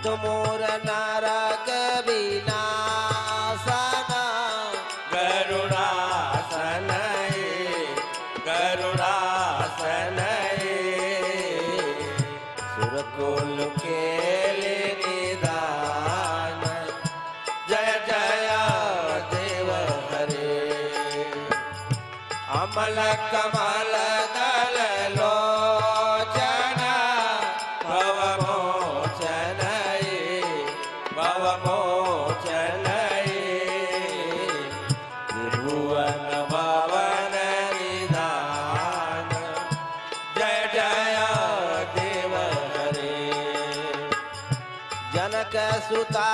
तुमूर नरक विनाशन गरुड़ासन गरुड़ासन सुरकुल के निदान जय जय देव हरे अमल कमल दल लोचन भवमोचन भवमोचन त्रिभुवन भवन निधान जय जय देव हरे जनक सुता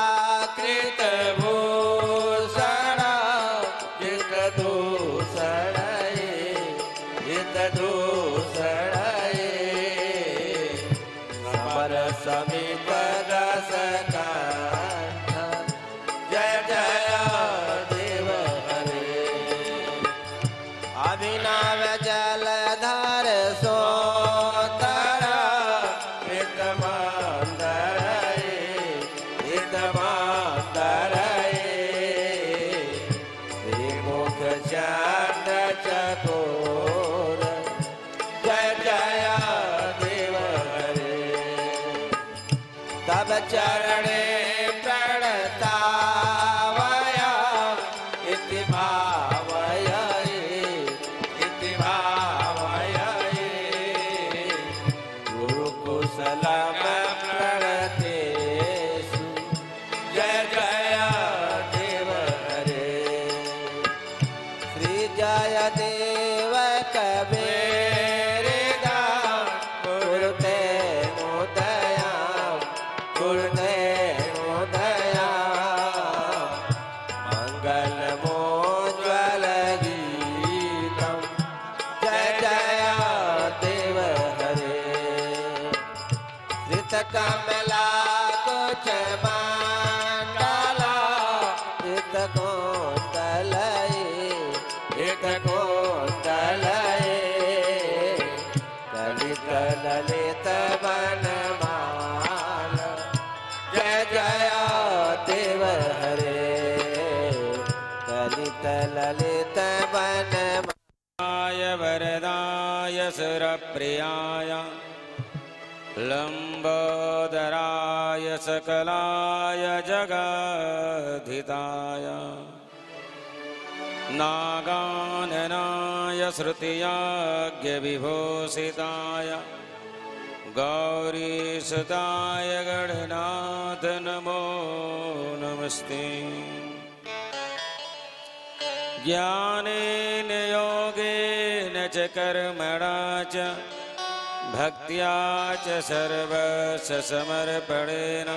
कृत भूषण कृत दूषण कृत दूषण समर समीप दस कंठ जय जय देव हरे अभिनव जलधर सोतर कृत मंदर कृत मंदर श्रीमुख चंद चकोर जय जय देव हरे तब चरणे प्रणतावया इति भावय इति भावय गुरु कुशलम प्रणतेषु जय जय देव हरे श्री जय देव कबीरदा कुरुते मोदया कुरुते मोदया मंगल मोज्वल गीतम जय जय देव हरे श्रित कमला कुच मंडला श्रित कोतलये ललित ललित वनमाल जय जय देव हरे ललित ललित वनमाल वरदाय सुरप्रियाय लंबोदराय सकलाय जगद्धिताय नागाननाय श्रुतियाज्ञविभूषिताय गौरीसुताय गणनाथ नमो नमस्ते ज्ञानेन योगेन च कर्मणा च भक्त्या च सर्वस्य समर्पणेन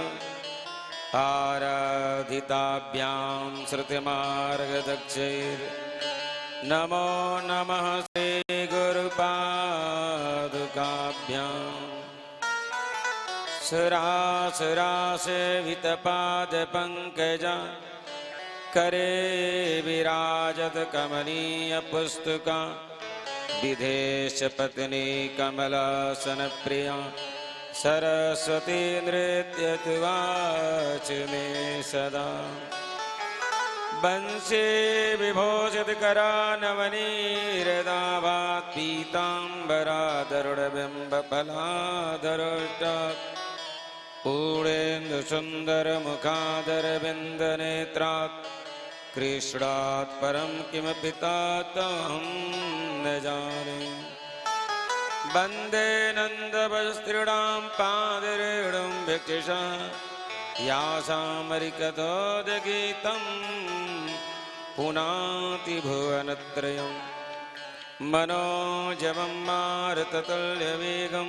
आराधिताभ्यां श्रुतिमार्गदक्षैर् नमो नमः श्रीगुरुपादुकाभ्याम् सुरासुरासेवितपादपङ्कजा करे विराजत कमनीयपुस्तका विधेश पत्नी कमलासनप्रिया सरस्वती नृत्यतुवाच मे सदा वंशे विभूषितकरानवनीरदाभात् पीताम्बराधरुणबिम्बफलाधरोष्टात् पूर्णेन्दुसुन्दरमुखादरविन्दनेत्रात् कृष्णात् परं किमपि तातहं न जाने वन्दे नन्दवस्त्रिणां पादरेणुं भिक्षिषा यासामरिकतोदगीतं पुनाति भुवनत्रयं मनोजवं मारुततुल्यवेगं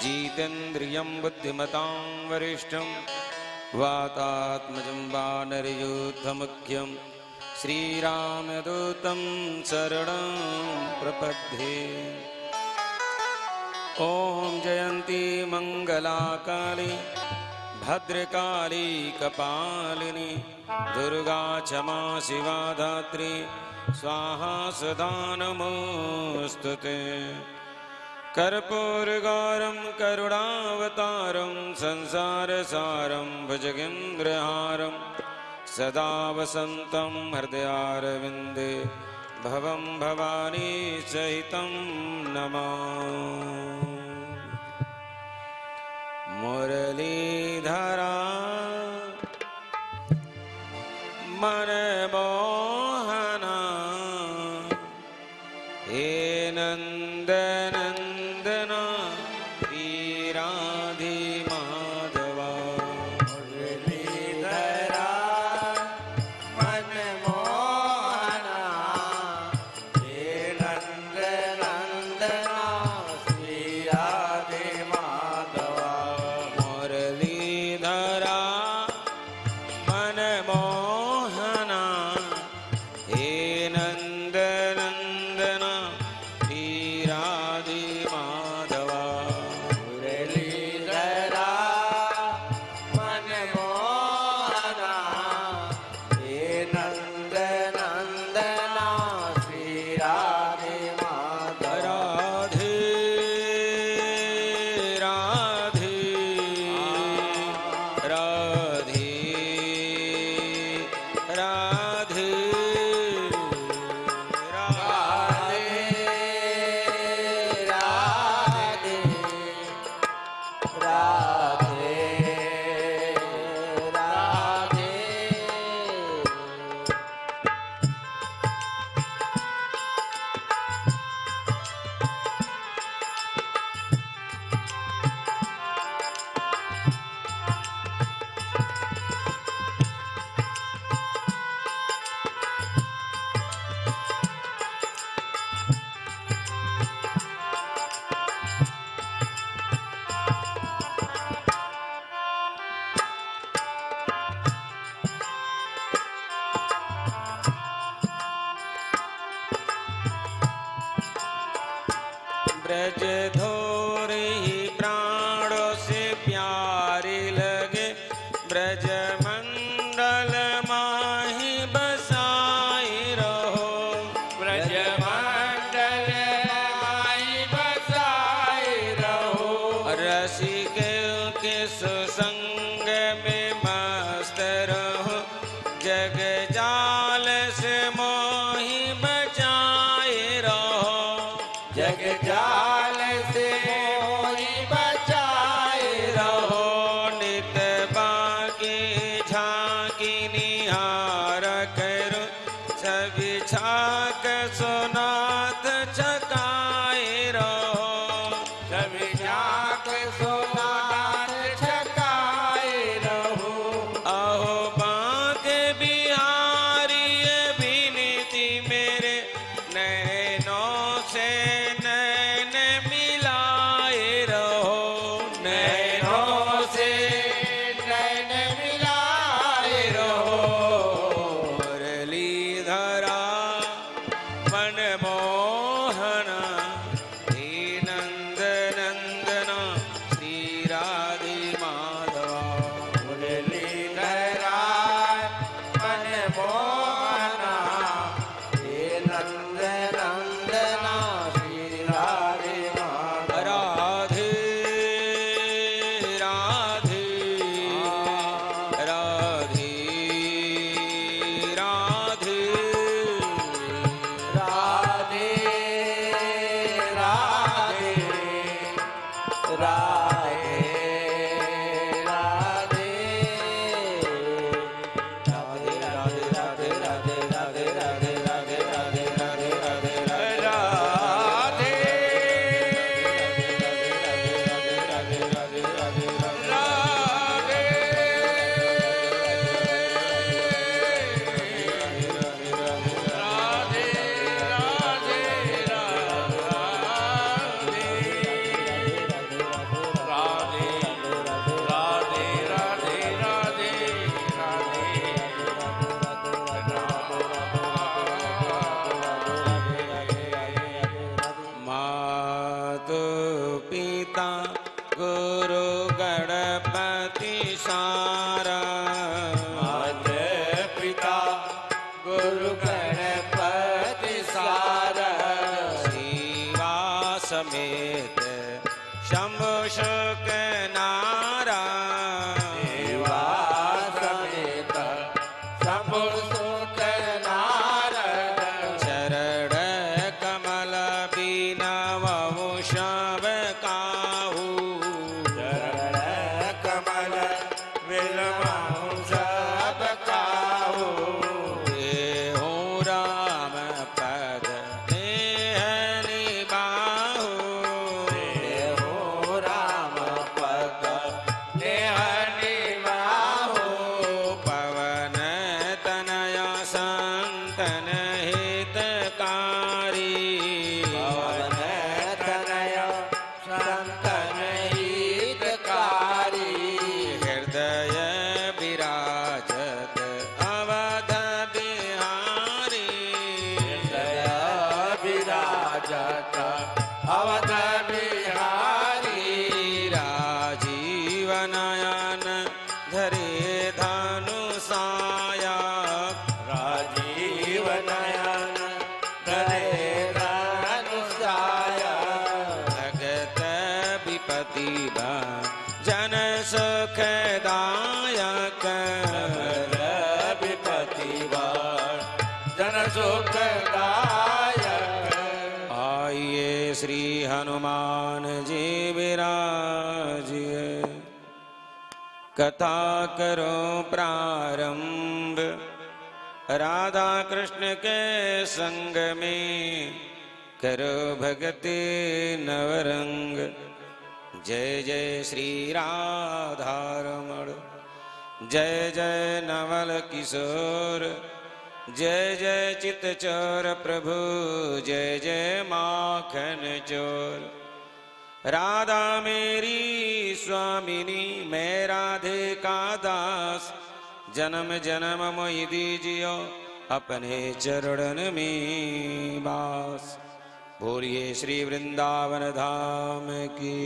जितेन्द्रियं बुद्धिमतां वरिष्ठं वातात्मजं वानरयूथमुख्यं श्रीरामदूतं शरणं प्रपद्ये। ॐ जयन्ती मङ्गलाकाली भद्रकाली कपालिनी दुर्गा क्षमा शिवा धात्री स्वाहा सदा नमोस्तुते। कर्पूरगौरं करुणावतारं संसारसारं भुजगेन्द्रहारं सदा वसन्तं हृदयारविन्दे भवं भवानी सहितं नमामि। मुरलीधरा मनमोहना हे नन्दनन्दना श्रीराधिमाधवा। मुरलीधरा मनमोहना हे नन्दनन्दना श्रीराधिमाधवा। मुरलीधरा मनमोहना हे नन्दनन्दना श्रीराधिमाधवा। मुरलीधरा मनमोहना हे नन्दनन्दना श्रीराधिमाधवा। राधे राधे राधे राधे राधे राधे राधे ब्रज धोरे ही प्राणों से प्यारे लगे, ब्रज मंडल माही बसाए रहो। ब्रज मंडल माही बसाए रहो। रसिक के सुसंग में मस्त रहो, जग जाल से मोहि बचाए रहो। जग जाल से मोहि बचाए रहो। नित बाकी झांकी निहार करो, सभी छाक सुनाथ छकाए रहो। सभी झांक सोनाथ छकाए रहो। अहो बांके बिहारी ये विनती मेरे, नैनों से नैन मिलाए रहो। नैनों से नैन मिलाए रहो। मुरलीधरा मनमोहना हे नन्दनन्दना श्रीराधिमाधवा। मुरलीधरा मनमोहना हे नन्दनन्दना श्रीराधिमाधवा। राधे राधे राधे राधे राधे राधे राधे राधे राधे राधे राधे राधे राधे राधे राधे राधे राधे मातु पिता गुरु गणपति सारा। मात पिता गुरु गणपति सारा। सेवा समेत शंभु शुक नारा देवा समेत शंभु सुत नारद चरण कमल बीनवहु शब काहू चरण कमल विलमहु सब काहू देहु राम पद नेह निबाहु देहो राम पद नेह निबाहु पवन तनया संतन हितकारी पवन तनय संतन हितकारी हृदय विराजत अवध बिहारी हृदय विराजत अवध बिहारी राजीव नयन धरे धनुषाया राजीव नयन धरे धनुषाय भगत विपति जन सुखदायक विपति जन सुखदायक आइए श्री हनुमान जी विराजिए कथा करो प्रारंभ राधा कृष्ण के संग में करो भगति नवरंग जय जय श्री राधारमण जय जय नवल किशोर जय जय चितचोर प्रभु जय जय माखन चोर राधा मेरी स्वामिनी मैं राधे का दास जन्म जन्म मोहि दीजियो अपने चरणन में वास बोलिए श्री वृंदावन धाम की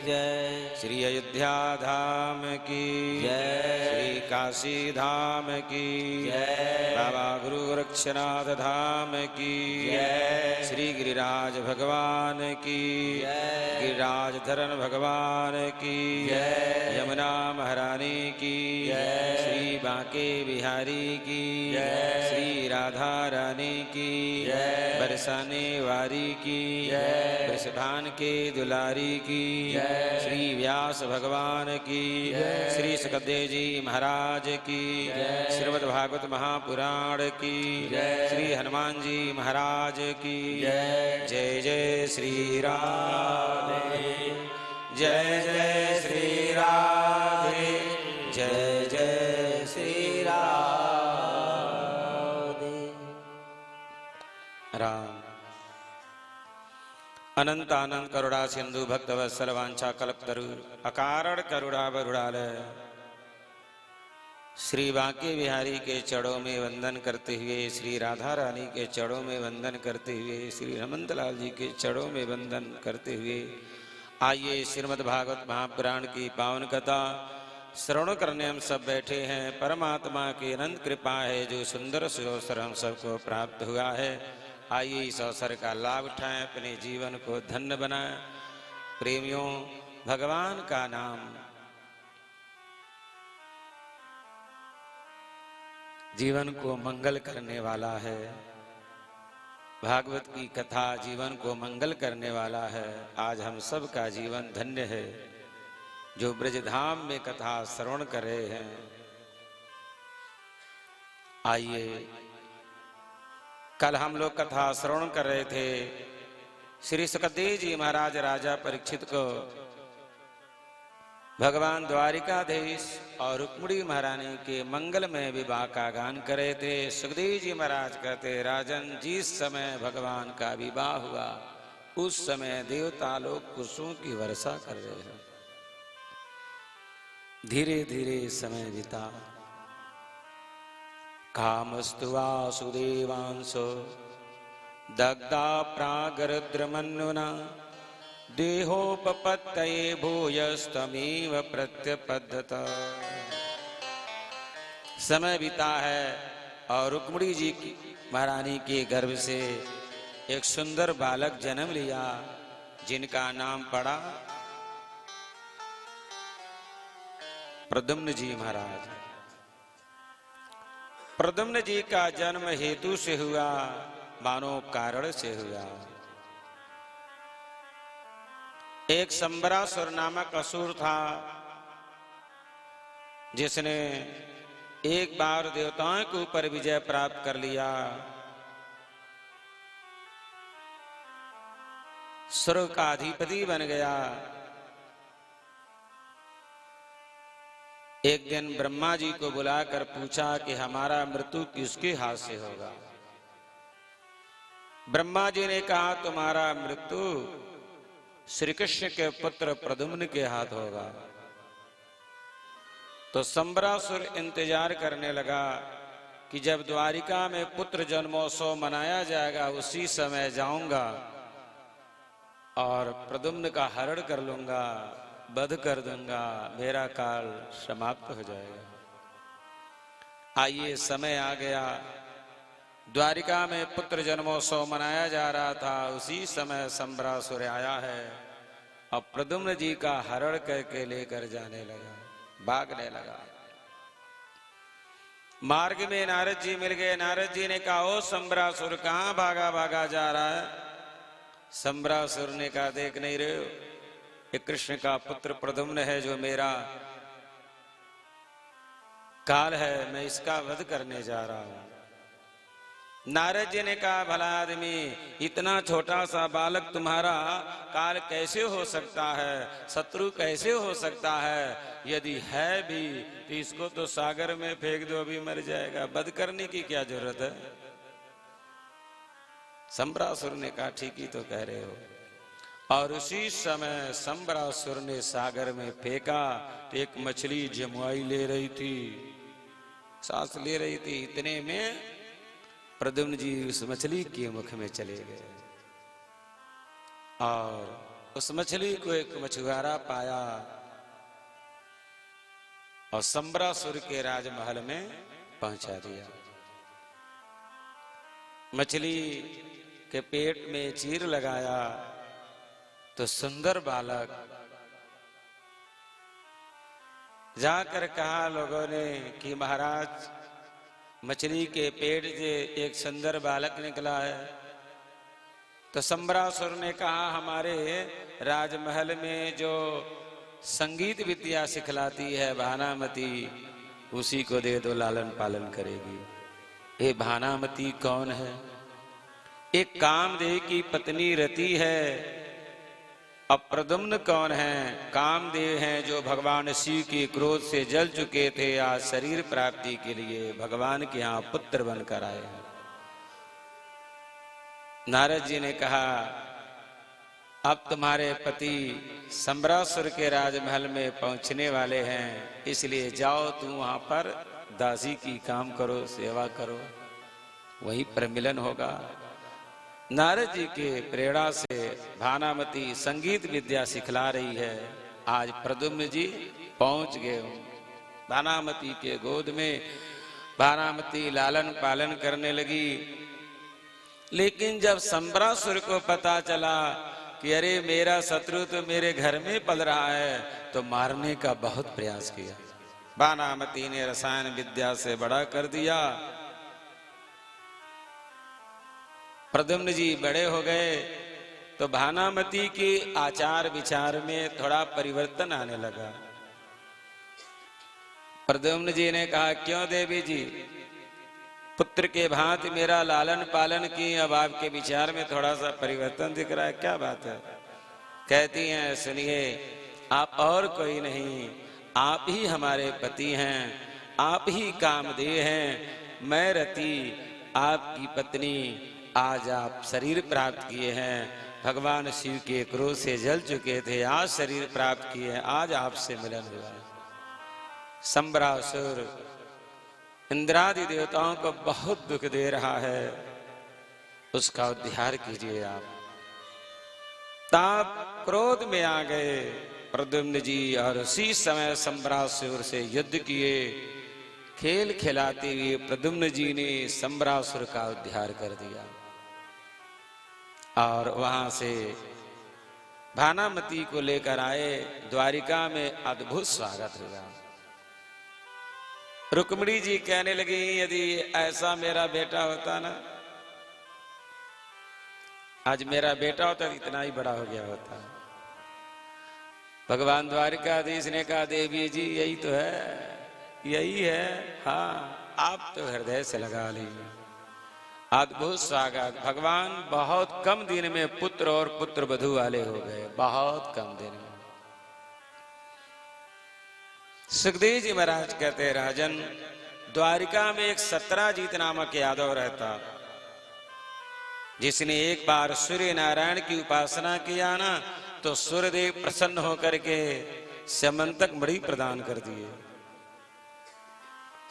जय श्री अयोध्या धाम की जय श्री काशी धाम की जय बाबा गुरु गोरक्षनाथ धाम की जय श्री गिरिराज भगवान की जय गिरिराज धरन भगवान की जय यमुना महारानी की जय श्री बांके बिहारी की जय श्री राधा रानी की जय बरसाने वारी की जय वृषभान के दुलारी की जय श्री व्यास भगवान की जय श्री सुखदेव जी महाराज की जय श्रीमद् भागवत महापुराण की जय श्री हनुमान जी महाराज की जय जय जय श्री राधे जय जय श्री राधे जय जय श्री राधे राम अनंत आनंद करुणा सिंधु भक्त वत्सल वांछा कल्पतरु अकारण करुणा वरुणालय श्री बांके बिहारी के चरणों में वंदन करते हुए श्री राधा रानी के चरणों में वंदन करते हुए श्री हनुमंतलाल जी के चरणों में वंदन करते हुए आइए श्रीमद् भागवत महापुराण की पावन कथा श्रवण करने हम सब बैठे हैं। परमात्मा की अनंत कृपा है जो सुंदर सुअवसर हम सबको प्राप्त हुआ है। आइए इस अवसर का लाभ उठाएं, अपने जीवन को धन्य बनाएं। प्रेमियों, भगवान का नाम जीवन को मंगल करने वाला है। भागवत की कथा जीवन को मंगल करने वाला है। आज हम सब का जीवन धन्य है जो ब्रजधाम में कथा श्रवण कर रहे हैं। आइए, कल हम लोग कथा श्रवण कर रहे थे। श्री सुखदेव जी महाराज राजा परीक्षित को भगवान द्वारिकाधीश और रुक्मिणी महारानी के मंगल में विवाह का गान कर रहे थे। सुखदेव जी महाराज कहते, राजन, जिस समय भगवान का विवाह हुआ उस समय देवता लोग कुसुमों की वर्षा कर रहे हैं। धीरे धीरे समय बीता। कामस्तु वासुदेवांसो दग्धा प्रागरुद्रमन्युना देहोपपत्तये भूयस्तमेव प्रत्यपद्धत। समय बीता है और रुक्मिणी जी की महारानी के गर्भ से एक सुंदर बालक जन्म लिया। जिनका नाम पड़ा प्रद्युम्न जी महाराज। प्रद्युम्न जी का जन्म हेतु से हुआ, मानो कारण से हुआ। एक संबरासुर नामक असुर था, जिसने एक बार देवताओं के ऊपर विजय प्राप्त कर लिया। स्वर्ग का अधिपति बन गया। एक दिन ब्रह्मा जी को बुलाकर पूछा कि हमारा मृत्यु किसके हाथ से होगा। ब्रह्मा जी ने कहा तुम्हारा मृत्यु श्री कृष्ण के पुत्र प्रद्युम्न के हाथ होगा। तो संबरासुर इंतजार करने लगा कि जब द्वारिका में पुत्र जन्मोत्सव मनाया जाएगा उसी समय जाऊंगा और प्रद्युम्न का हरण कर लूंगा, वध कर दूंगा, मेरा काल समाप्त हो जाएगा। आइए समय आ गया, द्वारिका में पुत्र जन्मोत्सव मनाया जा रहा था, उसी समय संबरासुर आया है और प्रद्युम्न जी का हरण करके लेकर जाने लगा, भागने लगा। मार्ग में नारद जी मिल गए। नारद जी ने कहा ओ संबरासुर कहां भागा भागा जा रहा है। संबरासुर ने कहा देख नहीं रहे हो, ये कृष्ण का पुत्र प्रद्युम्न है जो मेरा काल है, मैं इसका वध करने जा रहा हूं। नारद जी ने कहा भला आदमी, इतना छोटा सा बालक तुम्हारा काल कैसे हो सकता है, शत्रु कैसे हो सकता है, यदि है भी तो इसको तो सागर में फेंक दो, अभी मर जाएगा, वध करने की क्या जरूरत है। संबरासुर ने कहा ठीक ही तो कह रहे हो। और उसी समय संबरासुर ने सागर में फेंका तो एक मछली जमुआई ले रही थी, सांस ले रही थी, इतने में प्रद्युम्न जी उस मछली के मुख में चले गए और उस मछली को एक मछुआरा पाया और संबरासुर के राजमहल में पहुंचा दिया। मछली के पेट में चीर लगाया तो सुंदर बालक जाकर कहा लोगों ने कि महाराज मछली के पेट से एक सुंदर बालक निकला है। तो संबरासुर ने कहा हमारे राजमहल में जो संगीत विद्या सिखलाती है भानामती, उसी को दे दो, लालन पालन करेगी। ये भानामती कौन है? एक कामदेव की पत्नी रति है। अब प्रद्युम्न कौन है? कामदेव हैं जो भगवान शिव के क्रोध से जल चुके थे, आज शरीर प्राप्ति के लिए भगवान के यहाँ पुत्र बनकर आए हैं। नारद जी ने कहा अब तुम्हारे पति संबरासुर के राजमहल में पहुंचने वाले हैं, इसलिए जाओ तुम वहां पर दासी की काम करो, सेवा करो, वहीं पर मिलन होगा। नारद जी के प्रेरणा से भानामती संगीत विद्या सिखला रही है। आज प्रद्युम्न जी पहुंच गए भानामती के गोद में। भानामती लालन पालन करने लगी। लेकिन जब संबरासुर को पता चला कि अरे मेरा शत्रु तो मेरे घर में पल रहा है, तो मारने का बहुत प्रयास किया। भानामती ने रसायन विद्या से बड़ा कर दिया। प्रद्युम्न जी बड़े हो गए तो भानामती के आचार विचार में थोड़ा परिवर्तन आने लगा। प्रद्युम्न जी ने कहा क्यों देवी जी, पुत्र के भांति मेरा लालन पालन की, अब आपके विचार में थोड़ा सा परिवर्तन दिख रहा है, क्या बात है? कहती हैं सुनिए, आप और कोई नहीं, आप ही हमारे पति हैं, आप ही कामदेव हैं। मैं रति आपकी पत्नी, आज आप शरीर प्राप्त किए हैं, भगवान शिव के क्रोध से जल चुके थे, आज शरीर प्राप्त किए हैं, आज आपसे मिलन हुआ है। संबरासुर इंद्रादि देवताओं को बहुत दुख दे रहा है, उसका उद्धार कीजिए आप। ताप क्रोध में आ गए प्रद्युम्न जी और उसी समय संबरासुर से युद्ध किए। खेल खिलाते हुए प्रद्युम्न जी ने संबरासुर का उद्धार कर दिया और वहां से भानामती को लेकर आए। द्वारिका में अद्भुत स्वागत हुआ। रुक्मिणी जी कहने लगी, यदि ऐसा मेरा बेटा होता ना, आज मेरा बेटा होता तो इतना ही बड़ा हो गया होता। भगवान द्वारिकाधीश ने कहा, देवी जी यही तो है, यही है। हाँ, आप तो हृदय से लगा लीजिए। अद्भुत स्वागत। भगवान बहुत कम दिन में पुत्र और पुत्र वधू वाले हो गए, बहुत कम दिन में। सुखदेव जी महाराज कहते हैं, राजन, द्वारिका में एक सत्राजीत नामक यादव रहता, जिसने एक बार सूर्य नारायण की उपासना किया ना, तो सूर्यदेव प्रसन्न होकर के स्यमंतक मणि प्रदान कर दिए।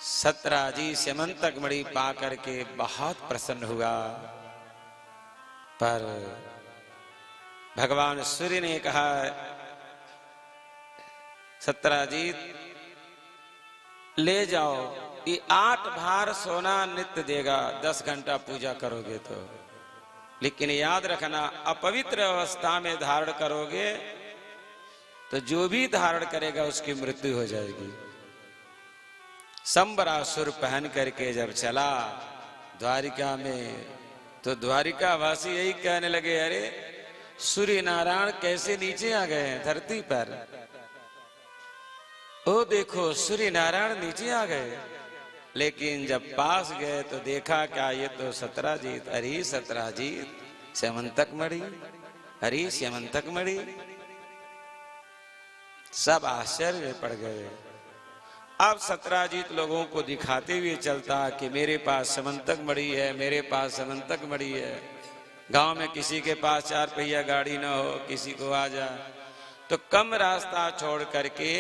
सत्राजी स्यमंतक मणि पा करके बहुत प्रसन्न हुआ, पर भगवान सूर्य ने कहा, सत्राजीत ले जाओ, ये 8 भार सोना नित्य देगा, 10 घंटा पूजा करोगे तो। लेकिन याद रखना, अपवित्र अवस्था में धारण करोगे तो जो भी धारण करेगा उसकी मृत्यु हो जाएगी। संबरासुर पहन करके जब चला द्वारिका में, तो द्वारिका वासी यही कहने लगे, अरे सूर्य नारायण कैसे नीचे आ गए हैं धरती पर। ओ देखो, सूर्य नारायण नीचे आ गए। लेकिन जब पास गए तो देखा क्या, ये तो सत्राजीत। अरे सत्राजीत, स्यमंतक मणि, अरे स्यमंतक मणि। सब आश्चर्य में पड़ गए। अब सत्राजीत लोगों को दिखाते हुए चलता कि मेरे पास स्यमंतक मणि है, मेरे पास स्यमंतक मणि है। गांव में किसी के पास 4 पहिया गाड़ी ना हो, किसी को आ जाए, तो कम रास्ता छोड़ करके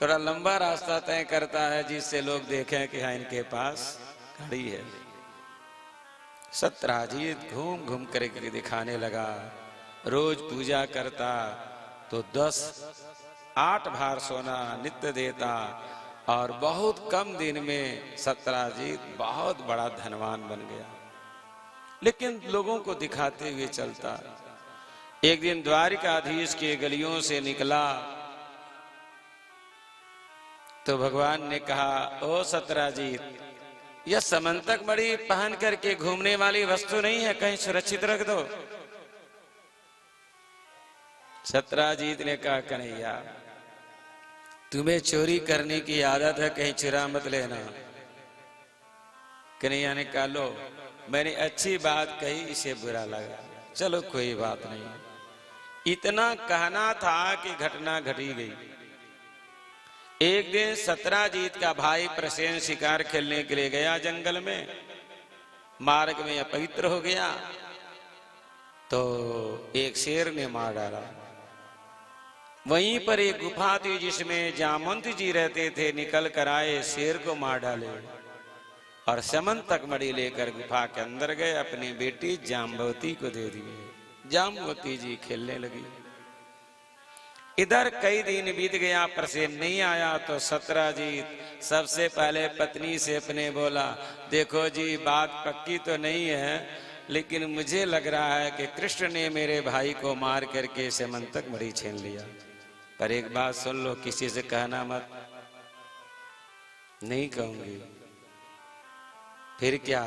थोड़ा लंबा रास्ता तय करता है, जिससे लोग देखें कि हाँ, इनके पास गाड़ी है। सत्राजीत घूम घूम करके दिखाने लगा। रोज पूजा करता तो 8 भार सोना नित्य देता, और बहुत कम दिन में सत्राजीत बहुत बड़ा धनवान बन गया। लेकिन लोगों को दिखाते हुए चलता। एक दिन द्वारिकाधीश के गलियों से निकला तो भगवान ने कहा, ओ सत्राजीत, यह समंतक मणि पहन करके घूमने वाली वस्तु नहीं है, कहीं सुरक्षित रख दो। सत्राजीत ने कहा, कन्हैया तुम्हें चोरी करने की आदत है, कहीं चुरा मत लेना। कन्हैया ने कहा, लो मैंने अच्छी बात कही, इसे बुरा लगा, चलो कोई बात नहीं। इतना कहना था कि घटना घटी गई। एक दिन सत्राजीत का भाई प्रसेन शिकार खेलने के लिए गया जंगल में, मार्ग में अपवित्र हो गया तो एक शेर ने मार डाला। वहीं पर एक गुफा थी जिसमें जामवंत जी रहते थे, निकल कर आए, शेर को मार डाले और स्यमंतक मणि लेकर गुफा के अंदर गए, अपनी बेटी जाम्बवती को दे दिए। जाम्बवती जी खेलने लगी। इधर कई दिन बीत गया, प्रसेन नहीं आया तो सत्राजीत सबसे पहले पत्नी से अपने बोला, देखो जी बात पक्की तो नहीं है, लेकिन मुझे लग रहा है कि कृष्ण ने मेरे भाई को मार करके स्यमंतक मणि छीन लिया। पर एक बात सुन लो, किसी से कहना मत। नहीं कहूंगी। फिर क्या,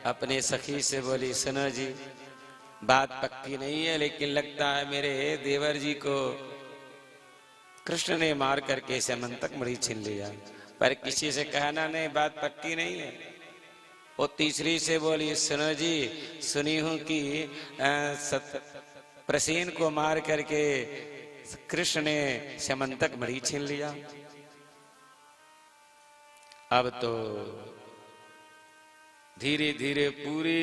अपने सखी से बोली, सुनो जी बात पक्की नहीं है, लेकिन लगता है मेरे देवर जी को कृष्ण ने मार करके स्यमंतक मणि छीन लिया। पर किसी से कहना नहीं, बात पक्की नहीं है। वो तीसरी से बोली, सुनो जी सुनी हूं कि प्रसेन को मार करके कृष्ण ने स्यमंतक मणि छीन लिया। अब तो धीरे धीरे पूरे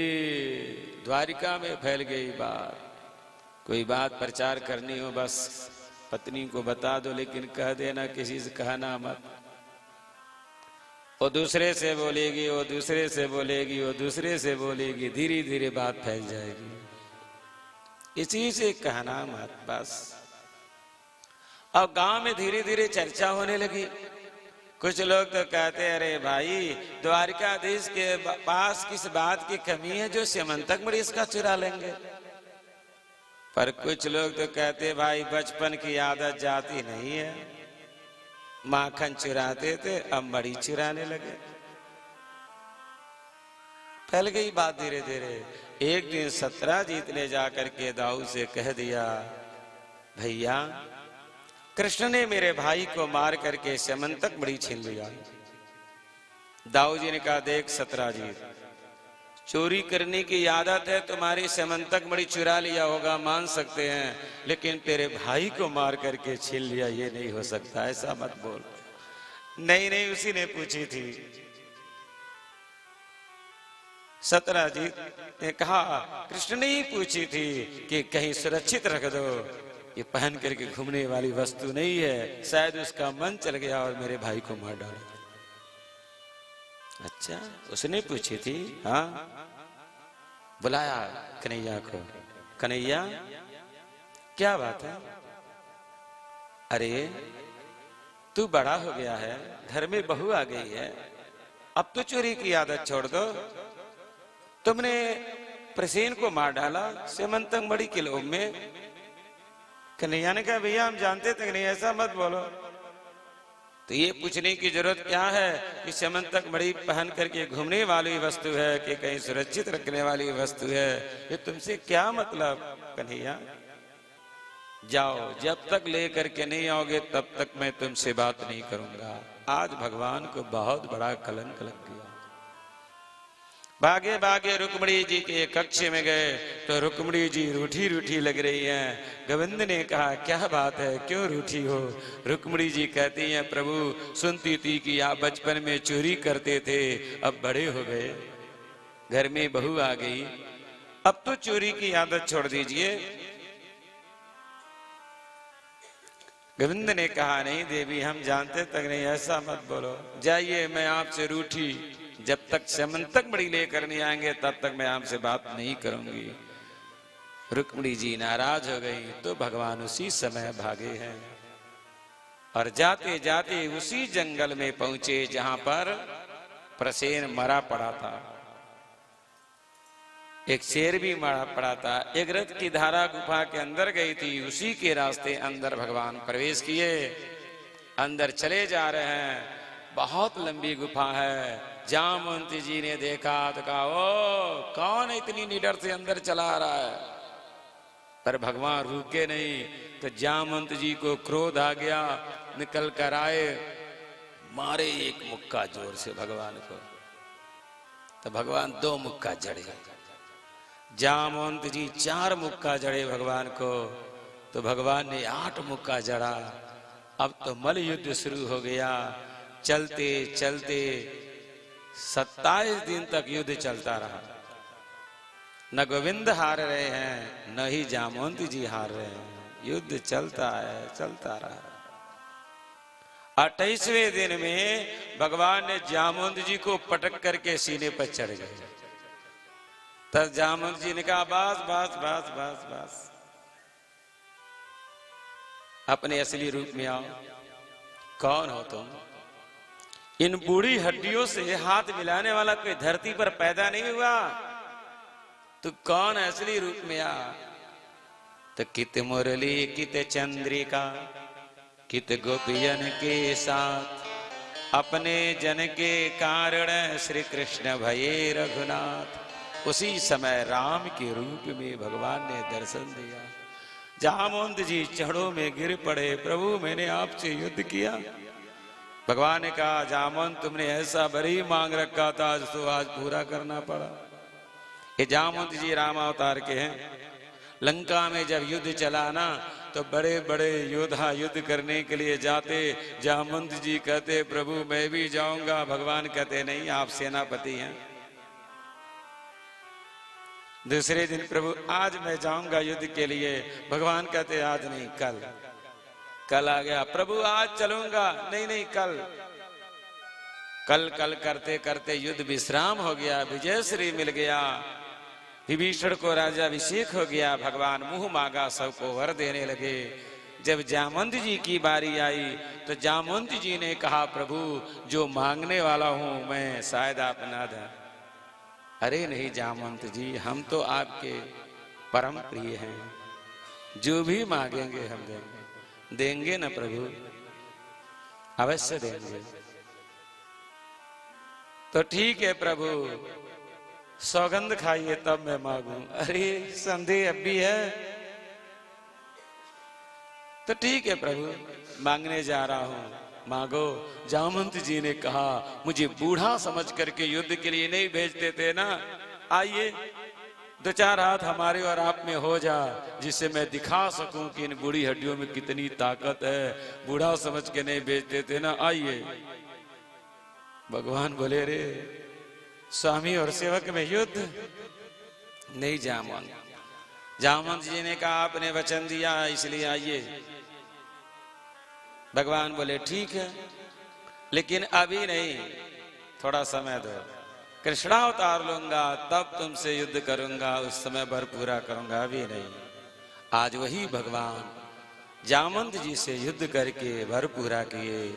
द्वारिका में फैल गई बात। कोई बात प्रचार करनी हो बस पत्नी को बता दो, लेकिन कह देना किसी से कहना मत। वो दूसरे से बोलेगी, वो दूसरे से बोलेगी, वो दूसरे से बोलेगी, धीरे धीरे बात फैल जाएगी। इसी से कहना मत बस। अब गांव में धीरे धीरे चर्चा होने लगी। कुछ लोग तो कहते, अरे भाई द्वारिकाधीश के पास किस बात की कमी है जो स्यमंतक मणि इसका चुरा लेंगे। पर कुछ लोग तो कहते भाई बचपन की आदत जाती नहीं है, माखन चुराते थे अब मड़ी चुराने लगे। फैल गई बात धीरे धीरे। एक दिन सत्राजीत ने जाकर के दाऊ से कह दिया, भैया कृष्ण ने मेरे भाई को मार करके समंतक मणि छीन लिया। दाऊ जी ने कहा, देख सत्राजीत, चोरी करने की आदत है, तुम्हारी समंतक मणि चुरा लिया होगा, मान सकते हैं, लेकिन तेरे भाई को मार करके छीन लिया ये नहीं हो सकता, ऐसा मत बोल। नहीं नहीं, उसी ने पूछी थी। सत्राजीत ने कहा, कृष्ण ने ही पूछी थी कि कहीं सुरक्षित रख दो, ये पहन करके घूमने वाली वस्तु नहीं है, शायद उसका मन चल गया और मेरे भाई को मार डाला। अच्छा, उसने पूछी थी? हाँ, बुलाया कन्हैया को। कन्हैया क्या बात है? अरे तू बड़ा हो गया है, घर में बहू आ गई है, अब तो चोरी की आदत छोड़ दो। तुमने प्रसेन को मार डाला समंतक मणि के लोभ में। कन्हैया ने कहा, भैया हम जानते तक नहीं, ऐसा मत बोलो। तो ये पूछने की जरूरत क्या है कि समंतक मणि पहन करके घूमने वाली वस्तु है कि कहीं सुरक्षित रखने वाली वस्तु है, ये तुमसे क्या मतलब? कन्हैया जाओ, जब तक लेकर के नहीं आओगे तब तक मैं तुमसे बात नहीं करूंगा। आज भगवान को बहुत बड़ा कलंक लग गया। भागे भागे रुक्मिणी जी के कक्ष में गए तो रुक्मिणी जी रूठी रूठी लग रही हैं। गोविंद ने कहा, क्या बात है, क्यों रूठी हो? रुक्मिणी जी कहती हैं, प्रभु सुनती थी कि आप बचपन में चोरी करते थे, अब बड़े हो गए, घर में बहू आ गई, अब तो चोरी की आदत छोड़ दीजिए। गोविंद ने कहा, नहीं देवी, हम जानते तक नहीं, ऐसा मत बोलो, जाइए, मैं आपसे रूठी, जब तक समंतक मणि लेकर नहीं आएंगे तब तक मैं आपसे बात नहीं करूंगी। रुक्मिणी जी नाराज हो गई तो भगवान उसी समय भागे हैं और जाते जाते उसी जंगल में पहुंचे जहां पर प्रसेन मरा पड़ा था, एक शेर भी मरा पड़ा था। एक रथ की धारा गुफा के अंदर गई थी, उसी के रास्ते अंदर भगवान प्रवेश किए, अंदर चले जा रहे हैं। बहुत लंबी गुफा है। जामवंती जी ने देखा तो कहा, ओ कौन इतनी निडर से अंदर चला रहा है? पर भगवान रुके नहीं। तो जामवंत जी को क्रोध आ गया, निकल कर आए, मारे एक मुक्का जोर से भगवान को, तो भगवान 2 मुक्का जड़े। जामवंत जी 4 मुक्का जड़े भगवान को, तो भगवान ने 8 मुक्का जड़ा। अब तो मल युद्ध शुरू हो गया। चलते चलते 27 दिन तक युद्ध चलता रहा। न गोविंद हार रहे हैं, न ही जामवंत जी हार रहे हैं, युद्ध चलता है, चलता रहा। 28वें दिन में भगवान ने जामवंत जी को पटक करके सीने पर चढ़ गए। तब जामवंत जी ने कहा, बस बस बस बस बस, अपने असली रूप में आओ। कौन हो तुम? इन बूढ़ी हड्डियों से हाथ मिलाने वाला कोई धरती पर पैदा नहीं हुआ, तू कौन है? असली रूप में आ। तो कित मुरली कित चंद्रिका कित गोपियन के साथ, अपने जन के कारण श्री कृष्ण भये रघुनाथ। उसी समय राम के रूप में भगवान ने दर्शन दिया। जामवंत जी चढ़ों में गिर पड़े, प्रभु मैंने आपसे युद्ध किया। भगवान ने कहा, जामवंत तुमने ऐसा बड़ी मांग रखा था, तो आज पूरा करना पड़ा। ये जामवंत जी रामावतार के हैं। लंका में जब युद्ध चला ना, तो बड़े बड़े योद्धा युद्ध करने के लिए जाते। जामवंत जी कहते, प्रभु मैं भी जाऊंगा। भगवान कहते, नहीं, आप सेनापति हैं। दूसरे दिन, प्रभु आज मैं जाऊंगा युद्ध के लिए। भगवान कहते, आज नहीं, कल। कल आ गया, प्रभु आज चलूंगा, नहीं नहीं, कल। कल कल करते करते युद्ध विश्राम हो गया, विजयश्री मिल गया, विभीषण को राजाभिषेक हो गया। भगवान मुंह मांगा सबको वर देने लगे। जब जामवंत जी की बारी आई तो जामवंत जी ने कहा, प्रभु जो मांगने वाला हूं मैं, शायद आप ना दें। अरे नहीं जामवंत जी, हम तो आपके परम प्रिय हैं, जो भी मांगेंगे हम देंगे। देंगे ना प्रभु? अवश्य देंगे। तो ठीक है प्रभु, सौगंध खाइए तब मैं मांगू। अरे संदेह अब भी है। तो ठीक है प्रभु, मांगने जा रहा हूं, मांगो। जामवंत जी ने कहा, मुझे बूढ़ा समझ करके युद्ध के लिए नहीं भेजते थे ना, आइए दो चार हाथ हमारे और आप में हो जा, जिससे मैं दिखा सकूं कि इन बूढ़ी हड्डियों में कितनी ताकत है। बूढ़ा समझ के नहीं भेजते थे ना, आइए। भगवान बोले, रे स्वामी और सेवक में युद्ध नहीं। जामवंत जी ने कहा, आपने वचन दिया इसलिए आइए। भगवान बोले, ठीक है, लेकिन अभी नहीं, थोड़ा समय दो। कृष्णावतार लूंगा तब तुमसे युद्ध करूंगा, उस समय भर पूरा करूंगा, अभी नहीं। आज वही भगवान जामवंत जी से युद्ध करके भर पूरा किए।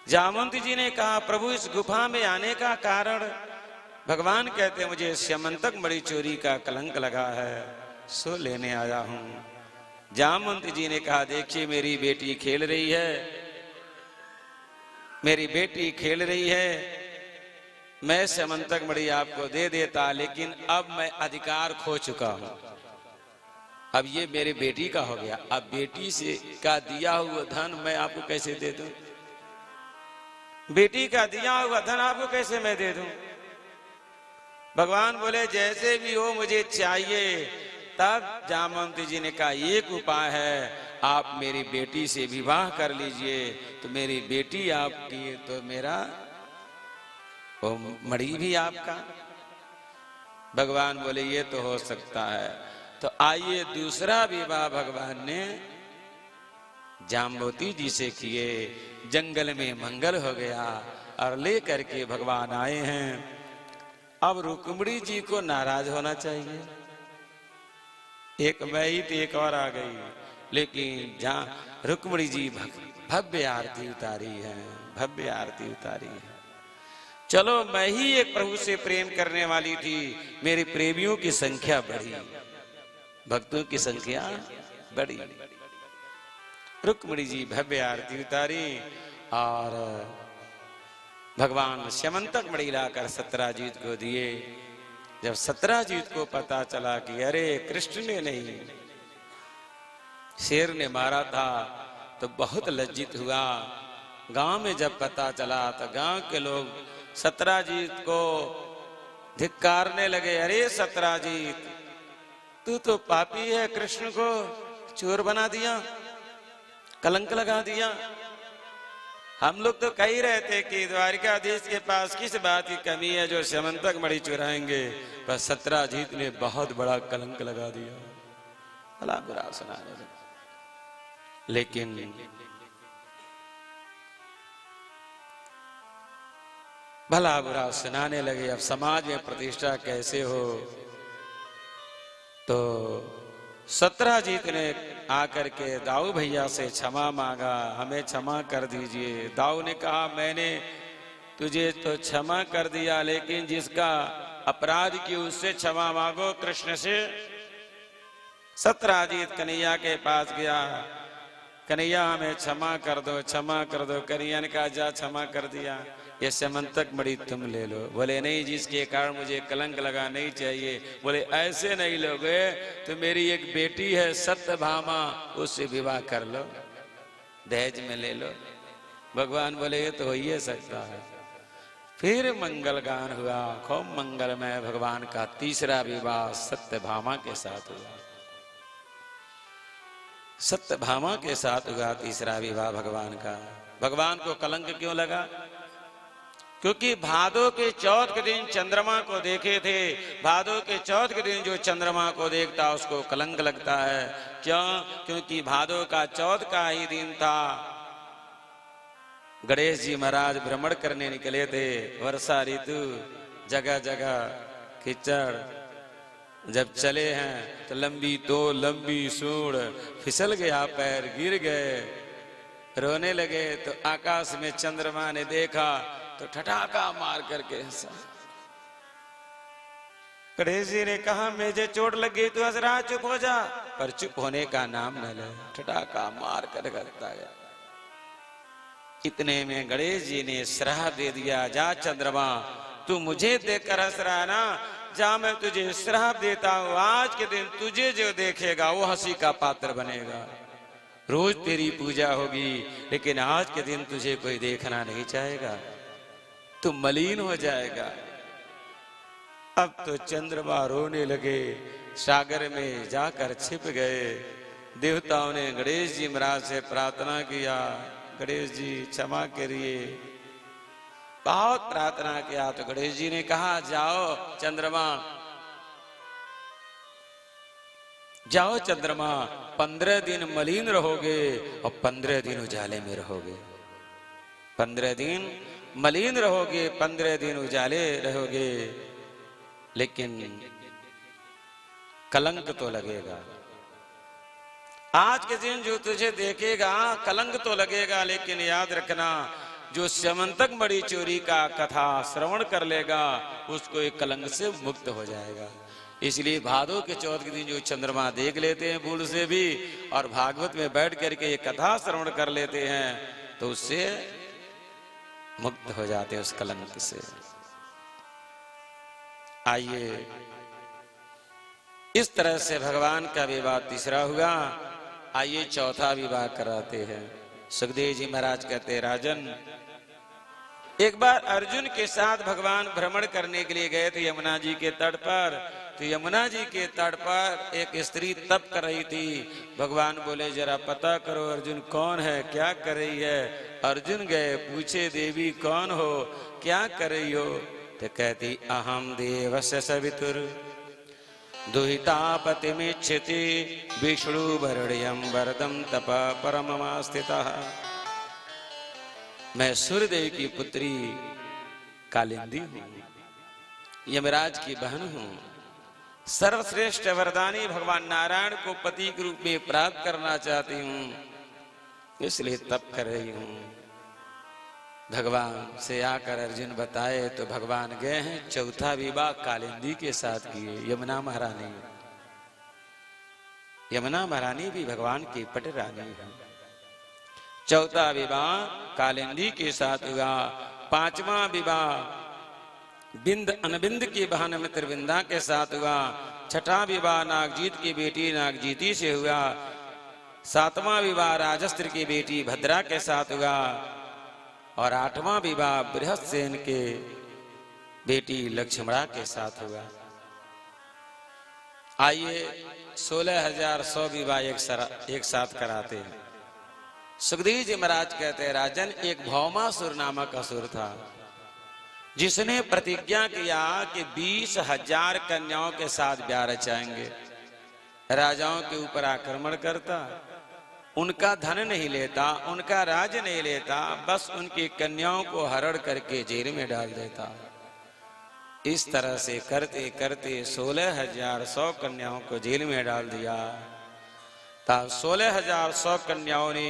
जामवंत जी ने कहा, प्रभु इस गुफा में आने का कारण? भगवान कहते, मुझे स्यमंतक मणि चोरी का कलंक लगा है, सो लेने आया हूं। जामवंत जी ने कहा, देखिए मेरी बेटी खेल रही है, मेरी बेटी खेल रही है, मैं स्यमंतक मणि आपको दे देता, लेकिन अब मैं अधिकार खो चुका हूं। अब ये मेरे बेटी का हो गया, अब बेटी से का दिया हुआ धन मैं आपको कैसे दे दूं? बेटी का दिया हुआ धन आपको कैसे मैं दे दूं? भगवान बोले, जैसे भी हो मुझे चाहिए। तब जामवंत जी ने कहा, एक उपाय है, आप मेरी बेटी से विवाह कर लीजिए, तो मेरी बेटी आपकी तो मेरा वो मणि भी आपका। भगवान बोले, ये तो हो सकता है। तो आइए दूसरा विवाह भगवान ने जाम्बवती जी से किए। जंगल में मंगल हो गया और ले करके भगवान आए हैं। अब रुक्मिणी जी को नाराज होना चाहिए, एक मैं ही थी, एक और आ गई, लेकिन जहाँ रुक्मिणी जी भव्य आरती उतारी है, भव्य आरती उतारी है। चलो मैं ही एक प्रभु से प्रेम करने वाली थी, मेरे प्रेमियों की संख्या बढ़ी, भक्तों की संख्या बढ़ी। रुक्मिणी जी भव्य आरती उतारी और भगवान स्यमंतक मणि लाकर सत्यराजीत को दिए। जब सत्यराजीत को पता चला कि अरे कृष्ण ने नहीं, शेर ने मारा था, तो बहुत लज्जित हुआ। गांव में जब पता चला तो गांव के लोग सत्यराजीत को धिक्कारने लगे। अरे सत्यराजीत, तू तो पापी है, कृष्ण को चोर बना दिया, कलंक लगा दिया। हम लोग तो कह ही रहे थे कि द्वारिकाधीश के पास किस बात की कमी है जो स्यमंतक मणि चुराएंगे, पर सत्यराजीत ने बहुत बड़ा कलंक लगा दिया। भला बुरा सुनाने लगा। लेकिन भला बुरा सुनाने लगे, अब समाज में प्रतिष्ठा कैसे हो। तो सत्यराजीत ने आकर के दाऊ भैया से क्षमा मांगा, हमें क्षमा कर दीजिए। दाऊ ने कहा, मैंने तुझे तो क्षमा कर दिया, लेकिन जिसका अपराध की उससे क्षमा मांगो, कृष्ण से। सत्यराजीत कन्हैया के पास गया, कन्हैया हमें क्षमा कर दो, क्षमा कर दो। कन्हैया ने कहा, जा क्षमा कर दिया, ये स्यमंतक मणि तुम ले लो। बोले नहीं, जिसके कारण मुझे कलंक लगा नहीं चाहिए। बोले ऐसे नहीं लोगे तो मेरी एक बेटी है सत्यभामा, उससे विवाह कर लो, दहेज में ले लो। भगवान बोले ये तो हो ही सकता है। फिर मंगल गान हुआ, खूब मंगलमय। भगवान का तीसरा विवाह सत्यभामा के साथ हुआ, सत्यभामा के साथ हुआ तीसरा विवाह भगवान का। भगवान को कलंक क्यों लगा? क्योंकि भादो के चौथ के दिन चंद्रमा को देखे थे। भादो के चौथ के दिन जो चंद्रमा को देखता उसको कलंक लगता है। क्यों? क्योंकि भादो का चौथ का ही दिन था, गणेश जी महाराज भ्रमण करने निकले थे। वर्षा ऋतु, जगह जगह कीचड़, जब चले हैं तो लंबी सूंड, फिसल गया पैर, गिर गए, रोने लगे। तो आकाश में चंद्रमा ने देखा तो ठठाका मार करके हंसा। गणेश जी ने कहा मुझे चोट लग गई तो हंस रहा, चुप हो जा। पर चुप होने का नाम न ले, ठटाका मार कर करता गया। इतने में गणेश जी ने श्राप दे दिया, जा चंद्रमा तू मुझे देखकर हंस रहा है ना, जा मैं तुझे श्राप देता हूं, आज के दिन तुझे जो देखेगा वो हंसी का पात्र बनेगा। रोज तेरी पूजा होगी लेकिन आज के दिन तुझे कोई देखना नहीं चाहेगा, तू मलिन हो जाएगा। अब तो चंद्रमा रोने लगे, सागर में जाकर छिप गए। देवताओं ने गणेश जी महाराज से प्रार्थना किया, गणेश जी क्षमा करिए। बहुत प्रार्थना किया तो गणेश जी ने कहा जाओ चंद्रमा, जाओ चंद्रमा, 15 दिन मलिन रहोगे और 15 दिन उजाले में रहोगे। 15 दिन मलिन रहोगे, 15 दिन उजाले रहोगे, लेकिन कलंक तो लगेगा। आज के दिन जो तुझे देखेगा कलंक तो लगेगा, लेकिन याद रखना जो स्यमंतक मणि चोरी का कथा श्रवण कर लेगा उसको एक कलंक से मुक्त हो जाएगा। इसलिए भादों के चौथ के दिन जो चंद्रमा देख लेते हैं भूल से भी, और भागवत में बैठ करके ये कथा श्रवण कर लेते हैं तो उससे मुक्त हो जाते हैं उस कलंक से। आइए इस तरह से भगवान का विवाह तीसरा हुआ। आइए चौथा विवाह कराते हैं। सुखदेव जी महाराज कहते हैं, राजन एक बार अर्जुन के साथ भगवान भ्रमण करने के लिए गए थे यमुना जी के तट पर। तो यमुना जी के तट पर एक स्त्री तप कर रही थी। भगवान बोले जरा पता करो अर्जुन कौन है, क्या कर रही है। अर्जुन गए, पूछे देवी कौन हो, क्या कर रही हो। तो कहती अहम देवस्य सवितुर दुहितापतिमिच्छति विष्णु वरण्यं वरदं तप परममा स्थितः। मैं सूर्यदेव की पुत्री कालिंदी हूं, यमराज की बहन हूं। सर्वश्रेष्ठ वरदानी भगवान नारायण को पति के रूप में प्राप्त करना चाहती हूं, इसलिए तप कर रही हूं। भगवान से आकर अर्जुन बताए तो भगवान गए हैं चौथा विवाह कालिंदी के साथ किए। यमुना महारानी, यमुना महारानी भी भगवान की पट रानी है। चौथा विवाह कालिंदी के साथ हुआ। पांचवा विवाह बिंद अनबिंद की बहन मित्र बिंदा के साथ हुआ। छठा विवाह नागजीत की बेटी नागजीती से हुआ। सातवां विवाह राजस्त्र की बेटी भद्रा के साथ हुआ। और आठवां विवाह बृहस्सेन के बेटी लक्ष्मणा के साथ हुआ। आइए 16,100 विवाह एक साथ कराते हैं। सुखदेव जी महाराज कहते हैं, राजन एक भौमासुर नामक असुर था जिसने प्रतिज्ञा किया कि 20,000 कन्याओं के साथ ब्याह रचाएंगे, राजाओं के ऊपर आक्रमण करता, उनका धन नहीं लेता, उनका राज नहीं लेता, बस उनकी कन्याओं को हरण करके जेल में डाल देता। इस तरह से करते करते 16,100 कन्याओं को जेल में डाल दिया। तब 16,100 कन्याओं ने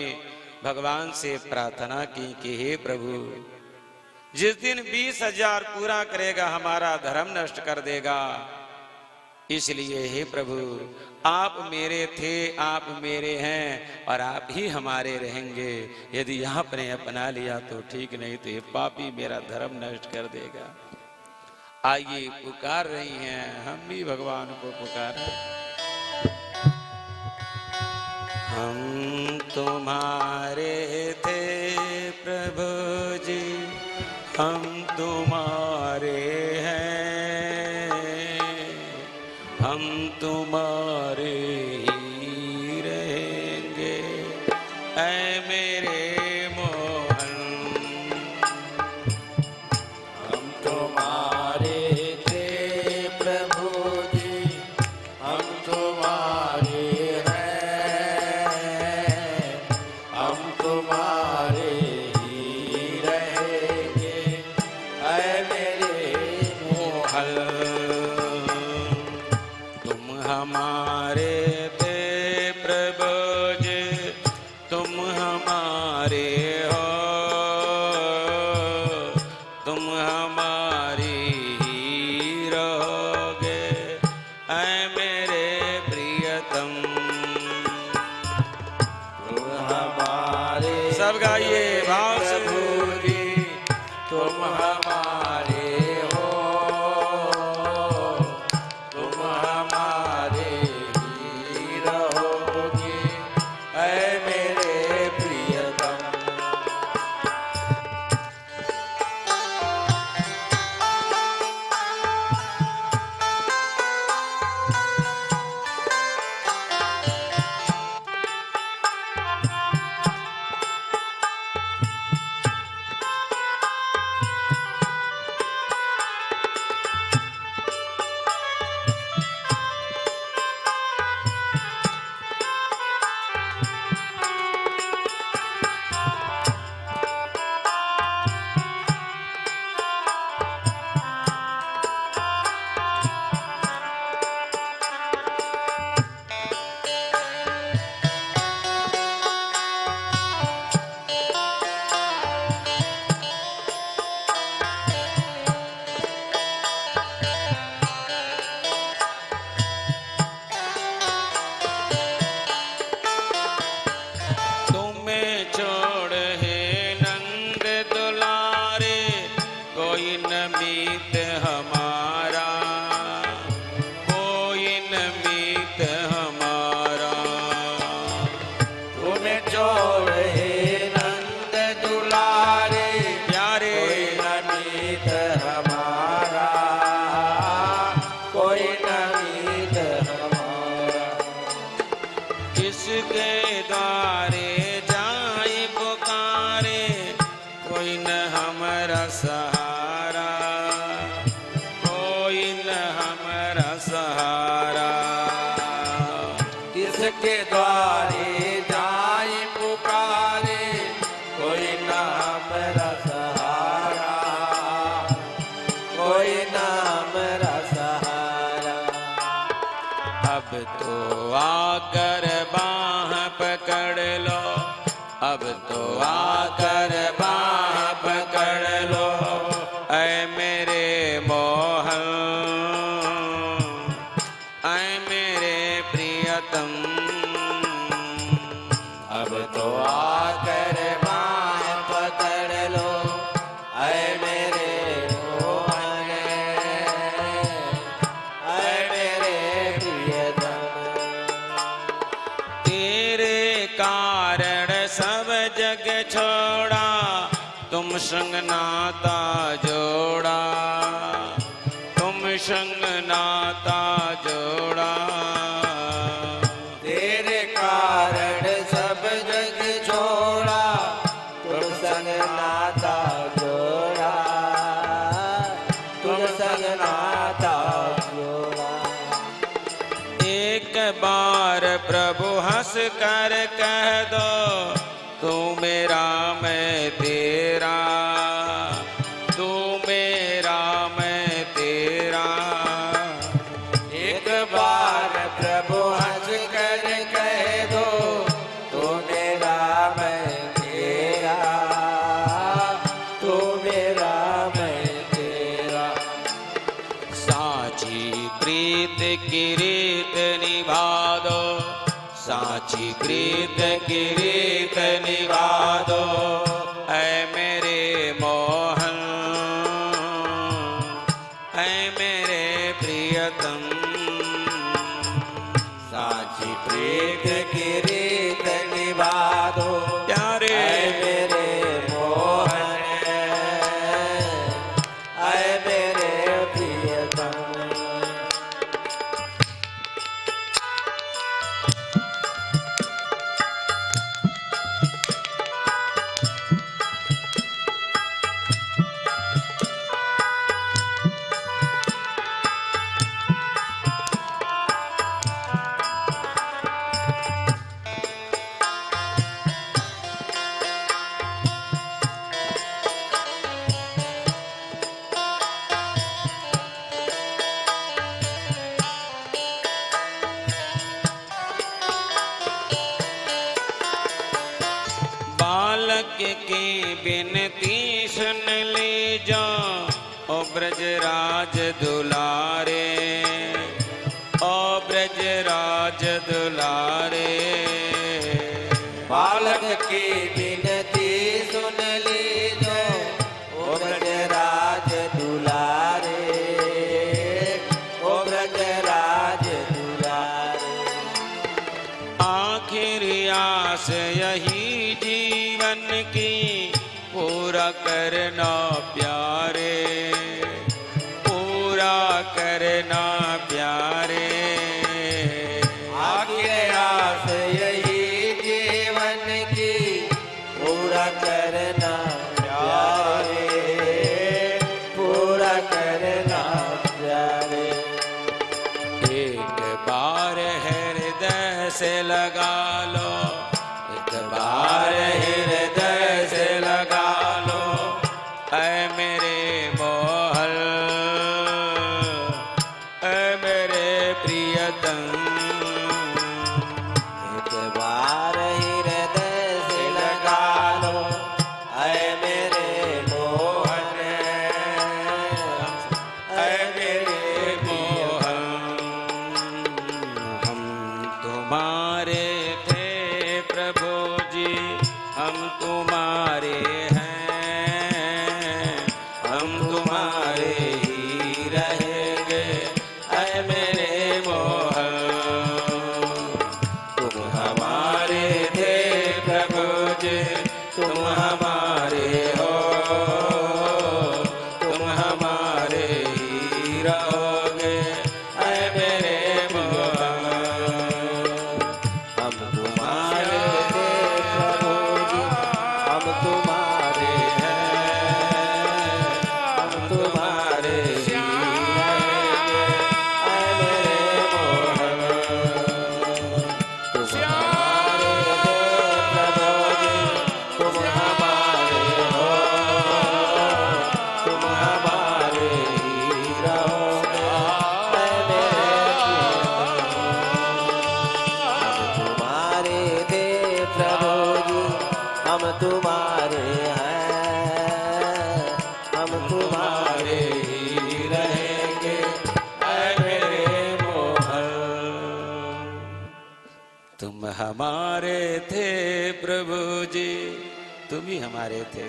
भगवान से प्रार्थना की कि हे प्रभु जिस दिन 20,000 पूरा करेगा हमारा धर्म नष्ट कर देगा, इसलिए हे प्रभु आप मेरे थे, आप मेरे हैं और आप ही हमारे रहेंगे। यदि आपने अपना लिया तो ठीक, नहीं तो ये पापी मेरा धर्म नष्ट कर देगा। आइए पुकार रही हैं, हम भी भगवान को पुकारें। हम तुम्हारे थे प्रभु जी, हम तुम्हारे हैं, हम तुम्हारे ही रहेंगे ऐ मेरे मोहन। हम तुम्हारे थे प्रभु जी, हम तुम्हारे हैं, हम तुम्हारे ही रहेंगे ऐ मेरे मोहन। हमारे थे प्रभु जी, तुम हमारे सब गाइए भाव से। प्रभु जी तुम हमारे हो, तुम हमारे ही रहोगे ऐ मेरे प्रियतम। के द्वारे जाए पुकारे, कोई ना मेरा सहारा, कोई ना मेरा सहारा। अब तो आकर बाह पकड़ लो, अब तो आकर बाह पकड़ लो, ऐ मेरे मोहन, ऐ मेरे प्रियतम। अब तो आकर बाह पकड़ लो, ऐ मेरे मोहन, ऐ मेरे प्रियतम। तेरे कारण सब जग छोड़ा, तुम संग नाता जोड़ा, तुम संग नाता जोड़ा। तेरे कारण सब जग छोड़ा, तुम संग नाता जोड़ा, तुम संग नाता जोड़ा। एक बार प्रभु हंस कर कह दो, तू मेरा मैं तेरा, तू मेरा मैं तेरा। एक बार प्रभु हंस कर कह दो, तू मेरा मैं तेरा, तू मेरा मैं तेरा। साची प्रीत की रीत निभा दो, साची प्रीत की रीत निभा दो, ऐ मेरे मोहन, ऐ मेरे प्रियतम। साची प्रीत की रीत निभा दो, प्यारे ऐ मेरे मोहन, ऐ मेरे प्रियतम। बालक की बिनती सुन लीजो, ओ ब्रजराज दुलारे, ओ ब्रजराज दुलारे। बालक की विनती सुन लीजो ओ ब्रजराज दुलारे, ओ ब्रजराज दुलारे। आखिर आस यही जीवन की पूरा करना प्यारे, पूरा करना प्यारे। आखिर आस यही जीवन की पूरा करना प्यारे, पूरा करना प्यारे। एक बार हृदय से लगा लो, एक बार हृदय से लगा लो, ऐ मेरे मोहन, ऐ मेरे प्रियतम। एक बार हृदय से लगा लो, ऐ मेरे मोहन, ऐ मेरे मोहन, हम तुम्हारे थे प्रभु जी, हम तुम्हारे हैं, हम तुम्हारे ही रहेंगे, ऐ मेरे मोहन। तुम हमारे थे प्रभु जी, तुम हमारे हो, तुम हमारे ही रहोगे, ऐ मेरे मोहन। हम तुम्हारे थे प्रभु जी, हम तुम्हारे हैं, हम तुम्हारे ही रहेंगे, ऐ मेरे मोहन। तुम हमारे थे प्रभु जी, तुम हमारे हो, तुम हमारे ही रहोगे, ऐ मेरे तुम्हारे थे प्रभु जी, हम तुम्हारे हैं, हम तुम्हारे ही रहेंगे, ऐ मेरे मोहन। तुम हमारे थे प्रभु जी, तुम ही हमारे थे,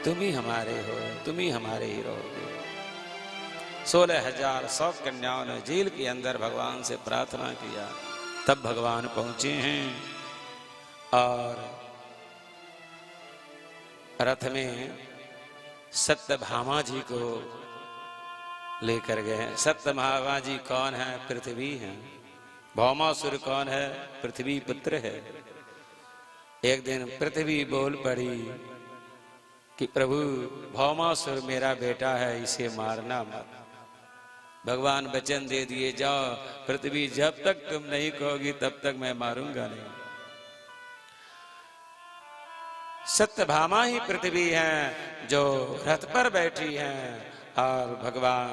तुम ही हमारे हो, तुम ही हमारे ही रहोगे। 16,000 सौ कन्याओं ने जेल के अंदर भगवान से प्रार्थना किया, तब भगवान पहुंचे हैं और रथ में सत्यभामा जी को लेकर गए। सत्यभामा जी कौन है? पृथ्वी है। भौमासुर कौन है? पृथ्वी पुत्र है। एक दिन पृथ्वी बोल पड़ी कि प्रभु भौमासुर मेरा बेटा है, इसे मारना मत। भगवान वचन दे दिए, जाओ पृथ्वी, जब तक तुम नहीं कहोगी तब तक मैं मारूंगा नहीं। सत्यभामा ही पृथ्वी है जो रथ पर बैठी हैं और भगवान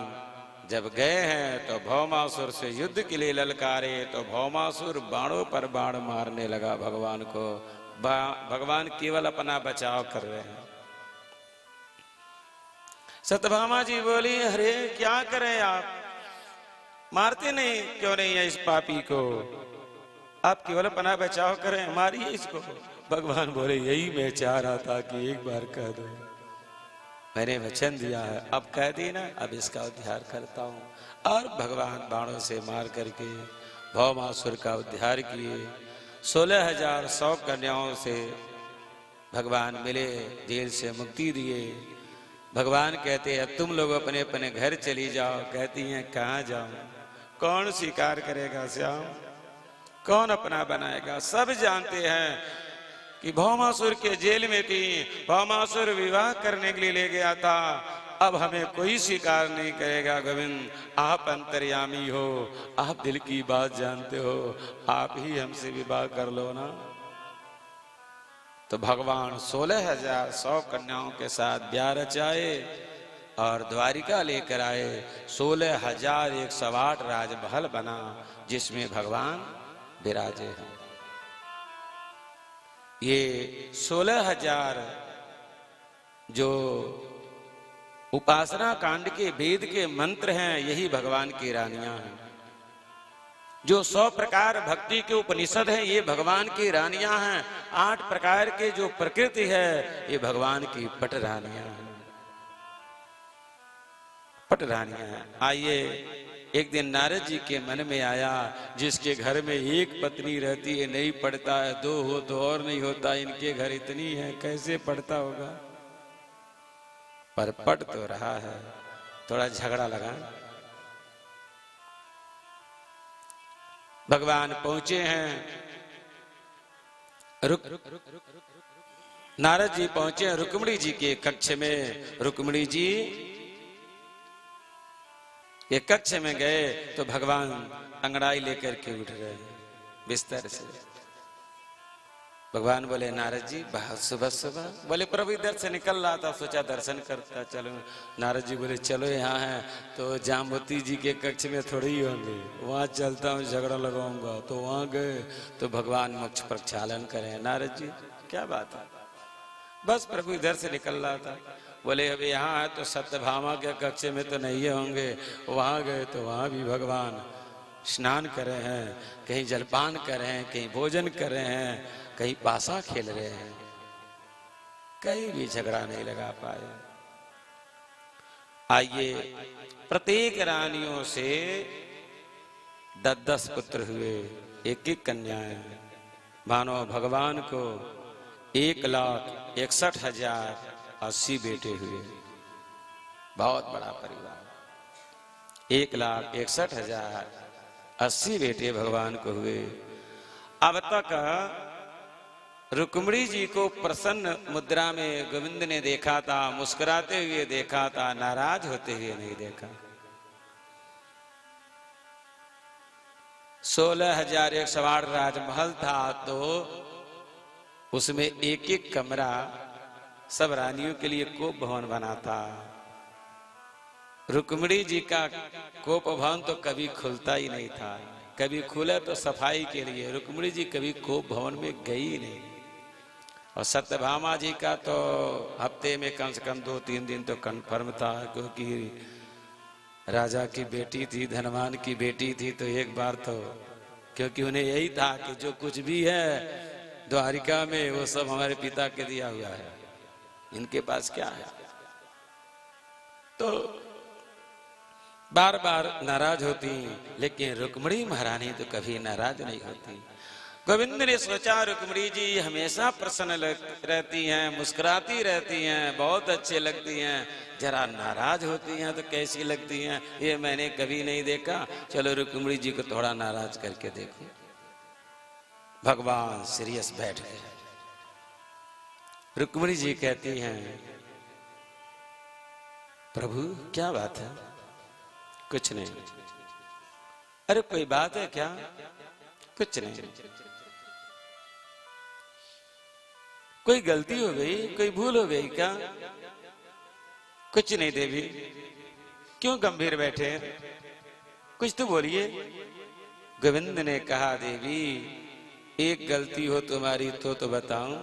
जब गए हैं तो भौमासुर से युद्ध के लिए ललकारे तो भौमासुर बाणों पर बाण मारने लगा भगवान को। भगवान केवल अपना बचाव कर रहे हैं। सत्यभामा जी बोली, अरे क्या करें आप, मारते नहीं क्यों नहीं है इस पापी को, आप केवल अपना बचाव करें, मारिए इसको। भगवान बोले, यही मैं चाह रहा था कि एक बार कह दो, मैंने वचन दिया है, अब कह दी ना, अब इसका उद्धार करता हूं। और भगवान बाणों से मार करके भौमासुर का उद्धार किए। 16,100 कन्याओं से भगवान मिले, जेल से मुक्ति दिए। भगवान कहते हैं, तुम लोग अपने अपने घर चली जाओ। कहती हैं, कहाँ जाऊं, कौन स्वीकार करेगा श्याम, कौन अपना बनाएगा। सब जानते हैं कि भौमासुर के जेल में थी, भौमासुर विवाह करने के लिए ले गया था, अब हमें कोई स्वीकार नहीं करेगा। गोविंद, आप अंतर्यामी हो, आप दिल की बात जानते हो, आप ही हमसे विवाह कर लो ना। तो भगवान 16,100 कन्याओं के साथ ब्याह रचाए और द्वारिका लेकर आए। 16,108 राजमहल बना जिसमें भगवान विराजे हैं। ये 16,000 जो उपासना कांड के वेद के मंत्र हैं, यही भगवान की रानियां हैं। जो 100 प्रकार भक्ति के उपनिषद है ये भगवान की रानियां हैं। 8 प्रकार के जो प्रकृति है ये भगवान की पट रानियां हैं, पट रानियां हैं। आइए, एक दिन नारद जी के मन में आया, जिसके घर में एक पत्नी रहती है नहीं पढ़ता है, 2 हो तो और नहीं होता, इनके घर इतनी है कैसे पढ़ता होगा। पर पढ़ तो रहा है। थोड़ा झगड़ा लगा। भगवान पहुंचे हैं, नारद जी पहुंचे हैं रुक्मिणी जी के कक्ष में। रुक्मिणी जी ये कक्ष में गए तो भगवान अंगड़ाई लेकर के उठ रहे बिस्तर से। भगवान बोले नारद जी बहुत सुबह सुबह। बोले प्रभु इधर से निकल रहा था, सोचा दर्शन करता चलो। नारद जी बोले चलो यहाँ है तो जामवती जी के कक्ष में थोड़ी ही होंगे, वहाँ चलता हूँ झगड़ा लगाऊंगा। तो वहाँ गए तो भगवान मोक्ष प्रक्षालन करें। नारद जी क्या बात है, बस प्रभु इधर से निकल रहा था। बोले अब यहाँ है तो सत्यभामा के कक्ष में तो नहीं होंगे, वहाँ गए तो वहाँ भी भगवान स्नान कर रहे हैं, कहीं जलपान कर रहे हैं, कहीं भोजन कर रहे हैं, कहीं पासा खेल रहे हैं, कहीं भी झगड़ा नहीं लगा पाए। आइए, प्रत्येक रानियों से 10-10 पुत्र हुए, 1-1 कन्याएं। मानो भगवान को 1,61,080 बेटे हुए। बहुत बड़ा परिवार, 1,61,080 बेटे भगवान को हुए। अब तक रुक्मिणी जी को प्रसन्न मुद्रा में गोविंद ने देखा था, मुस्कुराते हुए देखा था, नाराज होते हुए नहीं देखा। 16,108 राजमहल था तो उसमें 1-1 कमरा सब रानियों के लिए कोप भवन बना था। रुक्मिणी जी का कोप भवन तो कभी खुलता ही नहीं था, कभी खुला तो सफाई के लिए। रुक्मिणी जी कभी कोप भवन में गई नहीं। और सत्यभामा जी का तो हफ्ते में कम से कम 2-3 दिन तो कन्फर्म था, क्योंकि राजा की बेटी थी, धनवान की बेटी थी, तो एक बार तो क्योंकि उन्हें यही था कि जो कुछ भी है द्वारिका में वो सब हमारे पिता के दिया हुआ है, इनके पास क्या है। तो बार बार नाराज होती, लेकिन रुक्मिणी महारानी तो कभी नाराज नहीं होती। गोविंद ने सोचा रुक्मिणी जी हमेशा प्रसन्न रहती हैं, मुस्कुराती रहती हैं, बहुत अच्छे लगती हैं, जरा नाराज होती हैं तो कैसी लगती हैं ये मैंने कभी नहीं देखा। चलो रुक्मिणी जी को थोड़ा नाराज करके देखो। भगवान सीरियस बैठ गए। रुक्मिणी जी कहती हैं प्रभु क्या बात है। कुछ नहीं। अरे कोई बात है क्या। कुछ नहीं। कोई गलती हो गई, कोई भूल हो गई क्या। कुछ नहीं देवी। क्यों गंभीर बैठे, कुछ तो बोलिए। गोविंद ने कहा देवी एक गलती हो तुम्हारी तो बताऊं।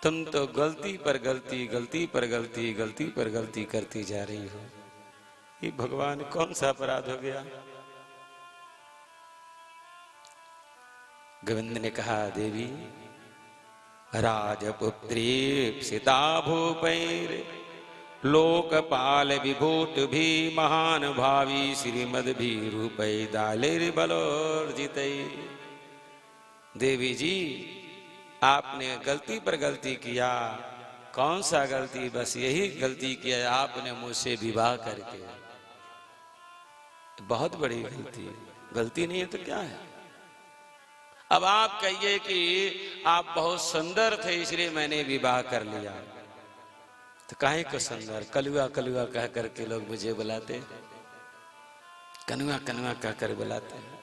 तुम तो गलती पर गलती, गलती पर गलती, गलती पर गलती करती जा रही हो। ये भगवान कौन सा अपराध हो गया। गोविंद ने कहा देवी राजपुत्री सीता भूपैर लोकपाल विभूत भी महान भावी श्रीमद भी रूपै दालिर बलोर्जित। देवी जी आपने गलती पर गलती किया। कौन सा गलती, बस यही गलती किया आपने मुझसे विवाह करके। बहुत बड़ी गलती। गलती नहीं है तो क्या है। अब आप कहिए कि आप बहुत सुंदर थे इसलिए मैंने विवाह कर लिया, तो काहे को सुंदर। कलुआ कलुआ कह करके लोग मुझे बुलाते, कनुआ कनुआ कह कर बुलाते हैं।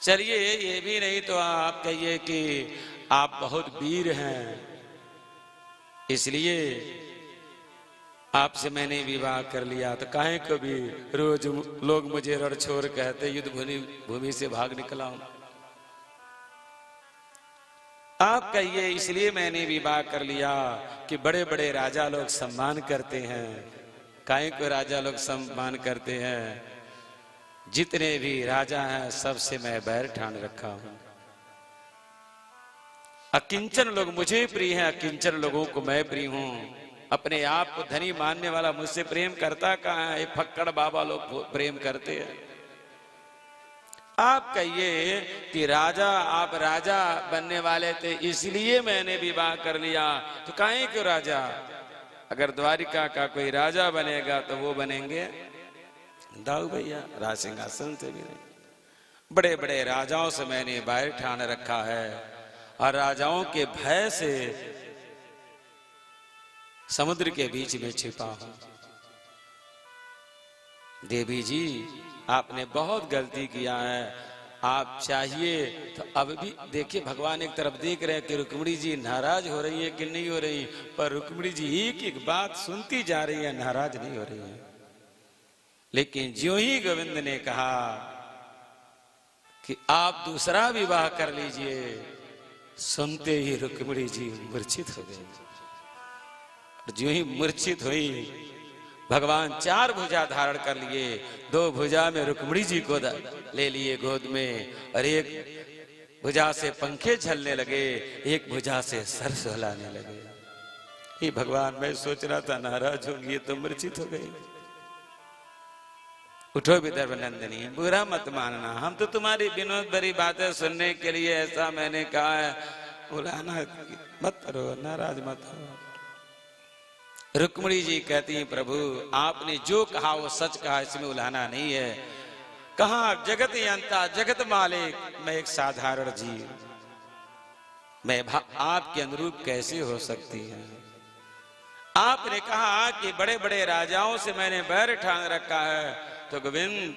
चलिए ये भी नहीं तो आप कहिए कि आप बहुत वीर हैं इसलिए आपसे मैंने विवाह कर लिया, तो काहे को भी रोज लोग मुझे रणछोड़ कहते, युद्ध भूमि से भाग निकला हूं। आप कहिए इसलिए मैंने विवाह कर लिया कि बड़े बड़े राजा लोग सम्मान करते हैं। काहे को राजा लोग सम्मान करते हैं। जितने भी राजा हैं सबसे मैं बैर ठान रखा हूं। अकिंचन लोग मुझे प्रिय हैं, अकिंचन लोगों को मैं प्रिय हूं। अपने आप को धनी मानने वाला मुझसे प्रेम करता कहां है? ये फक्कड़ बाबा लोग प्रेम करते हैं। आप कहिए कि राजा, आप राजा बनने वाले थे इसलिए मैंने विवाह कर लिया, तो काहे क्यों राजा? अगर द्वारिका का कोई राजा बनेगा तो वो बनेंगे दाऊ भैया, राज सिंहासन से भी नहीं। बड़े बड़े राजाओं से मैंने बैर ठान रखा है और राजाओं के भय से समुद्र के बीच में छिपा हूं। देवी जी आपने बहुत गलती किया है। आप चाहिए तो अब भी देखिए, भगवान एक तरफ देख रहे हैं कि रुक्मिणी जी नाराज हो रही है कि नहीं हो रही, पर रुक्मिणी जी एक एक बात सुनती जा रही है, नाराज नहीं हो रही है। लेकिन ज्यों ही गोविंद ने कहा कि आप दूसरा विवाह कर लीजिए, सुनते ही रुक्मिणी जी मूर्छित हो गई। ज्यों ही मूर्छित हुई, भगवान 4 भुजा धारण कर लिए। 2 भुजा में रुक्मिणी जी को ले लिए गोद में और एक भुजा से पंखे झलने लगे, एक भुजा से सर सहलाने लगे। ये भगवान, मैं सोच रहा था नाराज होंगी, ये तो मूर्छित हो गई। उठो विदर्भ नंदिनी, बुरा मत मानना, हम तो तुम्हारी विनोद भरी बातें सुनने के लिए ऐसा मैंने कहा है, बुलाना मत करो, नाराज मत हो। रुक्मिणी जी कहती हैं, प्रभु आपने जो कहा वो सच कहा, इसमें उलाहना नहीं है। कहा जगत यंता जगत मालिक, मैं एक साधारण जीव, मैं आपके अनुरूप कैसे हो सकती है? आपने कहा कि बड़े बड़े राजाओं से मैंने बैर ठान रखा है, तो गोविंद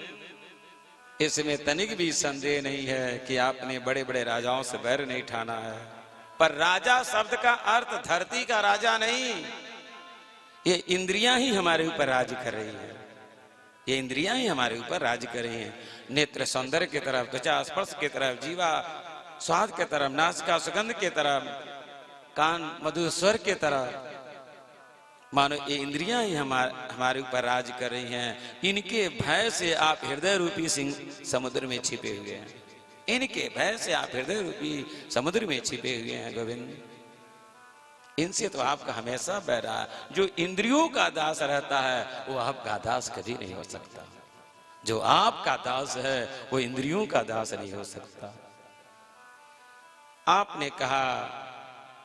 इसमें तनिक भी संदेह नहीं है कि आपने बड़े बड़े राजाओं से बैर नहीं ठाना है। पर राजा शब्द का अर्थ धरती का राजा नहीं, ये इंद्रियां ही हमारे ऊपर राज कर रही है। ये इंद्रियां ही हमारे ऊपर राज कर रही हैं। नेत्र सौंदर्य की तरफ, त्वचा स्पर्श की तरफ, जीवा स्वाद की तरफ, नासिका सुगंध की तरफ, कान मधुर स्वर की तरफ, मानो ये इंद्रियां ही हमारे ऊपर राज कर रही हैं। इनके भय से आप हृदय रूपी सिंह समुद्र में छिपे हुए हैं। इनके भय से आप हृदय रूपी समुद्र में छिपे हुए हैं गोविंद। इनसे तो आपका हमेशा बैर रहा। जो इंद्रियों का दास रहता है वो आपका दास कभी नहीं हो सकता। जो आपका दास है वो इंद्रियों का दास नहीं हो सकता। आपने कहा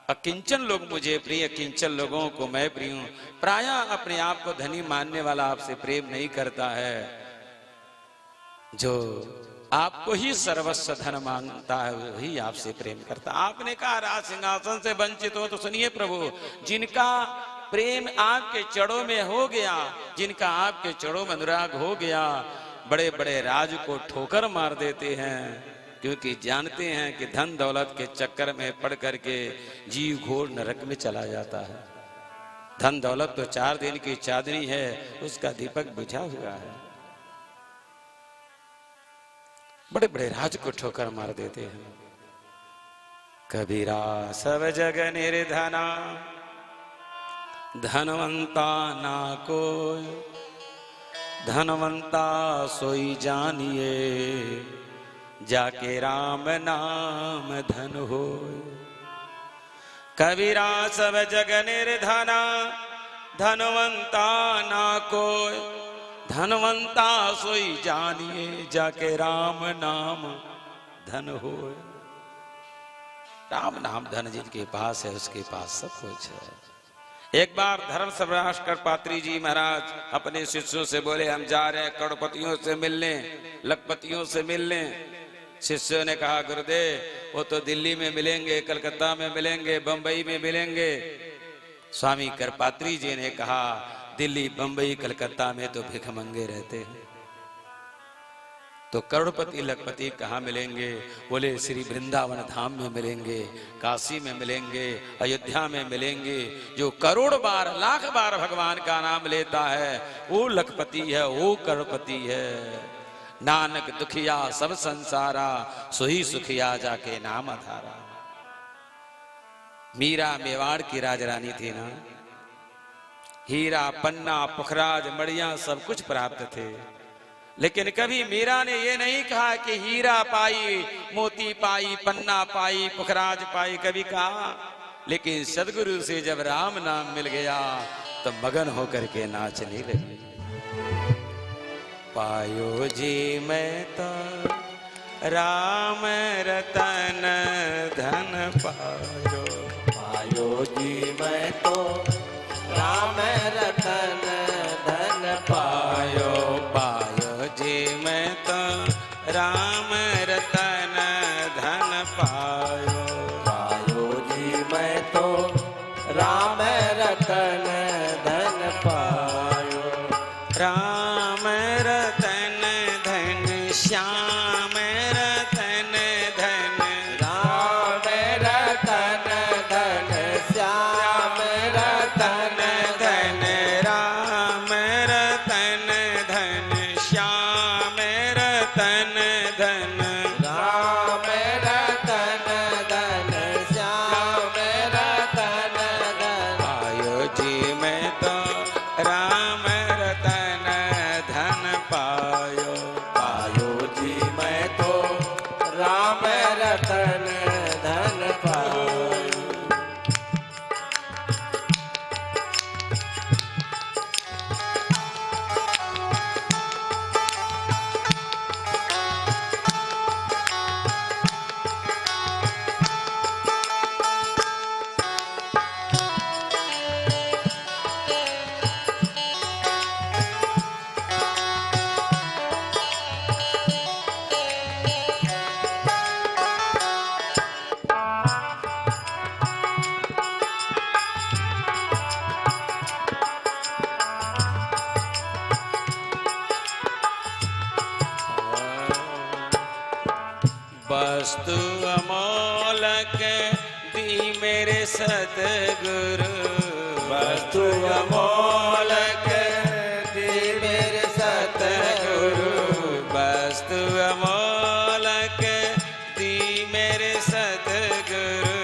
अकिंचन लोग मुझे प्रिय, किंचन लोगों को मैं प्रिय हूं। प्राय अपने आप को धनी मानने वाला आपसे प्रेम नहीं करता है। जो आपको ही सर्वस्व धन मांगता है वही आपसे प्रेम करता। आपने कहा राज सिंहासन से वंचित हो, तो सुनिए प्रभु, जिनका प्रेम आपके चरणों में हो गया, जिनका आपके चरणों में अनुराग हो गया, बड़े बड़े राज को ठोकर मार देते हैं, क्योंकि जानते हैं कि धन दौलत के चक्कर में पड़ करके जीव घोर नरक में चला जाता है। धन दौलत तो 4 दिन की चांदनी है, उसका दीपक बुझा हुआ है। बड़े बड़े राज को ठोकर मार देते हैं। कबीरा सब जग निर्धना, धनवंता ना कोई, धनवंता सोई जानिए, जाके राम नाम धन हो। कबीरा सब जग निर्धना, धनवंता ना कोई, धनवंता सोई जानिए, जाके राम नाम धन हो। राम नाम धन जिनके पास है उसके पास सब कुछ है। एक बार धर्म सभराष्कर पात्री जी महाराज अपने शिष्यों से बोले, हम जा रहे हैं करोड़पतियों से मिलने, लखपतियों से मिलने। शिष्यों ने कहा गुरुदेव वो तो दिल्ली में मिलेंगे, कलकत्ता में मिलेंगे, बंबई में मिलेंगे। स्वामी करपात्री जी ने कहा दिल्ली बंबई कलकत्ता में तो भिखमंगे रहते हैं, तो करोड़पति लखपति कहाँ मिलेंगे? बोले श्री वृंदावन धाम में मिलेंगे, काशी में मिलेंगे, अयोध्या में मिलेंगे। जो करोड़ बार लाख बार भगवान का नाम लेता है वो लखपति है, वो करोड़पति है। नानक दुखिया सब संसारा, सोही सुखिया जाके नाम आधारा। मीरा मेवाड़ की राजरानी थी ना, हीरा पन्ना पुखराज मड़िया सब कुछ प्राप्त थे, लेकिन कभी मीरा ने ये नहीं कहा कि हीरा पाई, मोती पाई, पन्ना पाई, पुखराज पाई, कभी कहा। लेकिन सदगुरु से जब राम नाम मिल गया तो मगन होकर के नाचने लगी। पायो जी मैं तो राम रतन धन पायो, पायो जी मैं तो राम रतन धन पायो। पायो जी मैं तो राम रतन धन पायो। पायो जी मैं तो राम रतन धन पायो। राम रतन धन श्याम रतन धन, राम रतन धन श्याम रतन धन। राम रतन धन श्याम रतन धन। राम रतन धन श्याम रतन धन। पायो जी मैं तो राम रतन धन पायो। पायो जी मैं तो राम रतन धन पायो। वस्तु अमोलक दी मेरे सतगुरु, वस्तु अमोलक दी मेरे सतगुरु। वस्तु अमोलक दी मेरे सतगुरु।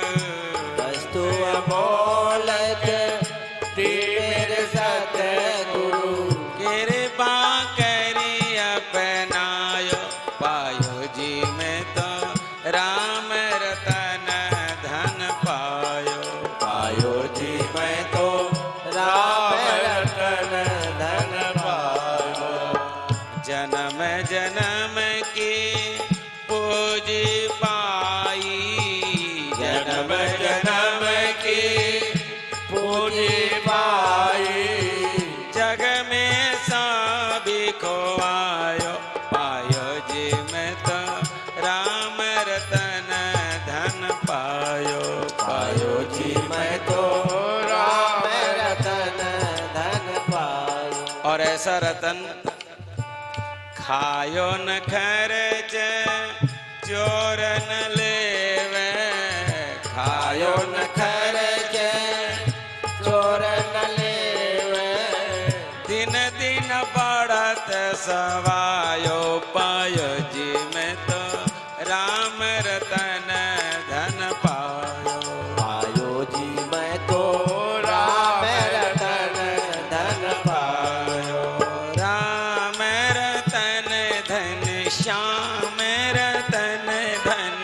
वस्तु अमोलक दी मेरे सतगुरु। कृपा करी अपनायो, पायो जी मैं तो राम रतन धन पायो। पायो जी मैं तो राम रतन धन पायो। जन्म जन्म की पूजी पाई, जन्म जन्म की पूजी पाई। जग में सभी खोवायो, पायो जी मैं तो राम रतन धन पायो। पायो जी मैं तो राम रतन धन पायो। और ऐसा रतन खायो न खर्च चोर न लेवे, खायो न खर्च चोर न लेवे। दिन दिन बढ़त सवायो, पायो जी मैं तो राम रतन धन पायो। पायो जी मैं तो राम रतन धन पायो। राम रतन धन श्याम रतन धन।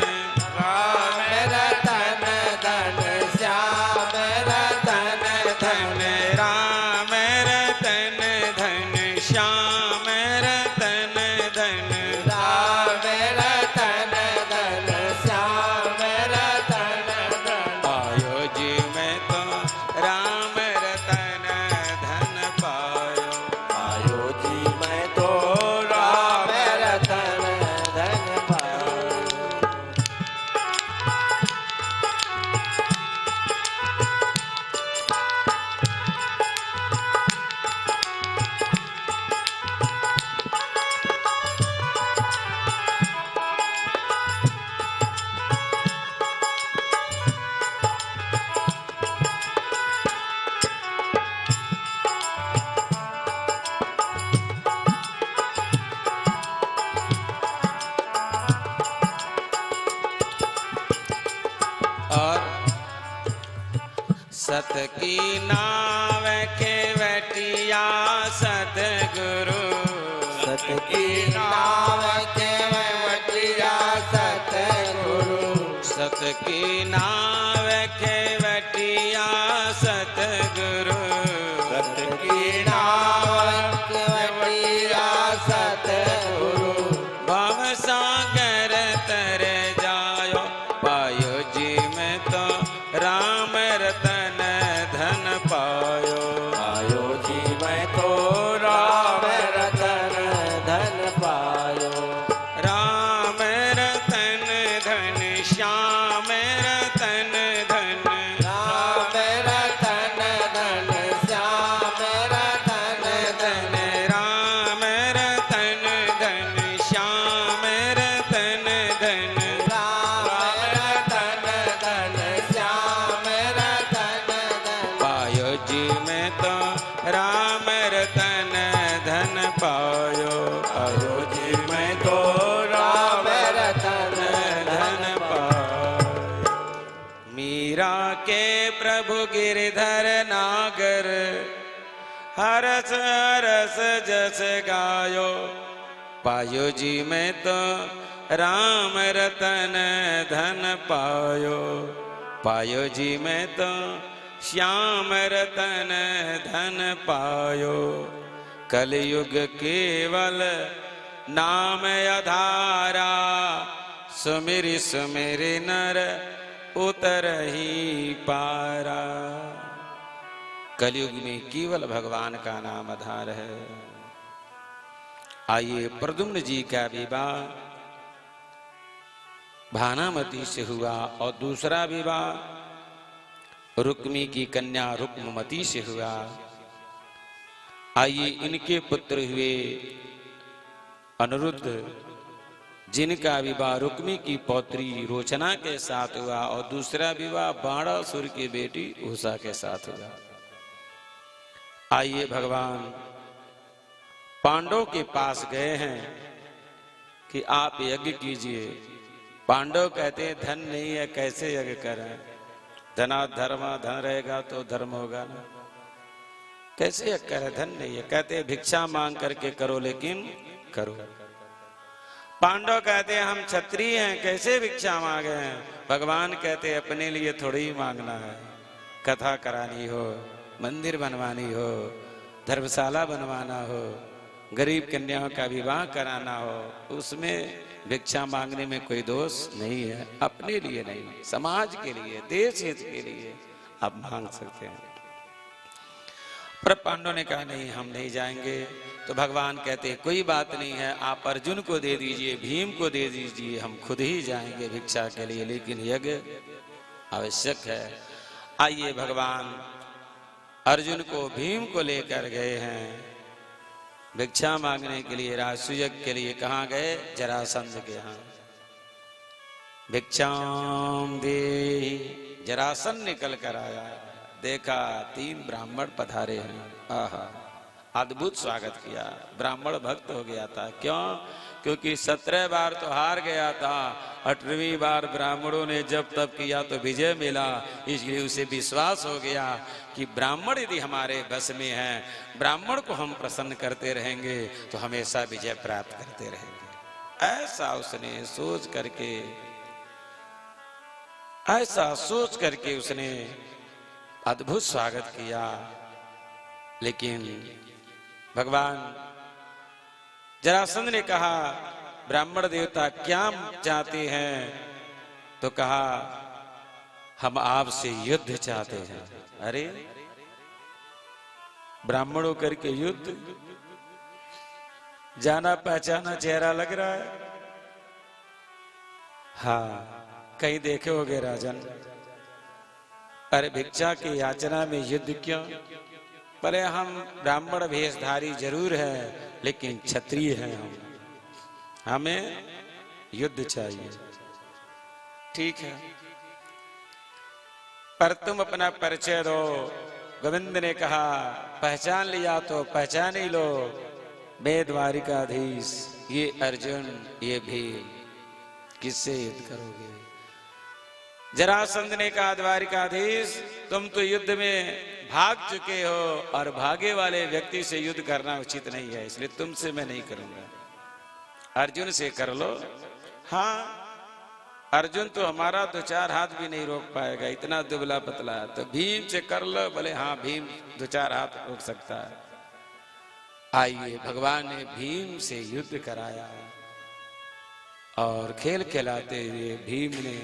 राम रतन धन श्याम रतन धन। राम रतन धन श्याम रतन धन। राम रतन धन श्याम रतन धन। पायो जी मैं तो राम रतन धन पायो। पायो जी मैं तो राम रतन धन पायो। और सत की नाव के बैठिया सतगुरु, सत की नाव केवटिया सतगुरु सत की नाव केवटिया सतगुरु सत की नाव केवटिया सतगुरु भव सागर तर जायो पायो जी में तो राम रतन धन पायो आयो जी मैं तो राम रतन धन पायो राम रतन धन श्याम रतन धन राम रतन धन श्याम रतन धन राम रतन धन श्याम रतन धन राम रतन धन श्याम रतन धन पायो जी में तो राम रतन धन पायो पायो जी में तो राम रतन धन पायो मीरा के प्रभु गिरधर नागर हरस हरस जस गायो पायो जी में तो राम रतन धन पायो पायो जी में तो श्याम रतन धन पायो कलयुग केवल नाम आधारा सुमिरि सुमिरि नर उतर ही पारा कलयुग में केवल भगवान का नाम आधार है। आइए प्रद्युम्न जी का विवाह भानामती से हुआ और दूसरा विवाह रुक्मी की कन्या रुक्ममती से हुआ। आइए इनके पुत्र हुए अनिरुद्ध जिनका विवाह रुक्मी की पौत्री रोचना के साथ हुआ और दूसरा विवाह बाणासुर की बेटी उषा के साथ हुआ। आइए भगवान पांडव के पास गए हैं कि आप यज्ञ कीजिए। पांडव कहते हैं धन नहीं है कैसे यज्ञ करें, धना धर्म धन रहेगा तो धर्म होगा ना, कैसे यज्ञ करें, धन नहीं है। कहते हैं भिक्षा मांग करके करो लेकिन करो। पांडव कहते हैं हम क्षत्रिय हैं कैसे भिक्षा मांगे हैं। भगवान कहते हैं अपने लिए थोड़ी ही मांगना है, कथा करानी हो, मंदिर बनवानी हो, धर्मशाला बनवाना हो, गरीब कन्याओं का विवाह कराना हो, उसमें भिक्षा मांगने में कोई दोष नहीं है। अपने लिए नहीं, समाज के लिए, देश हित के लिए आप मांग सकते हैं। पर पांडव ने कहा नहीं हम नहीं जाएंगे। तो भगवान कहते हैं कोई बात नहीं है, आप अर्जुन को दे दीजिए, भीम को दे दीजिए, हम खुद ही जाएंगे भिक्षा के लिए, लेकिन यज्ञ आवश्यक है। आइए भगवान अर्जुन को भीम को लेकर गए हैं भिक्षा मांगने के लिए, राजसूयज्ञ के लिए। कहाँ गए? जरासंध के यहाँ। भिक्षाम दे, जरासंध निकल कर आया, देखा 3 ब्राह्मण पधारे हैं। आहा, अद्भुत स्वागत किया। ब्राह्मण भक्त हो गया था। क्यों? क्योंकि 17 बार तो हार गया था, 18वीं बार ब्राह्मणों ने जब तब किया तो विजय मिला। इसलिए उसे विश्वास हो गया कि ब्राह्मण यदि हमारे बस में हैं, ब्राह्मण को हम प्रसन्न करते रहेंगे तो हमेशा विजय प्राप्त करते रहेंगे। ऐसा उसने सोच करके उसने अद्भुत स्वागत किया। लेकिन भगवान जरासंध ने कहा ब्राह्मण देवता क्या चाहते हैं? तो कहा हम आपसे युद्ध चाहते हैं। अरे ब्राह्मणों करके युद्ध, जाना पहचाना चेहरा लग रहा है। हाँ, कहीं देखे होगे राजन। अरे भिक्षा की याचना में युद्ध क्यों? पर हम ब्राह्मण भेषधारी जरूर है लेकिन क्षत्रिय हैं हम, हमें युद्ध चाहिए। ठीक है, पर तुम अपना परिचय दो। गोविंद ने कहा पहचान लिया तो पहचान ही लो, मैं द्वारिकाधीश, ये अर्जुन, ये भीम, किससे युद्ध करोगे? जरासंध ने कहा द्वारिकाधीश तुम तो युद्ध में भाग चुके हो और भागे वाले व्यक्ति से युद्ध करना उचित नहीं है, इसलिए तुमसे मैं नहीं करूंगा, अर्जुन से कर लो। हाँ, अर्जुन तो हमारा दो चार हाथ भी नहीं रोक पाएगा, इतना दुबला पतला है, तो भीम से कर लो। बोले हाँ, भीम दो चार हाथ रोक सकता है। आइए, भगवान ने भीम से युद्ध कराया और खेल खिलाते हुए भीम ने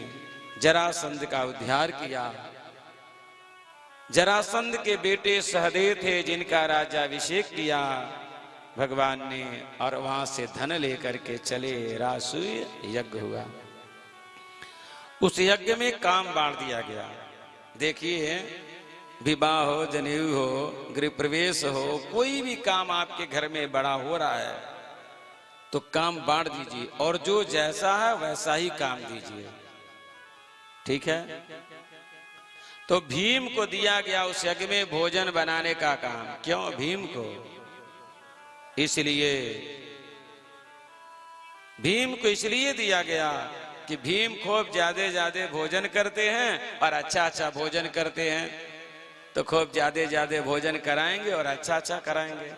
जरासंध का उद्धार किया। जरासंध के बेटे सहदेव थे जिनका राज्याभिषेक किया भगवान ने, और वहां से धन लेकर के चले, रासूय यज्ञ हुआ। उस यज्ञ में काम बांट दिया गया। देखिए, विवाह हो, जनेऊ हो, गृह प्रवेश हो, कोई भी काम आपके घर में बड़ा हो रहा है तो काम बांट दीजिए, और जो जैसा है वैसा ही काम दीजिए, ठीक है। तो भीम को दिया गया उस यज्ञ में भोजन बनाने का काम। क्यों भीम को? इसलिए भीम को इसलिए दिया गया कि भीम खूब ज्यादा भोजन करते हैं और अच्छा भोजन करते हैं, तो खूब ज्यादा भोजन कराएंगे और अच्छा कराएंगे।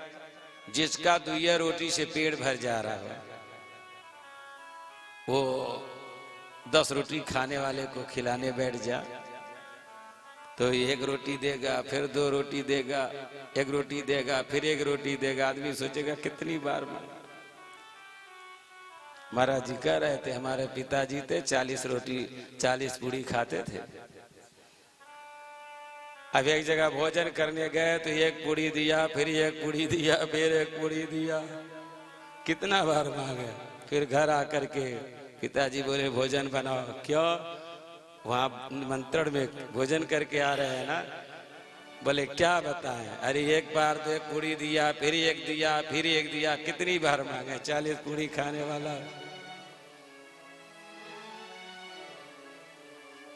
जिसका दुइया रोटी से पेट भर जा रहा है वो 10 रोटी खाने वाले को खिलाने बैठ जा तो 1 रोटी देगा, फिर 2 रोटी देगा, 1 रोटी देगा, फिर 1 रोटी देगा। आदमी सोचेगा कितनी बार महाराज जी कह रहे थे, हमारे पिताजी थे 40 रोटी 40 पूड़ी खाते थे। अब एक जगह भोजन करने गए तो 1 पूड़ी दिया, फिर 1 पूड़ी दिया, फिर 1 पूड़ी दिया, कितना बार मांगे। फिर घर आकर के पिताजी बोले भोजन बनाओ। क्यों? वहां निमंत्रण में भोजन करके आ रहे हैं ना। बोले क्या बताएं? अरे एक बार तो 1 पूड़ी दिया, फिर 1 दिया, फिर 1 दिया, कितनी बार मांगे? 40 पूड़ी खाने वाला।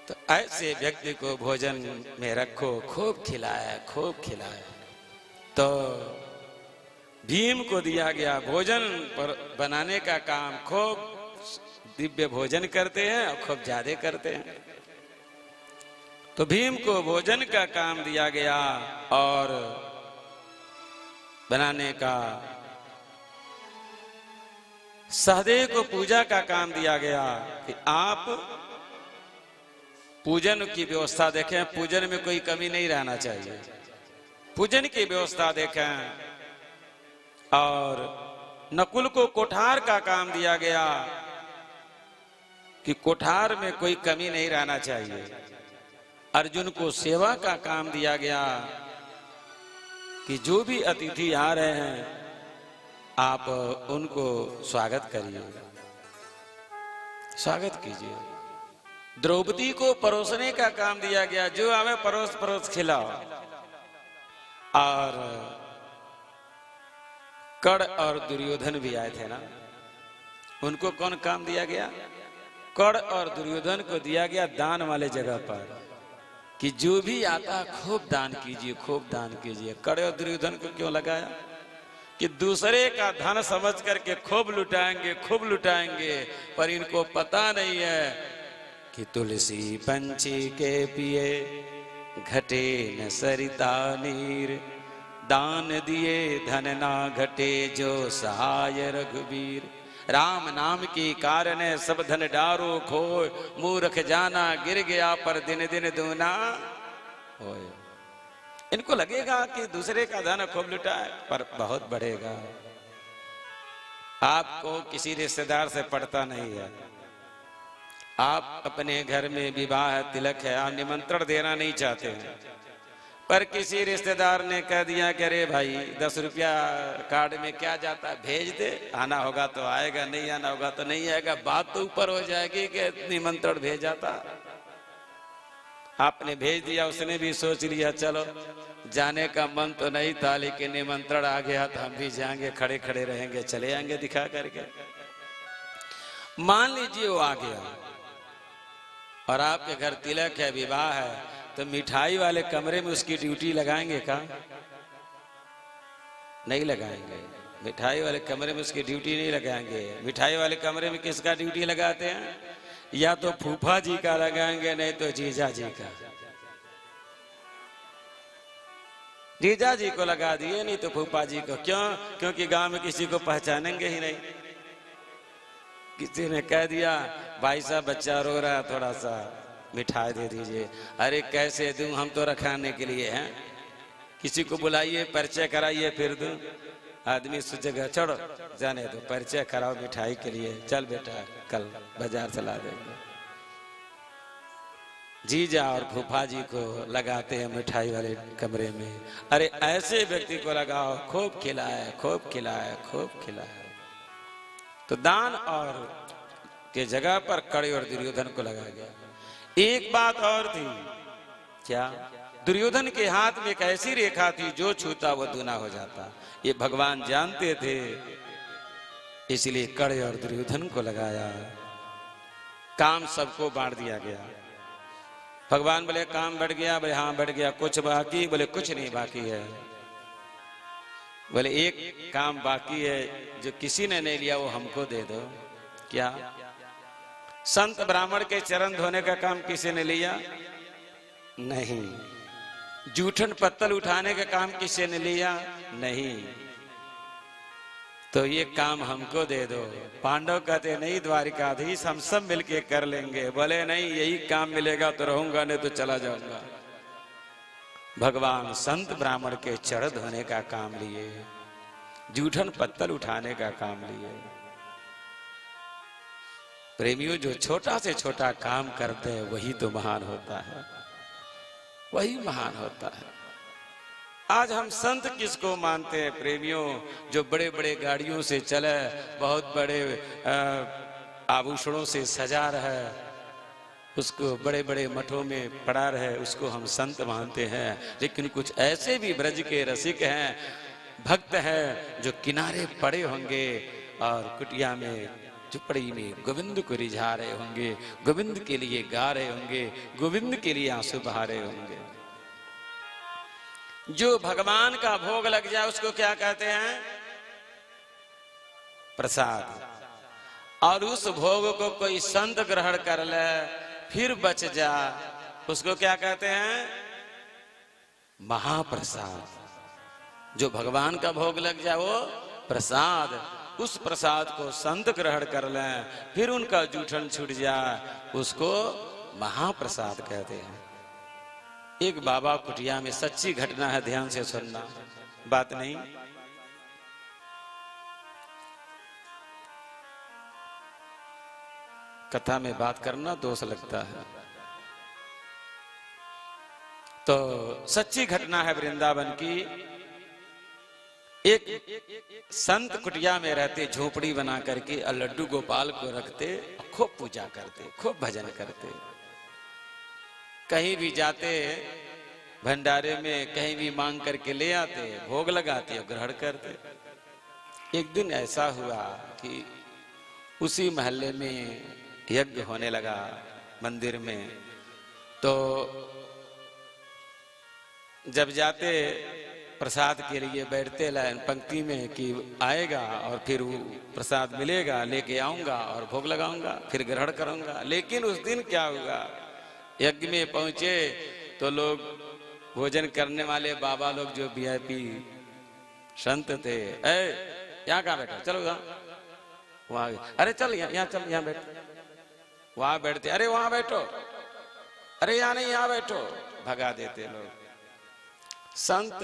तो ऐसे व्यक्ति को भोजन में रखो, खूब खिलाए, खूब खिलाए। तो भीम को दिया गया भोजन पर बनाने का काम। खूब दिव्य भोजन करते हैं और खूब ज्यादा करते हैं। तो भीम को भोजन का काम दिया गया और बनाने का। सहदेव को पूजा का काम दिया गया कि आप पूजन की व्यवस्था देखें, पूजन में कोई कमी नहीं रहना चाहिए, पूजन की व्यवस्था देखें। और नकुल को कोठार का काम दिया गया कि कोठार में कोई कमी नहीं रहना चाहिए। अर्जुन को सेवा का काम दिया गया कि जो भी अतिथि आ रहे हैं आप उनको स्वागत करिए, स्वागत कीजिए। द्रौपदी को परोसने का काम दिया गया, जो आवे परोस परोस खिलाओ। और कर्ण और दुर्योधन भी आए थे ना, उनको कौन काम दिया गया? कर्ण और दुर्योधन को दिया गया दान वाले जगह पर कि जो भी आता खूब दान कीजिए, खूब दान कीजिए। कर्ण और दुर्योधन को क्यों लगाया? कि दूसरे का धन समझ करके खूब लुटाएंगे, खूब लुटाएंगे, पर इनको पता नहीं है कि तुलसी पंछी के पिए घटे न सरिता नीर, दान दिए धन ना घटे जो सहाय रघुवीर। राम नाम की कारण सब धन डारो खोय, मूर्ख जाना गिर गया पर दिन दिन दूना होय। इनको लगेगा कि दूसरे का धन खूब लुटाए, पर बहुत बढ़ेगा। आपको किसी रिश्तेदार से पड़ता नहीं है। आप अपने घर में विवाह तिलक है, आप निमंत्रण देना नहीं चाहते हैं, पर किसी रिश्तेदार ने कह दिया कि अरे भाई 10 रुपया कार्ड में क्या जाता है, भेज दे, आना होगा तो आएगा, नहीं आना होगा तो नहीं आएगा। बात तो ऊपर हो जाएगी कि निमंत्रण भेजा था, आपने भेज दिया, उसने भी सोच लिया चलो जाने का मन तो नहीं था लेकिन निमंत्रण आ गया तो हम भी जाएंगे, खड़े खड़े रहेंगे, चले आएंगे दिखा करके। मान लीजिए वो आ गया और आपके घर तिलक है, विवाह है, तो मिठाई वाले कमरे में उसकी ड्यूटी लगाएंगे का? नहीं लगाएंगे। मिठाई वाले कमरे में उसकी ड्यूटी नहीं लगाएंगे। मिठाई वाले कमरे में किसका ड्यूटी लगाते हैं? या तो फूफा जी का लगाएंगे, नहीं तो जीजा जी का। जीजा जी को लगा दिए, नहीं तो फूफा जी को। क्यों? क्योंकि गांव में किसी को पहचानेंगे ही नहीं। किसी ने कह दिया भाई साहब बच्चा रो रहा है, थोड़ा सा मिठाई दे दीजिए। अरे कैसे दूं, हम तो रखाने के लिए हैं। किसी को बुलाइए, परिचय कराइए, फिर दूं। आदमी सोचेगा छोड़ो जाने दो, परिचय कराओ मिठाई के लिए, चल बेटा कल बाजार चला देंगे। जीजा और फूफा जी को लगाते हैं मिठाई वाले कमरे में। अरे ऐसे व्यक्ति को लगाओ, खूब खिलाए, खूब खिलाए, खूब खिलाए। तो दान और के जगह पर कड़े और दुर्योधन को लगा गया। एक बात और थी, क्या? दुर्योधन के हाथ में एक ऐसी रेखा थी, जो छूता वो दूना हो जाता। ये भगवान जानते थे, इसलिए कड़े और दुर्योधन को लगाया। काम सबको बांट दिया गया। भगवान बोले काम बढ़ गया? बोले हाँ बढ़ गया। कुछ बाकी? बोले कुछ नहीं बाकी है। बोले एक काम बाकी है, जो किसी ने नहीं लिया वो हमको दे दो। क्या? संत ब्राह्मण के चरण धोने का काम किसी ने लिया? नहीं। जूठन पत्तल उठाने का काम किसी ने लिया? नहीं। तो ये काम हमको दे दो। पांडव कहते नहीं द्वारिकाधीश, हम सब मिलके कर लेंगे। बोले नहीं, यही काम मिलेगा तो रहूंगा, नहीं तो चला जाऊंगा। भगवान संत ब्राह्मण के चरण धोने का काम लिए, जूठन पत्तल उठाने का काम लिए। प्रेमियों, जो छोटा से छोटा काम करते हैं वही तो महान होता है, वही महान होता है। आज हम संत किसको मानते हैं प्रेमियों? जो बड़े बड़े गाड़ियों से चले, बहुत बड़े आभूषणों से सजा रहे, उसको बड़े बड़े मठों में पड़ा रहे, उसको हम संत मानते हैं। लेकिन कुछ ऐसे भी ब्रज के रसिक हैं, भक्त हैं, जो किनारे पड़े होंगे और कुटिया में, झुपड़ी में गोविंद को रिझा रहे होंगे, गोविंद के लिए गा रहे होंगे, गोविंद के लिए आंसू बहा रहे होंगे। जो भगवान का भोग लग जाए उसको क्या कहते हैं? प्रसाद। और उस भोग को कोई संत ग्रहण कर ले फिर बच जा, उसको क्या कहते हैं? महाप्रसाद। जो भगवान का भोग लग जाए वो प्रसाद। उस प्रसाद को संत ग्रहण कर लें, फिर उनका जूठन छूट जाए, उसको महाप्रसाद कहते हैं। एक बाबा कुटिया में, सच्ची घटना है, ध्यान से सुनना, बात नहीं। कथा में बात करना दोष लगता है। तो सच्ची घटना है वृंदावन की। एक संत कुटिया में रहते, झोपड़ी बना करके, और लड्डू गोपाल को रखते, खूब पूजा करते, खूब भजन करते। कहीं भी जाते भंडारे में, कहीं भी मांग करके ले आते, भोग लगाते और ग्रहण करते। एक दिन ऐसा हुआ कि उसी महल्ले में यज्ञ होने लगा मंदिर में। तो जब जाते प्रसाद के लिए बैठते लाइन पंक्ति में कि आएगा और फिर वो प्रसाद मिलेगा, लेके आऊंगा और भोग लगाऊंगा, फिर ग्रहण करूंगा। लेकिन उस दिन क्या हुआ, यज्ञ में पहुंचे तो लोग, भोजन करने वाले बाबा लोग, जो वीआईपी संत थे, यहाँ कहाँ बैठो, चलो वहां, अरे चल यहाँ चल, यहाँ बैठ, वहां बैठते, अरे वहां बैठो, अरे यहाँ नहीं, यहाँ बैठो, भगा देते लोग। संत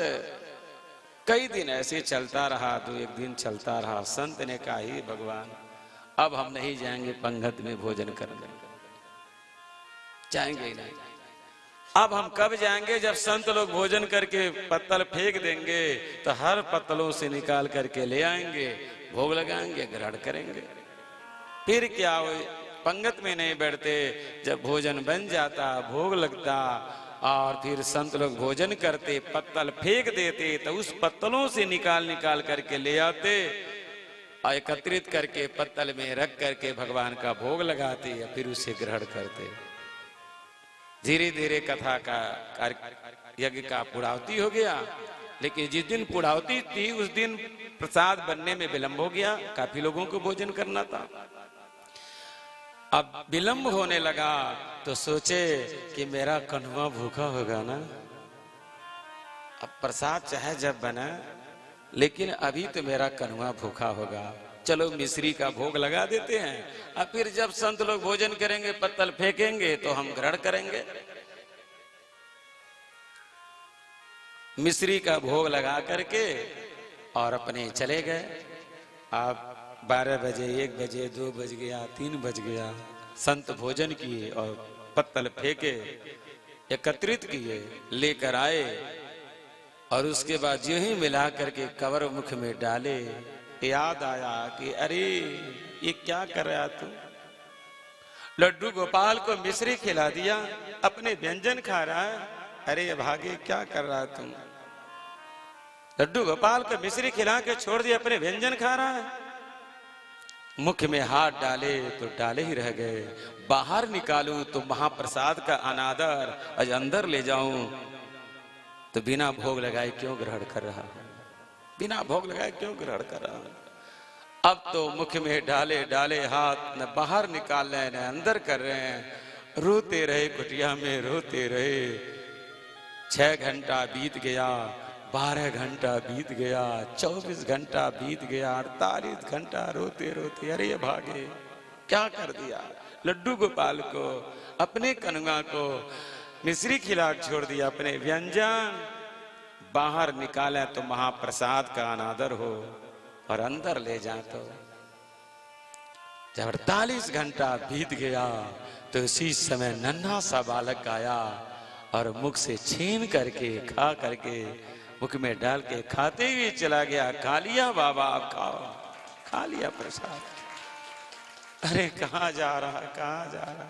कई दिन ऐसे चलता रहा, दो एक दिन चलता रहा। संत ने कहा, ही भगवान, अब हम नहीं जाएंगे पंगत में भोजन करने, जाएंगे ही नहीं। अब हम कब जाएंगे? जब संत लोग भोजन करके पत्तल फेंक देंगे तो हर पत्तलों से निकाल करके ले आएंगे, भोग लगाएंगे, ग्रहण करेंगे। फिर क्या हो, पंगत में नहीं बैठते। जब भोजन बन जाता, भोग लगता और फिर संत लोग भोजन करते, पत्तल फेंक देते, तो उस पत्तलों से निकाल निकाल करके ले आते और एकत्रित करके पत्तल में रख करके भगवान का भोग लगाते या फिर उसे ग्रहण करते। धीरे धीरे कथा का यज्ञ का पूर्णाहुति हो गया। लेकिन जिस दिन पूर्णाहुति थी उस दिन प्रसाद बनने में विलंब हो गया, काफी लोगों को भोजन करना था। अब विलंब होने लगा तो सोचे कि मेरा कन्हवा भूखा होगा ना, अब प्रसाद चाहे जब बना, लेकिन अभी तो मेरा कनुआ भूखा होगा, चलो मिश्री का भोग लगा देते हैं, और फिर जब संत लोग भोजन करेंगे पत्तल फेंकेंगे तो हम ग्रहण करेंगे। मिश्री का भोग लगा करके और अपने चले गए। आप 12 बजे, 1 बजे, 2 बज गया, 3 बज गया, संत भोजन किए और पत्तल फेंके, एकत्रित किए, लेकर आए, और उसके बाद जो ही मिला करके कवर मुख में डाले, याद आया कि अरे ये क्या कर रहा तू। लड्डू गोपाल को मिश्री खिला दिया, अपने व्यंजन खा रहा है। अरे भागे, क्या कर रहा तुम। लड्डू गोपाल को मिश्री खिला के छोड़ दिया, अपने व्यंजन खा रहा है। मुख में हाथ डाले तो डाले ही रह गए, बाहर निकालूं तो महाप्रसाद का अनादर, आज अंदर ले जाऊं तो बिना भोग लगाए क्यों ग्रहण कर रहा है, बिना भोग लगाए क्यों ग्रहण कर रहा है। अब तो मुख में डाले डाले हाथ, न बाहर निकाल रहे न अंदर कर रहे हैं। रोते रहे, कुटिया में रोते रहे। 6 घंटा बीत गया, 12 घंटा बीत गया, 24 घंटा बीत गया, 48 घंटा रोते रोते अरे भागे, क्या कर दिया। लड्डू गोपाल को, अपने कनुआ को मिश्री खिला छोड़ दिया, अपने व्यंजन बाहर निकाला तो महाप्रसाद का अनादर हो, और अंदर ले जा तो। जब 48 घंटा बीत गया तो उसी समय नन्हा सा बालक आया और मुख से छीन करके खा करके मुख में डाल के खाते हुए चला गया। खा लिया बाबा, आप खाओ, खा लिया प्रसाद। अरे कहाँ जा रहा, कहाँ जा रहा,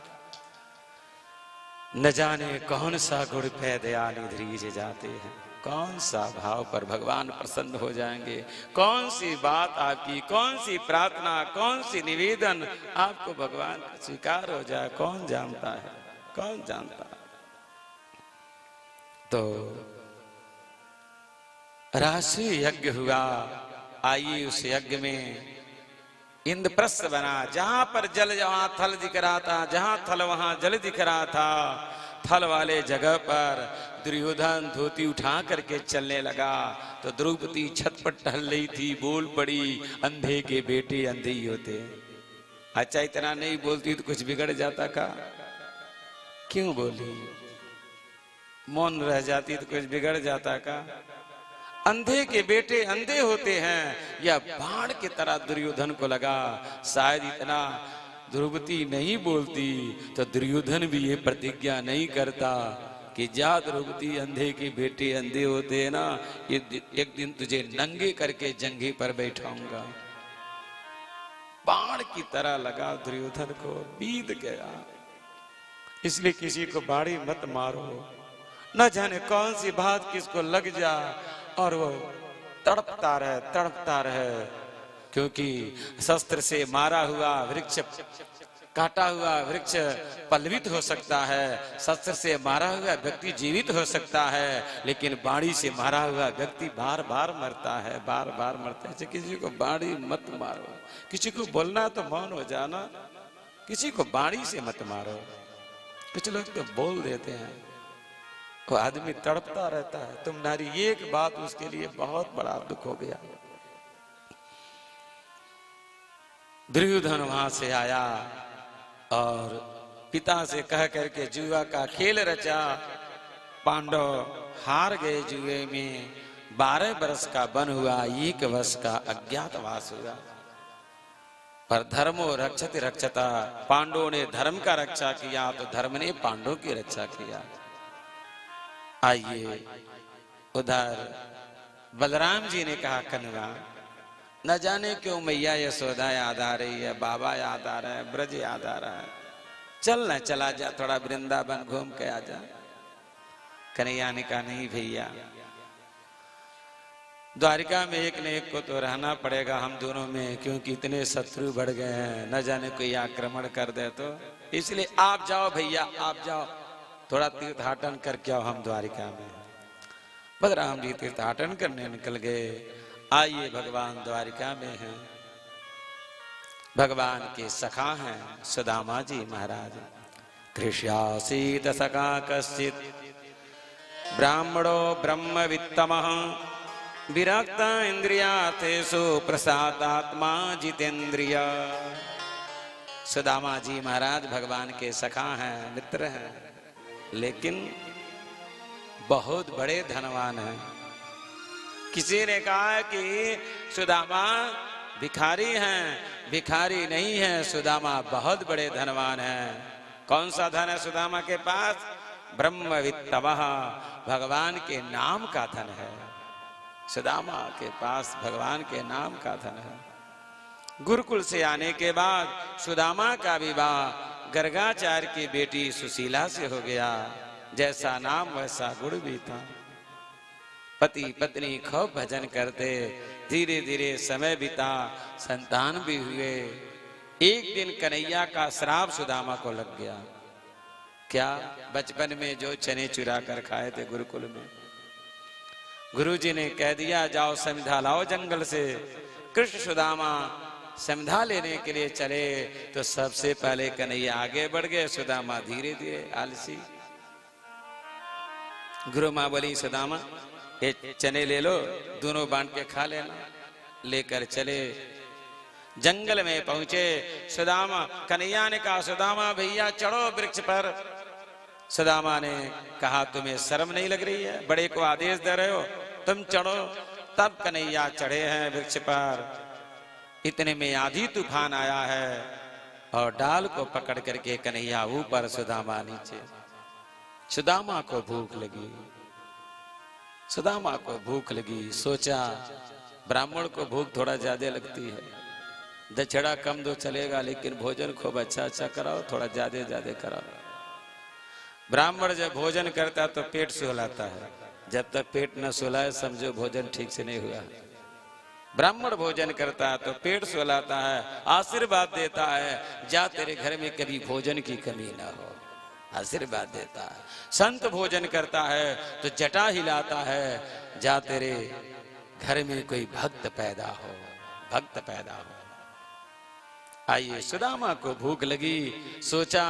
न जाने कौन सा गुण पे दया निधि जाते हैं, कौन सा भाव पर भगवान प्रसन्न हो जाएंगे, कौन सी बात आपकी, कौन सी प्रार्थना, कौन सी निवेदन आपको भगवान स्वीकार हो जाए, कौन जानता है, कौन जानता है। तो राष्ट्रीय यज्ञ हुआ। आइए उस यज्ञ में इंद्रप्रस्थ बना, जहां पर जल वहां थल दिख रहा था, जहां थल वहां जल दिख रहा था। थल वाले जगह पर दुर्योधन धोती उठा करके चलने लगा तो द्रौपदी छत पर टहल रही थी, बोल पड़ी, अंधे के बेटे अंधे ही होते। अच्छा, इतना नहीं बोलती तो कुछ बिगड़ जाता का, क्यों बोली, मौन रह जाती तो कुछ बिगड़ जाता का। अंधे के बेटे अंधे होते हैं, यह बाण की तरह दुर्योधन को लगा। शायद इतना द्रौपदी नहीं बोलती तो दुर्योधन भी ये प्रतिज्ञा नहीं करता कि जा द्रौपदी, अंधे के बेटे अंधे होते हैं ना, ये एक दिन तुझे नंगे करके जंघे पर बैठाऊंगा। बाण की तरह लगा दुर्योधन को, बीत गया। इसलिए किसी को बाड़ी मत मारो, न जाने कौन सी बात किसको लग जा और वो तड़पता रहे, तड़पता रहे। क्योंकि शस्त्र से मारा हुआ वृक्ष, काटा हुआ वृक्ष पल्लवित हो सकता है, शस्त्र से मारा हुआ व्यक्ति जीवित हो सकता है, लेकिन बाड़ी से मारा हुआ व्यक्ति बार बार मरता है, बार बार मरता है। किसी को बाड़ी मत मारो, किसी को बोलना तो मौन हो जाना, किसी को बाड़ी से मत मारो। कुछ लोग तो बोल देते हैं, वो आदमी तड़पता रहता है, तुम नारी, एक बात उसके लिए बहुत बड़ा दुख हो गया। दुर्योधन वहां से आया और पिता से कह करके जुआ का खेल रचा। पांडव हार गए जुए में। 12 वर्ष का वन हुआ, 1 वर्ष का अज्ञातवास हुआ। पर धर्मो रक्षति रक्षता, पांडवों ने धर्म का रक्षा किया तो धर्म ने पांडवों की रक्षा किया। आइए उधर बलराम जी ने कहा, कन्वा न जाने क्यों मैया यशोदा याद आ रही है, बाबा याद आ रहा है, ब्रज याद आ रहा है, चल न चला जा, थोड़ा वृंदावन घूम के आ जा। कन्हैया ने कहा, नहीं भैया, द्वारिका में एक न एक को तो रहना पड़ेगा हम दोनों में, क्योंकि इतने शत्रु बढ़ गए हैं, न जाने कोई आक्रमण कर दे तो। इसलिए आप जाओ भैया, आप जाओ, थोड़ा तीर्थाटन करके आओ, हम द्वारिका में। बलराम जी तीर्थाटन करने निकल गए। आइए भगवान द्वारिका में हैं, भगवान के सखा हैं सुदामा जी महाराज। कृष्यासीत सखा कश्चित ब्राह्मणो ब्रह्मवित्तमः विरक्त इंद्रियार्थेषु प्रसादात्मा जितेंद्रिय। सुदामा जी महाराज भगवान के सखा हैं, मित्र हैं, लेकिन बहुत बड़े धनवान हैं। किसी ने कहा कि सुदामा भिखारी हैं, भिखारी नहीं है, सुदामा बहुत बड़े धनवान हैं। कौन सा धन है सुदामा के पास? ब्रह्मवित्तमः, भगवान के नाम का धन है। सुदामा के पास भगवान के नाम का धन है। गुरुकुल से आने के बाद सुदामा का विवाह गर्गाचार्य की बेटी सुशीला से हो गया। जैसा नाम वैसा गुण भी था। पति पत्नी खूब भजन करते, धीरे धीरे समय बीता, संतान भी हुए। एक दिन कन्हैया का श्राप सुदामा को लग गया। क्या? बचपन में जो चने चुरा कर खाए थे गुरुकुल में, गुरुजी ने कह दिया जाओ समिधा लाओ जंगल से। कृष्ण सुदामा समिधा लेने के लिए चले तो सबसे पहले कन्हैया आगे बढ़ गए, सुदामा धीरे धीरे आलसी। गुरु माँ बोली सुदामा ये चने ले लो, दोनों बांट के खा लेना। लेकर चले, जंगल में पहुंचे। सुदामा, कन्हैया ने कहा सुदामा भैया चढ़ो वृक्ष पर। सुदामा ने कहा तुम्हें शर्म नहीं लग रही है? बड़े को आदेश दे रहे हो, तुम चढ़ो। तब कन्हैया चढ़े हैं वृक्ष पर। इतने में आधी तूफान आया है और डाल को पकड़ करके कन्हैया ऊपर, सुदामा नीचे। सुदामा को भूख लगी, सुदामा को भूख लगी। सोचा ब्राह्मण को भूख थोड़ा ज्यादा लगती है, दक्षिणा कम दो चलेगा, लेकिन भोजन खूब अच्छा अच्छा कराओ, थोड़ा ज्यादा ज्यादा कराओ। ब्राह्मण जब भोजन करता तो पेट सुलाता है, जब तक पेट न सुलाए समझो भोजन ठीक से नहीं हुआ। ब्राह्मण भोजन करता है तो पेट सुलाता है, आशीर्वाद देता है, जा तेरे घर में कभी भोजन की कमी ना हो, आशीर्वाद देता है। संत भोजन करता है तो जटा हिलाता है, जा तेरे घर में कोई भक्त पैदा हो, भक्त पैदा हो। आइए, सुदामा को भूख लगी। सोचा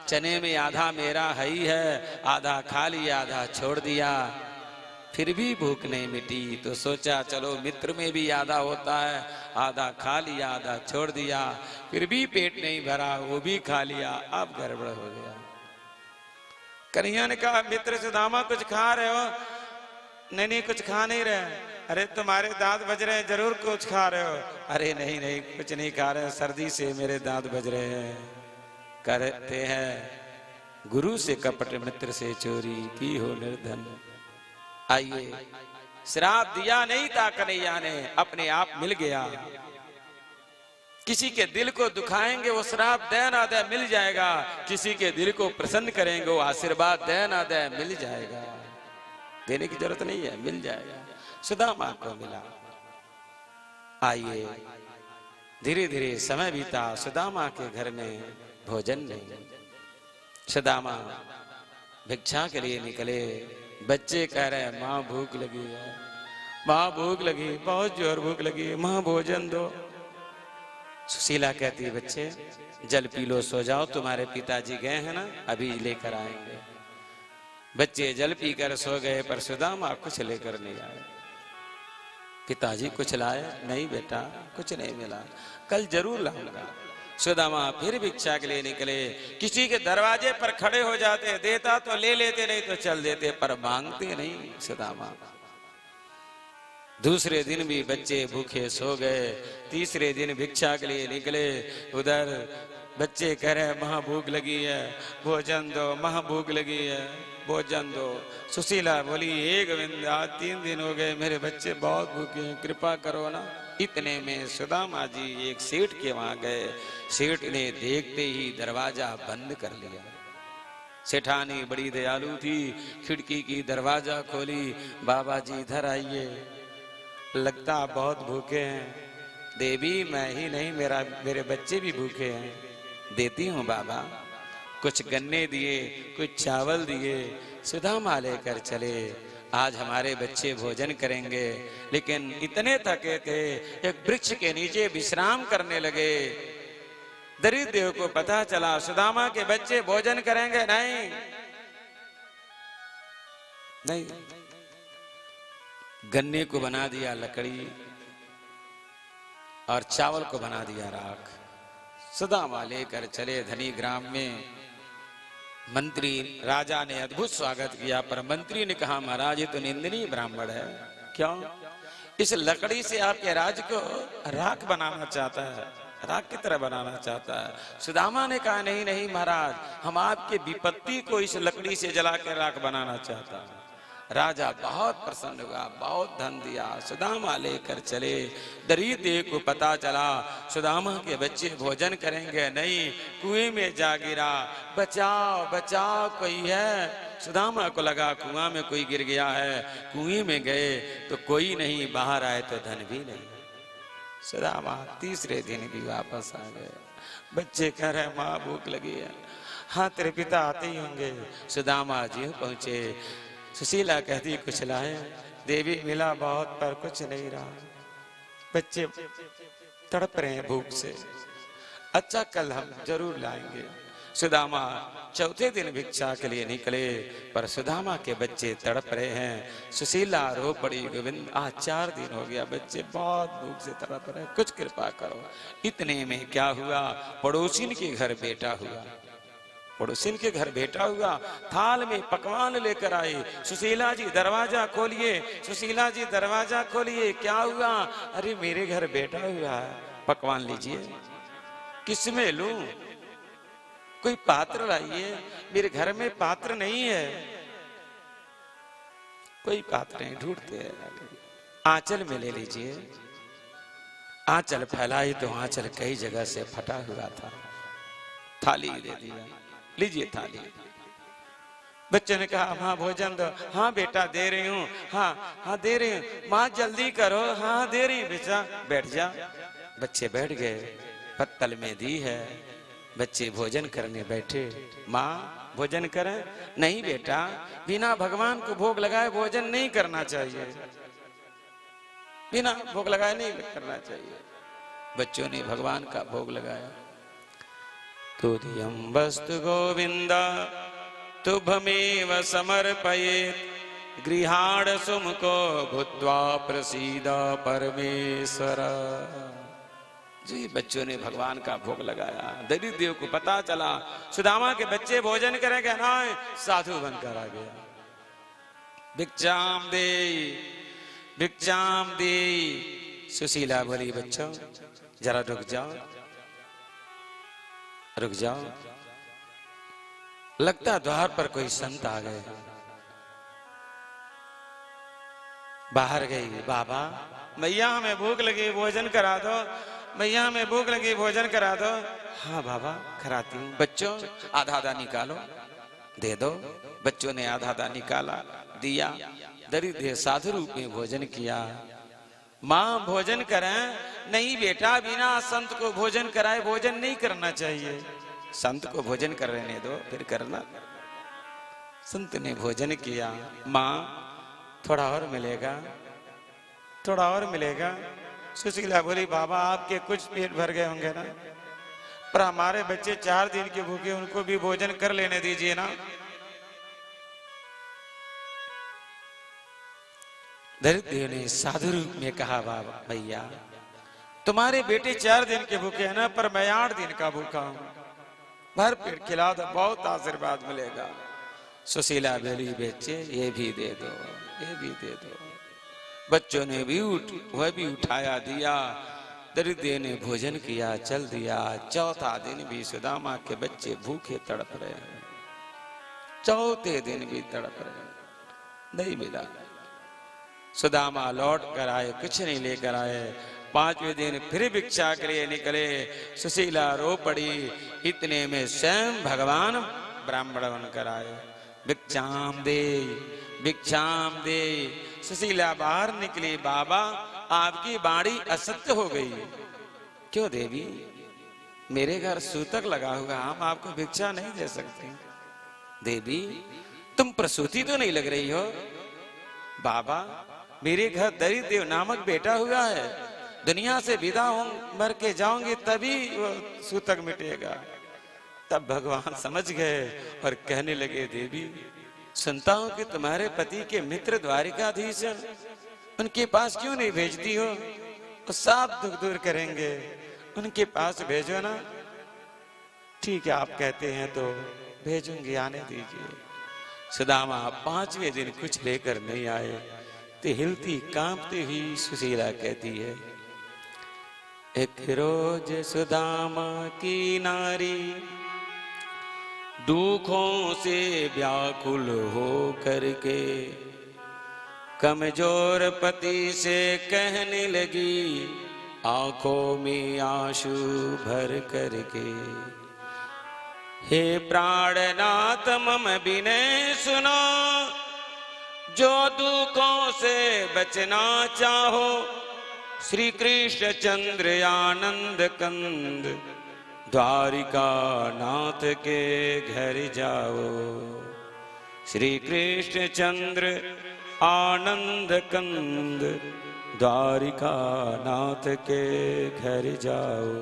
चने में आधा मेरा है ही है, आधा खा लिया, आधा छोड़ दिया, फिर भी भूख नहीं मिटी। तो सोचा चलो मित्र में भी आधा होता है, आधा खा लिया, आधा छोड़ दिया, फिर भी पेट नहीं भरा, वो भी खा लिया, अब गड़बड़ हो गया। कन्हैया ने कहा मित्र सुदामा कुछ खा रहे हो? नहीं नहीं कुछ खा नहीं रहे। अरे तुम्हारे दांत बज रहे हैं, जरूर कुछ खा रहे हो। अरे नहीं नहीं कुछ नहीं खा रहे, सर्दी से मेरे दांत बज रहे हैं। कहते हैं गुरु से कपट मित्र से चोरी की हो निर्धन। आइए, श्राप दिया नहीं था कन्हैया ने, अपने आप मिल गया। किसी के दिल को दुखाएंगे वो श्राप दे ना दे मिल जाएगा, किसी के दिल को प्रसन्न करेंगे वो आशीर्वाद दे ना दे मिल जाएगा। देने की जरूरत नहीं है, मिल जाएगा। सुदामा को मिला। आइए, धीरे धीरे समय बीता, सुदामा के घर में भोजन नहीं। सुदामा भिक्षा के लिए निकले। बच्चे कह रहे हैं माँ भूख लगी है, माँ भूख लगी, बहुत जोर भूख लगी, माँ भोजन दो। सुशीला कहती है बच्चे जल पी लो, सो जाओ, तुम्हारे पिताजी गए हैं ना, अभी लेकर आएंगे। बच्चे जल पीकर सो गए, पर सुदामा कुछ लेकर नहीं आए। पिताजी कुछ लाए? नहीं बेटा, कुछ नहीं मिला, कल जरूर लाऊंगा। सुदामा फिर भिक्षा के लिए निकले। किसी के दरवाजे पर खड़े हो जाते, देता तो ले लेते, नहीं तो चल देते, पर मांगते नहीं सुदामा। दूसरे दिन भी बच्चे भूखे सो गए। तीसरे दिन भिक्षा के लिए निकले। उधर बच्चे कह रहे महा भूख लगी है, भोजन दो, महा भूख लगी है, भोजन दो। सुशीला बोली हे गोविंद, आज 3 दिन हो गए, मेरे बच्चे बहुत भूखे हैं, कृपा करो ना। इतने में सुदामा जी एक सेठ के वहां गए। सेठ ने देखते ही दरवाजा बंद कर लिया। सेठानी बड़ी दयालु थी, खिड़की की दरवाजा खोली। बाबा जी इधर आइए, लगता बहुत भूखे हैं। देवी मैं ही नहीं, मेरे बच्चे भी भूखे हैं। देती हूँ बाबा। कुछ गन्ने दिए, कुछ चावल दिए। सुदामा लेकर चले। आज हमारे बच्चे भोजन करेंगे। लेकिन इतने थके थे, एक वृक्ष के नीचे विश्राम करने लगे। दरिद्र देव को पता चला सुदामा के बच्चे भोजन करेंगे नहीं। नहीं, गन्ने को बना दिया लकड़ी और चावल को बना दिया राख। सुदामा लेकर चले धनी ग्राम में। मंत्री राजा ने अद्भुत स्वागत किया, पर मंत्री ने कहा महाराज ये तो निंदनीय ब्राह्मण है। क्यों? इस लकड़ी से आपके राज्य को राख बनाना चाहता है, राख की तरह बनाना चाहता है। सुदामा ने कहा नहीं नहीं महाराज, हम आपके विपत्ति को इस लकड़ी से जलाकर राख बनाना चाहता है। राजा बहुत प्रसन्न हुआ, बहुत धन दिया, सुदामा लेकर चले। दरिद्र को पता चला सुदामा के बच्चे भोजन करेंगे नहीं, कुएं में जा गिरा। बचाओ बचाओ कोई है। सुदामा को लगा कुआं में कोई गिर गया है। कुएं में गए तो कोई नहीं, बाहर आए तो धन भी नहीं। सुदामा तीसरे दिन भी वापस आ गए। बच्चे कह रहे माँ भूख लगी है। हाँ तेरे पिता आते ही होंगे। सुदामा जी पहुंचे। सुशीला कहती कुछ लाए। देवी मिला बहुत पर कुछ नहीं रहा। बच्चे तड़प रहे हैं भूख से। अच्छा कल हम जरूर लाएंगे। सुदामा चौथे दिन भिक्षा के लिए निकले, पर सुदामा के बच्चे तड़प रहे हैं। सुशीला रो पड़ी, गोविंद आज 4 दिन हो गया, बच्चे बहुत भूख से तड़प रहे, कुछ कृपा करो। इतने में क्या हुआ, पड़ोसिन के घर बेटा हुआ। पड़ोसिन के घर बेटा हुआ, थाल में पकवान लेकर आए। सुशीला जी दरवाजा खोलिए, सुशीला जी दरवाजा खोलिए। क्या हुआ? अरे मेरे घर बेटा हुआ है, पकवान लीजिए। किसमें लूं? कोई पात्र लाइए। मेरे घर में पात्र नहीं है। कोई पात्र नहीं, ढूंढते हैं। आंचल में ले लीजिए। आंचल फैलाई तो आंचल कई जगह से फटा हुआ था। थाली दे दिया, लीजिए थाली। बच्चे ने कहा हाँ भोजन दो। हाँ बेटा दे रही हूँ। हाँ हाँ दे रही हूँ। माँ जल्दी करो। हाँ दे रही बेटा, बैठ जा। बच्चे बैठ गए। पत्तल में दी है। बच्चे भोजन करने बैठे। माँ भोजन करें? नहीं बेटा, बिना भगवान को भोग लगाए भोजन नहीं करना चाहिए। बिना भोग लगाए नहीं करना चाहिए। बच्चों ने भगवान का भोग लगाया। तुधियं वस्तु गोविंद तुभमेव समर्पयेत् गृहाण सुमुखो भूत्वा प्रसीद परमेश्वर। जी बच्चों ने भगवान का भोग लगाया। दरिद्र देव को पता चला सुदामा के बच्चे भोजन करेंगे ना, साधु बनकर आ गया। भिक्षाम दे, भिक्षाम दे। सुशीला बोली बच्चों जरा रुक जाओ, रुक जाओ। लगता द्वार पर कोई संत आ गए। बाहर गई, बाबा मैया हमें भूख लगी भोजन करा दो, मैया हमें भूख लगी भोजन करा दो। हाँ बाबा कराती हूँ। बच्चों आधा आधा निकालो, दे दो। बच्चों ने आधा आधा निकाला, दिया। दरिद्र साधु रूप में भोजन किया। माँ भोजन करें? नहीं बेटा, बिना संत को भोजन कराए भोजन नहीं करना चाहिए। संत को भोजन कर रहने दो फिर करना। संत ने भोजन किया। माँ थोड़ा और मिलेगा, थोड़ा और मिलेगा। सुशीला बोली बाबा आपके कुछ पेट भर गए होंगे ना, पर हमारे बच्चे 4 दिन के भूखे, उनको भी भोजन कर लेने दीजिए ना। दरिद्र ने साधु रूप में कहा बाबा भैया तुम्हारे बेटे 4 दिन के भूखे हैं ना, पर मैं 8 दिन का भूखा हूं, भर पेट खिला दो, बहुत आशीर्वाद मिलेगा। सुशीला बोली बच्चे ये भी दे दो, ये भी दे दो। बच्चों ने भी वह भी उठाया दिया। दरिद्र ने भोजन किया, चल दिया। चौथा दिन भी सुदामा के बच्चे भूखे तड़प रहे हैं। चौथे दिन भी तड़प रहे हैं, नहीं मिला। सुदामा लौट कर आए, कुछ नहीं लेकर आए। 5वें दिन फिर भिक्षा के लिए निकले। सुशीला रो पड़ी। इतने में स्वयं भगवान ब्राह्मण बनकर आए। भिक्षाम दे, भिक्षाम दे। सुशीला बाहर निकली। बाबा आपकी बाणी असत्य हो गई। क्यों देवी? मेरे घर सूतक लगा हुआ, हम आपको भिक्षा नहीं दे सकते। देवी तुम प्रसूति तो नहीं लग रही हो। बाबा मेरे घर दरिद्र नामक बेटा हुआ है, दुनिया से विदा हो मर के जाऊंगी तभी वो सूतक मिटेगा। तब भगवान समझ गए और कहने लगे देवी सुनता हूं कि तुम्हारे पति के मित्र द्वारिकाधीश हैं, उनके पास क्यों नहीं भेजती हो? वो सब दुख दूर करेंगे, उनके पास भेजो ना। ठीक है, आप कहते हैं तो भेजूंगी, आने दीजिए। सुदामा 5वें दिन कुछ लेकर नहीं आए तो हिलती कांपती हुई सुशीला कहती है, एक रोज सुदामा की नारी दुखों से व्याकुल हो करके कमजोर पति से कहने लगी, आंखों में आंसू भर करके, हे प्राणनाथ मम विनय सुनो, जो दुखों से बचना चाहो, श्री कृष्ण चंद्र आनंद कंद द्वारिका नाथ के घर जाओ। श्री कृष्ण चंद्र आनंद कंद द्वारिका नाथ के घर जाओ।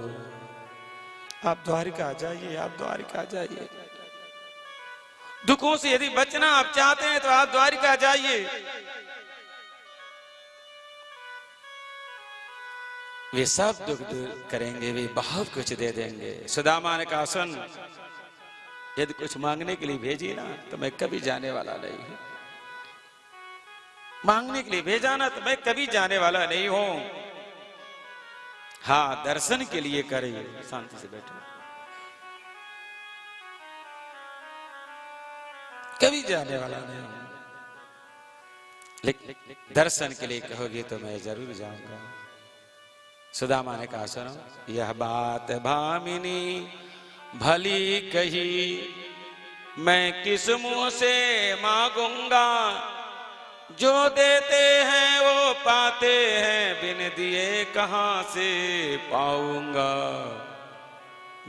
आप द्वारिका आ जाइए, आप द्वारिका आ जाइए। दुखों से यदि बचना आप चाहते हैं तो आप द्वारिका जाइए। वे सब दुख दूर करेंगे, वे बहुत कुछ दे देंगे। सुदामा ने कहा, सुन, यदि कुछ मांगने के लिए भेजी ना तो मैं कभी जाने वाला नहीं हूं। मांगने के लिए भेजा ना तो मैं कभी जाने वाला नहीं हूं। हाँ, दर्शन के लिए करिए, शांति से बैठो, कभी जाने वाला नहीं हूं, लेकिन दर्शन के लिए कहोगे तो मैं जरूर जाऊंगा। सुदामा ने कहा, सुनो, यह बात भामिनी भली कही, मैं किस मुंह से मांगूंगा, जो देते हैं वो पाते हैं, बिन दिए कहां से पाऊंगा।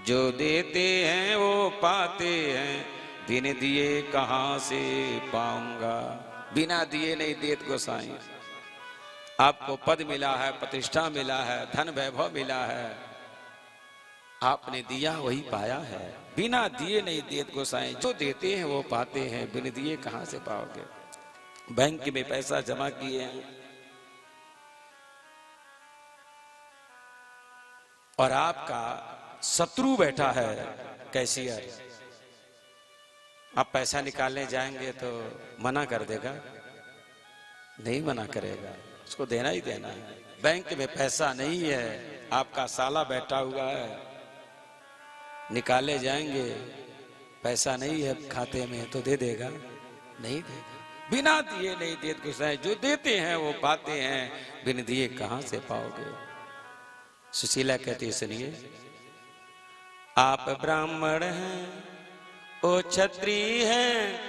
जो देते हैं वो पाते हैं, बिन दिए कहां से पाऊंगा। बिना दिए नहीं देत गोसाई। आपको पद मिला है, प्रतिष्ठा मिला है, धन वैभव मिला है, आपने दिया वही पाया है। बिना दिए नहीं देत गोसाई। जो देते हैं वो पाते हैं, बिन दिए कहां से पाओगे। बैंक में पैसा जमा किए हैं और आपका शत्रु बैठा है कैशियर, आप पैसा निकालने जाएंगे तो मना कर देगा? नहीं मना करेगा, उसको देना ही देना है। बैंक में पैसा नहीं है, आपका साला बैठा हुआ है, निकाले जाएंगे, पैसा नहीं है खाते में तो दे देगा? नहीं देगा। बिना दिए नहीं देत गोसाई। जो देते हैं वो पाते हैं, बिन दिए कहां से पाओगे। सुशीला कहती, सुनिए, आप ब्राह्मण हैं, ओ क्षत्रिय हैं,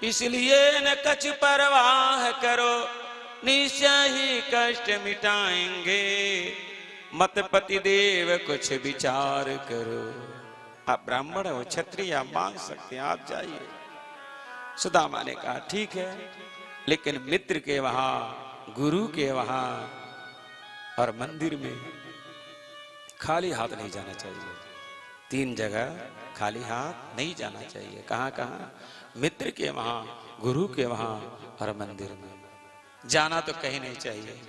इसलिए न कछ परवाह करो, निश्चय ही कष्ट मिटाएंगे, मत पति देव कुछ विचार करो। आप ब्राह्मण हो, क्षत्रिय, आप मांग सकते हैं, आप जाइए। सुदामा ने कहा, ठीक है, लेकिन मित्र के वहां, गुरु के वहां और मंदिर में खाली हाथ नहीं जाना चाहिए। 3 जगह खाली हाथ नहीं जाना चाहिए। कहां कहां? मित्र के वहां, गुरु के वहां और मंदिर में। जाना तो कहीं नहीं चाहिए।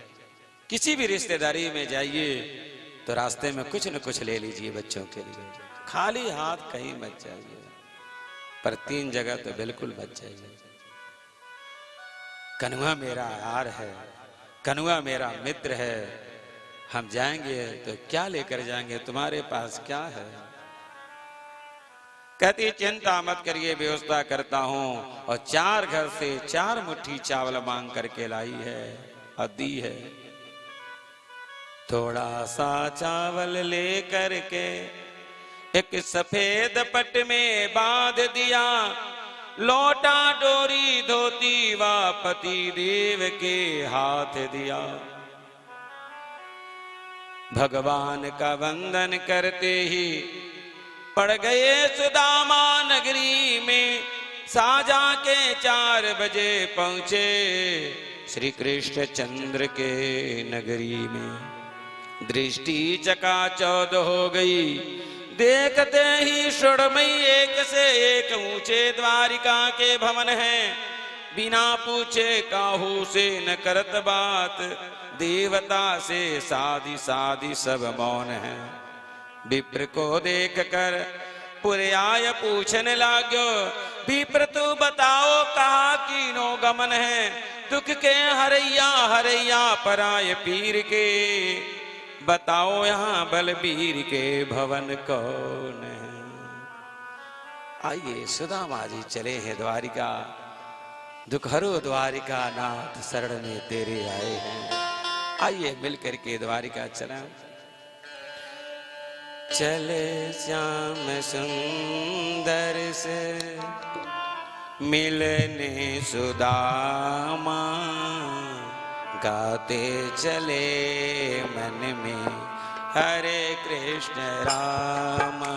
किसी भी रिश्तेदारी में जाइए तो रास्ते में कुछ न कुछ ले लीजिए बच्चों के लिए। खाली हाथ कहीं मत जाइए, पर 3 जगह तो बिल्कुल मत जाइए। कन्हुआ मेरा यार है, कन्हुआ मेरा मित्र है, हम जाएंगे तो क्या लेकर जाएंगे, तुम्हारे पास क्या है? कहती, चिंता मत करिए, व्यवस्था करता हूं। और 4 घर से 4 मुट्ठी चावल मांग करके लाई है और दी है। थोड़ा सा चावल ले करके एक सफेद पट में बांध दिया, लौटा डोरी धोती वा पति देव के हाथ दिया। भगवान का वंदन करते ही पड़ गए सुदामा नगरी में। साजा के 4 बजे पहुंचे श्री कृष्ण चंद्र के नगरी में। दृष्टि चकाचौंध हो गई, देखते ही षोड़मई एक से एक ऊंचे द्वारिका के भवन हैं। बिना पूछे काहू से न करत बात, देवता से साधी साधी सब मौन है। विप्र को देख कर पुरयाय पूछने लाग्यो, विप्र तू बताओ कहा कीनो गमन है। दुख के हरैया हरैया पराय पीर के, बताओ यहाँ बलबीर के भवन कौन है। आइए सुदामा जी चले हैं द्वारिका, दुखहरो द्वारिका नाथ शरण में तेरे आए हैं। आइए मिलकर के द्वारिका चला। चले श्याम सुंदर से मिलने सुदामा, गाते चले मन में हरे कृष्ण रामा।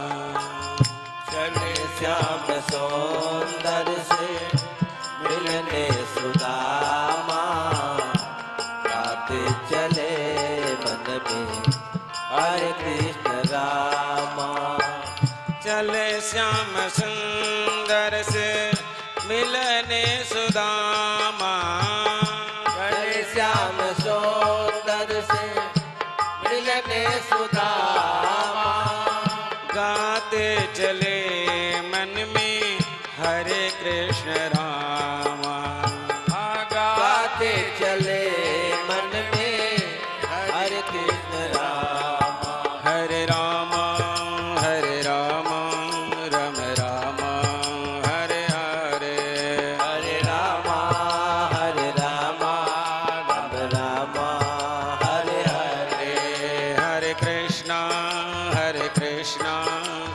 चले श्याम सुंदर से मिलने सुदामा, गाते चले मन में हरे कृष्ण रामा। चले श्याम सुंदर से मिलने सुदामा, चले श्याम सुंदर से मिलने सुदामा, गाते चले मन में हरे कृष्ण रामा। गाते चले मन में हरे कृष्ण रामा। हरे रामा हरे रामा राम रामा हरे हरे। हरे रामा राम रामा हरे हरे। हरे कृष्णा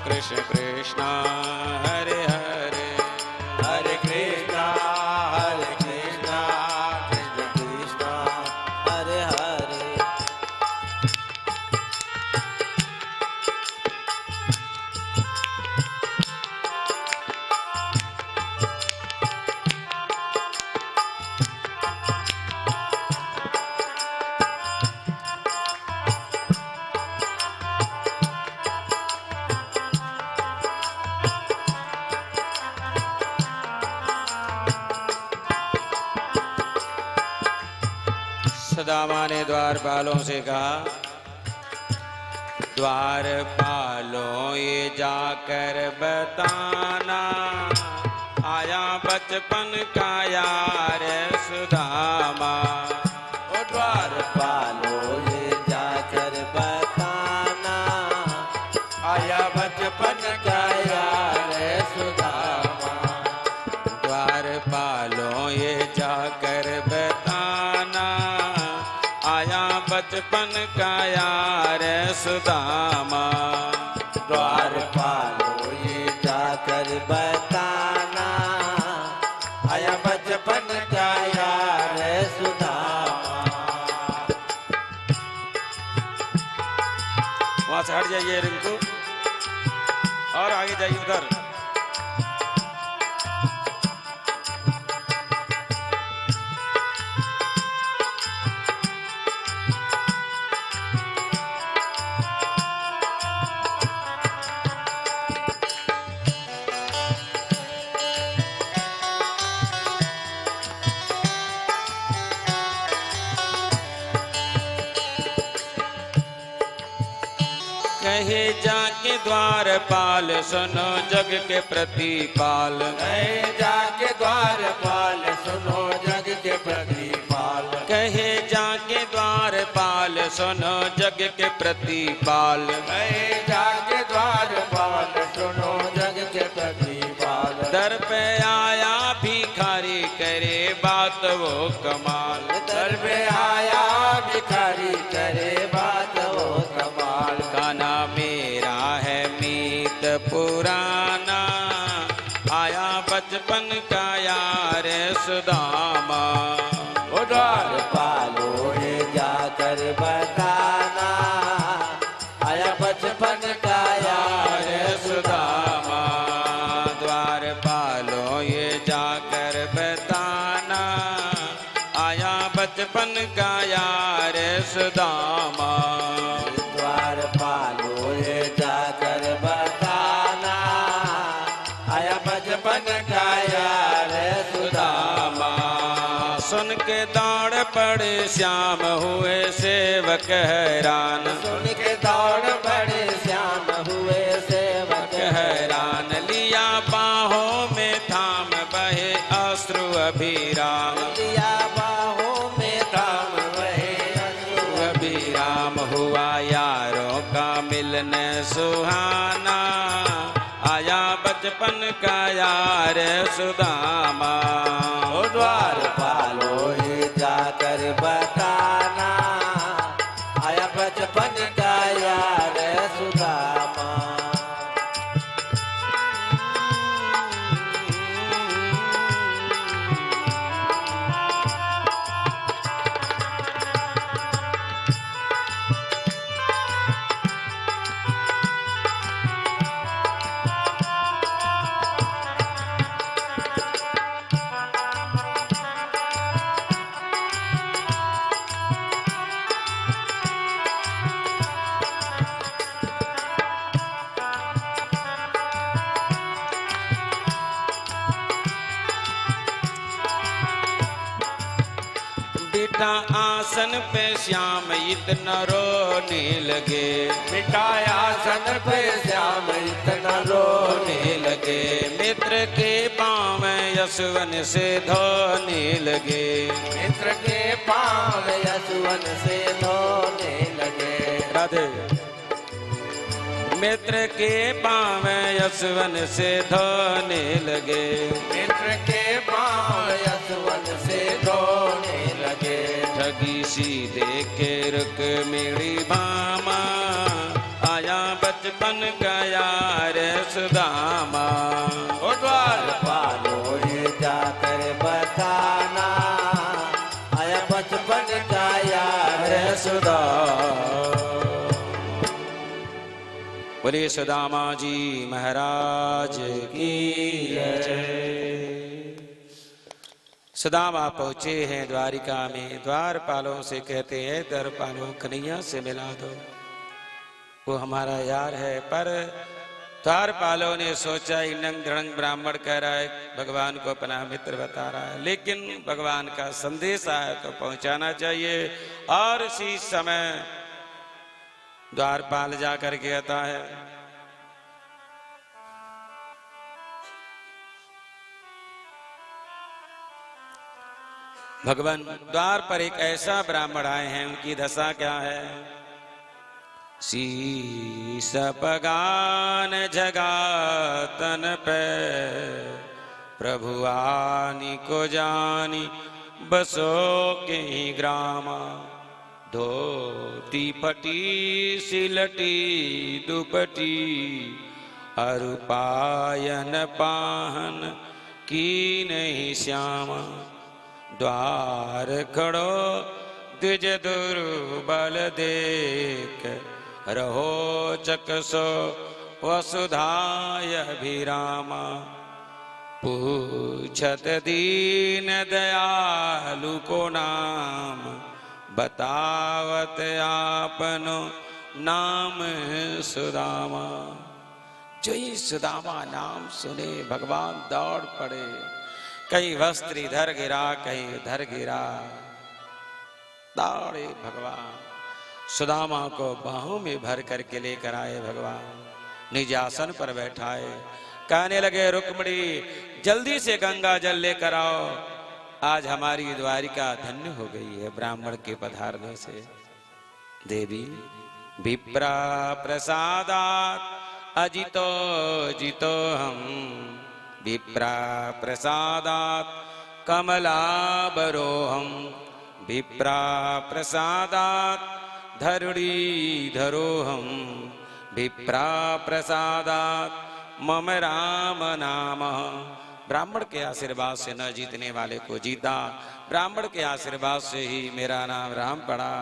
कृष्ण कृष्ण हरे हरे। हरे कृष्णा कृष्ण कृष्ण हरे हरे। सुदामा ने द्वारपालों से कहा, द्वारपालों ये जाकर बताना, आया बचपन का यार सुदामा। ओ द्वारपालों ये जाकर बताना, आया बचपन का यार सुदामा। द्वारपालों ये जाकर बताना, आया बचपन का यार सुदामा। द्वारपालों ये जाकर बताना, आया बचपन का यार सुदामा। वहां से हट जाइए रिंकू और आगे जाइए उधर। कहे जाके द्वारपाल सुनो जग के प्रतिपाल। कहे जाके द्वारपाल सुनो जग के प्रतिपाल। कहे जाके द्वारपाल सुनो जग के प्रतिपाल। कहे जाके द्वारपाल सुनो जग के प्रतिपाल। दर पे आया भिखारी करे बात वो कमाल। दर पे आया भिखारी करे बात वो कमाल। काना मेरा है मीत पुराना, आया बचपन का यार सुदामा। ओ द्वारपालों ये जाकर बताना, आया बचपन का यार सुदामा। द्वारपालों ये जाकर बताना, आया बचपन का यार सुदामा। द्वारपालों ये जाकर बताना, के दौड़ पड़े श्याम हुए सेवक हैरान। सुन के दौड़ पड़े श्याम हुए सेवक हैरान। लिया बाहों में थाम बहे अश्रु अभिराम। लिया बाहों में थाम बहे अश्रु अभिराम। हुआ यारों का मिलने सुहाना, आया बचपन का यार सुदामा। द्वार पालो ही जाकर बताना, आया बचपन का यार सुदामा। बिठा आसन पे श्याम इतना रोने लगे। बिठाया आसन पे श्याम इतना रोने लगे। मित्र के पाँव यशवन से धोने लगे। मित्र के पाँव यशवन से धोने लगे। राधे। मित्र के पाँव यशवन से धोने लगे। मित्र के पाँव यशवन से धोने लगे। ठगी सीधे के रुक्मिणी भामा, आया बचपन का यार सुदामा। द्वार पालो ये जाकर बताना, आया बचपन का यार सुदामा। बोले सुदामा जी महाराज की जय। सुदामा पहुंचे हैं द्वारिका में। द्वारपालों से कहते हैं द्वारपालों कन्हैया से मिला दो, वो हमारा यार है। पर द्वारपालों ने सोचा इनंग धड़ंग ब्राह्मण कह रहा है, भगवान को अपना मित्र बता रहा है, लेकिन भगवान का संदेश आया तो पहुंचाना चाहिए। और इसी समय द्वारपाल जाकर के कहता है, भगवान द्वार पर एक ऐसा ब्राह्मण आए हैं, उनकी दशा क्या है। शीस पगान जगातन पे, प्रभु आनी को जानी बसो के ही ग्रामा। धोती फटी सिलटी दुपटी, अरुपायन पाहन की नहीं श्यामा। द्वार खड़ो द्विज दुर्बल देख, रहो चकसो वसुधाय अभिरामा। पूछत दीन दयालु को नाम, बतावत आपनो नाम सुदामा। जो ही सुदामा नाम सुने भगवान दौड़ पड़े। कहीं वस्त्र इधर गिरा, कहीं उधर गिरा, दौड़े भगवान। सुदामा को बाहों में भर करके लेकर आए भगवान। निज आसन पर बैठाए, कहने लगे रुक्मिणी जल्दी से गंगा जल लेकर आओ, आज हमारी द्वारिका धन्य हो गई है ब्राह्मण के पधारने से। देवी विप्रा प्रसादात अजितो जितो हम, विप्रा प्रसादात कमलाबरोहम। विप्रा प्रसादात धरुणी धरोहम, विप्रा प्रसादात मम राम नाम। ब्राह्मण के आशीर्वाद से न जीतने वाले को जीता, ब्राह्मण के आशीर्वाद से ही मेरा नाम राम पड़ा।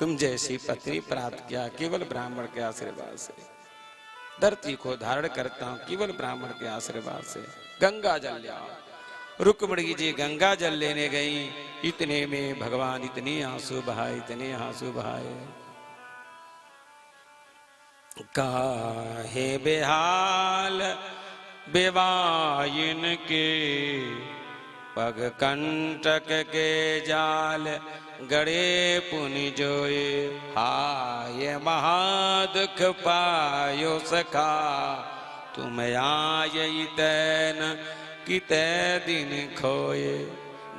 तुम जैसी पत्नी प्राप्त किया केवल ब्राह्मण के आशीर्वाद से। धरती को धारण करता हूं केवल ब्राह्मण के आशीर्वाद से। गंगा जल लाओ। रुक्मिणी जी गंगा जल लेने गई, इतने में भगवान इतने आंसू बहाए, इतने आंसू बहाए। काहे बेहाल बेवाइन के, पग कंटक के जाल गड़े पुनि जोए, हाय महादुख पायो सखा, तुम आयई तैन कितै दिन खोए।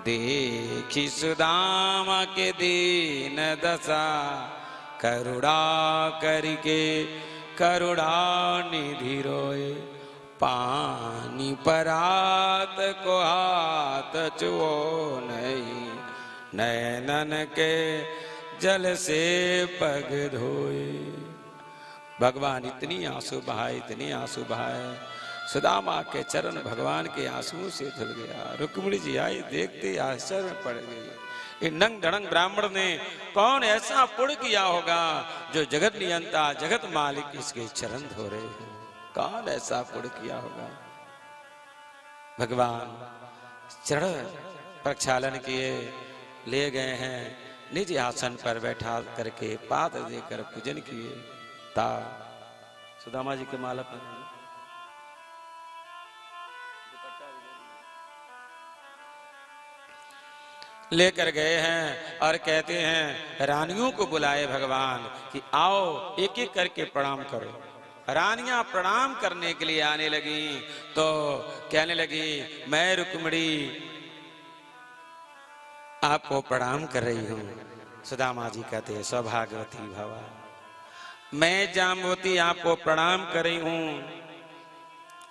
देखी सुदामा के दीन दशा, करुणा करके करुणा निधि रोए। पानी परात को हाथ छुओ नहीं, नैनन के जल से पग धोए। भगवान इतनी आंसू बहाए, इतनी आंसू बहाए, सुदामा के चरण भगवान के आंसुओं से धुल गया। रुक्मिणी जी आई, देखते आश्चर्य में पड़ गई। ये नंग ढड़ंग ब्राह्मण ने कौन ऐसा पुण्य किया होगा जो जगत नियंता जगत मालिक इसके चरण धो रहे हैं? कौन ऐसा पुण्य किया होगा? भगवान चरण प्रक्षालन किए, ले गए हैं, निज आसन पर बैठा करके पाद देकर पूजन किए। ता सुदामा जी के माला पर लेकर गए हैं और कहते हैं रानियों को बुलाए भगवान कि आओ एक एक करके प्रणाम करो। रानियां प्रणाम करने के लिए आने लगी तो कहने लगी, मैं रुक्मिणी आपको प्रणाम कर रही हूं। सुदामा जी कहते हैं सौभाग्यवती भवा। मैं जाम्बवती आपको प्रणाम कर रही हूं,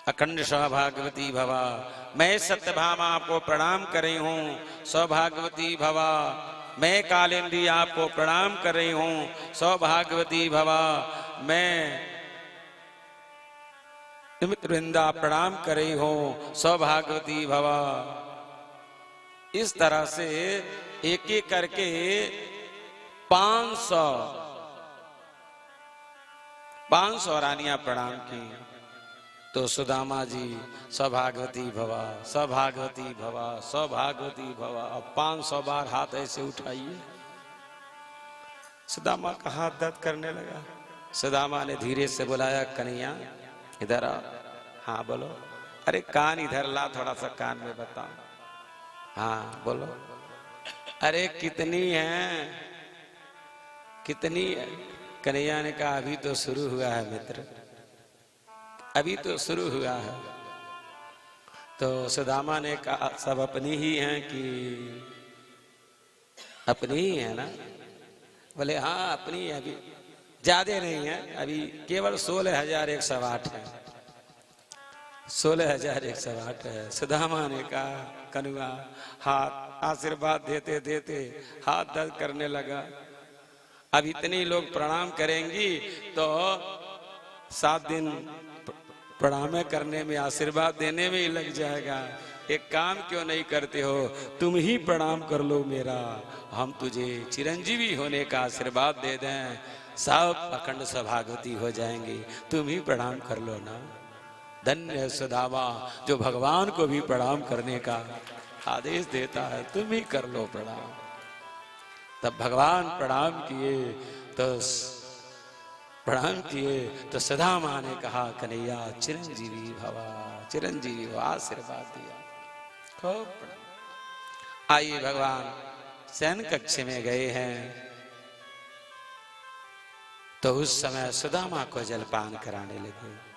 अखंड सौभाग्यवती भवा। मैं सत्यभामा आपको प्रणाम कर रही हूं, सौभाग्यवती भवा। मैं कालिंदी आपको प्रणाम कर रही हूं, सौभाग्यवती भवा। मैं मित्रवृंदा प्रणाम कर रही हूं, सौभाग्यवती भवा। इस तरह से एक एक करके 500 रानियां प्रणाम की। तो सुदामा जी सौभाग्यवती भवा, सौभाग्यवती भवा, सौभाग्यवती भवा। अब 500 बार हाथ ऐसे उठाइए। सुदामा का हाथ दर्द करने लगा। सुदामा ने धीरे से बुलाया, कन्हैया इधर आ। हाँ बोलो। अरे कान इधर ला, थोड़ा सा कान में बताओ। हाँ बोलो। अरे कितनी है, कितनी है? कन्हैया ने कहा अभी तो शुरू हुआ है मित्र, अभी तो शुरू हुआ है। तो सुदामा ने कहा सब अपनी ही हैं कि अपनी ही है ना? बोले हाँ अपनी है, अभी ज्यादा नहीं है, अभी केवल 16,108 है, 16,108 है। सुदामा ने कहा कनुआ हाथ आशीर्वाद देते देते हाथ दर्द करने लगा। अब इतने लोग प्रणाम करेंगी तो 7 दिन प्रणाम करने में, आशीर्वाद देने में ही लग जाएगा। एक काम क्यों नहीं करते हो, तुम ही प्रणाम कर लो मेरा, हम तुझे चिरंजीवी होने का आशीर्वाद दे दें, सब अखंड सौभाग्यवती हो जाएंगे, तुम ही प्रणाम कर लो ना। धन्य सुदामा जो भगवान को भी प्रणाम करने का आदेश देता है, तुम ही कर लो प्रणाम। तब भगवान प्रणाम किए तो सुदामा ने कहा कन्हैया चिरंजीवी भवा, चिरंजीवी भवा, आशीर्वाद दिया। खूब आइए भगवान शयन कक्ष में गए हैं तो उस समय सुदामा को जलपान कराने लगे।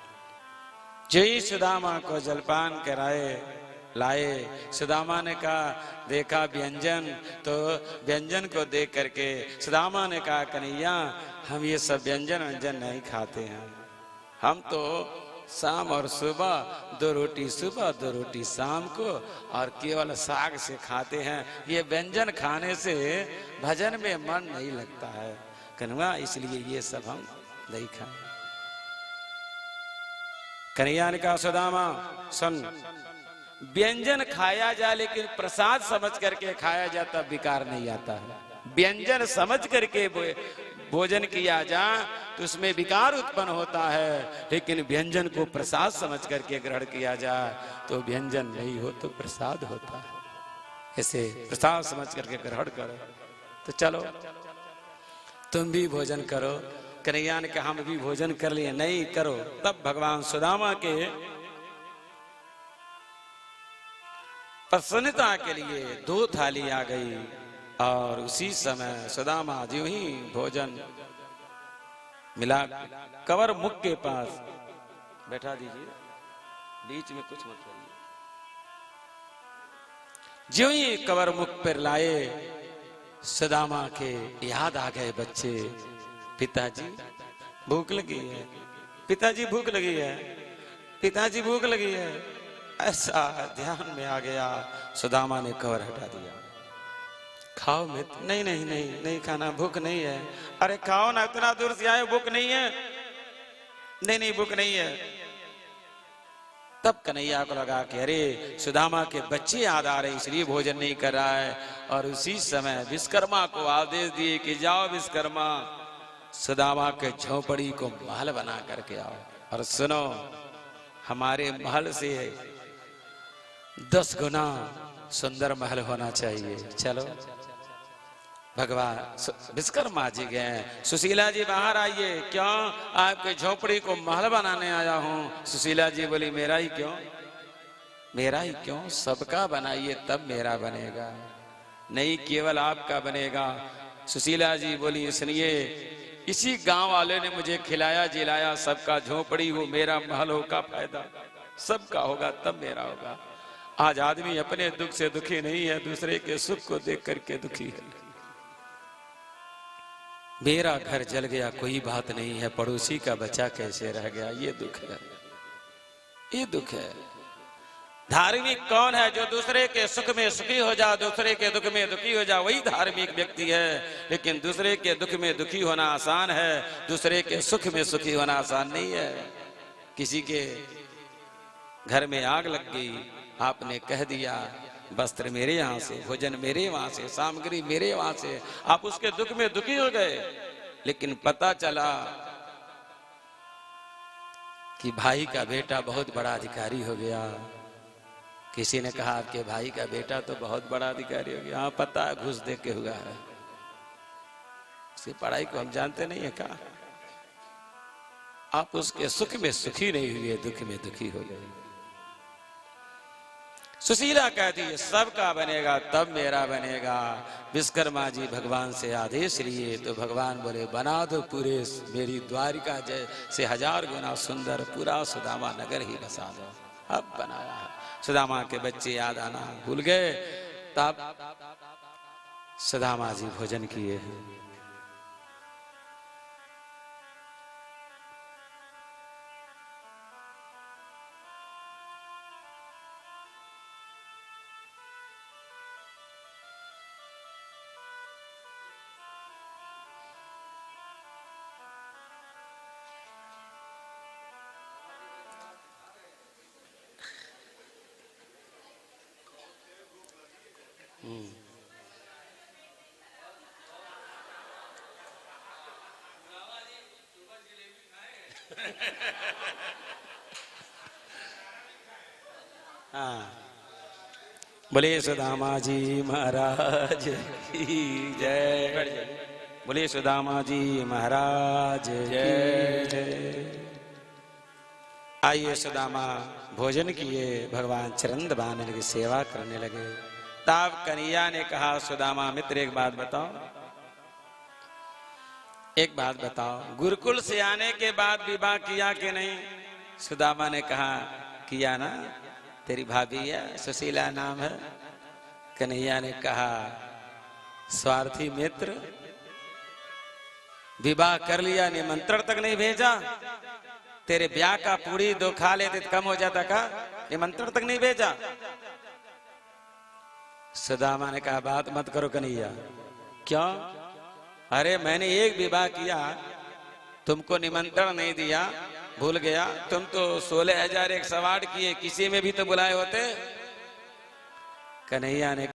जो ही सुदामा को जलपान कराए लाए, सुदामा ने कहा देखा व्यंजन, तो व्यंजन को देख करके सुदामा ने कहा कन्हैया हम ये सब व्यंजन नहीं खाते हैं, हम तो शाम और सुबह 2 रोटी सुबह 2 रोटी शाम को और केवल साग से खाते हैं, ये व्यंजन खाने से भजन में मन नहीं लगता है कन्हैया, इसलिए ये सब हम नहीं खाए। कन्हैया ने कहा सुदामा सुन, व्यंजन खाया जाए लेकिन प्रसाद समझ करके खाया जाता विकार नहीं आता है। व्यंजन समझ करके भोजन किया जा तो उसमें विकार उत्पन्न होता है, लेकिन व्यंजन को प्रसाद समझ करके ग्रहण किया जाए तो व्यंजन नहीं हो तो प्रसाद होता है। ऐसे प्रसाद समझ करके ग्रहण करो। तो चलो तुम भी भोजन करो। कन्हैया ने कहा हम भी भोजन कर लिए, नहीं करो। तब भगवान सुदामा के प्रसन्नता के लिए 2 थाली आ गई और उसी समय सुदामा जो ही भोजन मिला कंवर मुख के पास बैठा दीजिए, बीच में कुछ मत करिए। जो ही कंवर मुख पर लाए, सुदामा के याद आ गए बच्चे, पिताजी भूख लगी है, पिताजी भूख लगी है, पिताजी भूख लगी है। ऐसा ध्यान में आ गया, सुदामा ने कंवर हटा दिया। खाओ मित्र। नहीं नहीं नहीं नहीं खाना, भूख नहीं है। अरे खाओ ना, इतना दूर से आए, भूख नहीं है। नहीं नहीं भूख नहीं है। तब कन्हैया को लगा कि अरे सुदामा के बच्चे याद आ रहे, इसलिए भोजन नहीं कर रहा है। और उसी समय विश्वकर्मा को आदेश दिए कि जाओ विश्वकर्मा, सुदामा के झोपड़ी को महल बना करके आओ। और सुनो, हमारे महल से 10 गुना सुंदर महल होना चाहिए। चलो। भगवान विश्वकर्मा जी गए, सुशीला जी बाहर आइए। क्यों? आपके झोपड़ी को महल बनाने आया हूं। सुशीला जी बोली मेरा ही क्यों, मेरा ही क्यों, सबका बनाइए तब मेरा बनेगा, नहीं केवल आपका बनेगा। सुशीला जी बोली सुनिए, इसी गांव वाले ने मुझे खिलाया जिलाया, सबका झोपड़ी हो मेरा महल हो का फायदा, सबका होगा तब मेरा होगा। आज आदमी अपने दुख से दुखी नहीं है, दूसरे के सुख को देख करके दुखी है। मेरा घर जल गया कोई बात नहीं है, पड़ोसी का बच्चा कैसे रह गया, ये दुख है, ये दुख है। धार्मिक कौन है? जो दूसरे के सुख में सुखी हो जा, दूसरे के दुख में दुखी हो जा, वही धार्मिक व्यक्ति है। लेकिन दूसरे के दुख में दुखी होना आसान है, दूसरे के सुख में सुखी होना आसान नहीं है। किसी के घर में आग लग गई, आपने कह दिया वस्त्र मेरे यहाँ से, भोजन मेरे वहां से, सामग्री मेरे वहां से, आप उसके दुख में दुखी हो गए। लेकिन पता चला कि भाई का बेटा बहुत बड़ा अधिकारी हो गया। किसी ने कहा आपके भाई का बेटा तो बहुत बड़ा अधिकारी हो गया। हाँ पता है, घूस दे के हुआ है। उसकी पढ़ाई को हम जानते नहीं है क्या? आप उसके सुख में सुखी नहीं हुए, दुख में दुखी हो गए। सुशीला कहती है सबका बनेगा तब मेरा बनेगा। विश्वकर्मा जी भगवान से आदेश लिए तो भगवान बोले बना दो पूरे मेरी द्वारिका जैसे 1000 गुना सुंदर पूरा सुदामा नगर ही बसा दो। अब बनाया है। सुदामा के बच्चे याद आना भूल गए, तब सुदामा जी भोजन किए हैं। हाँ, बोले सुदामा जी महाराज की जय। बोले सुदामा जी महाराज जय जय। आइए सुदामा भोजन किए, भगवान चरण दबाने लगे, सेवा करने लगे। तब कन्हैया ने कहा सुदामा मित्र एक बात बताओ, एक बात बताओ, गुरुकुल से आने के बाद विवाह किया कि नहीं? सुदामा ने कहा किया ना, तेरी भाभी है सुशीला नाम है। कन्हैया ने कहा स्वार्थी मित्र, विवाह कर लिया, निमंत्रण तक नहीं भेजा। तेरे ब्याह का पूरी 2 खा लेते तो कम हो जाता का? निमंत्रण तक नहीं भेजा। सुदामा ने कहा बात मत करो कन्हैया। क्यों? अरे मैंने एक विवाह किया, तुमको निमंत्रण नहीं दिया, भूल गया? तुम तो 16,000 एक सवार किए, किसी में भी तो बुलाए होते। कन्हैया ने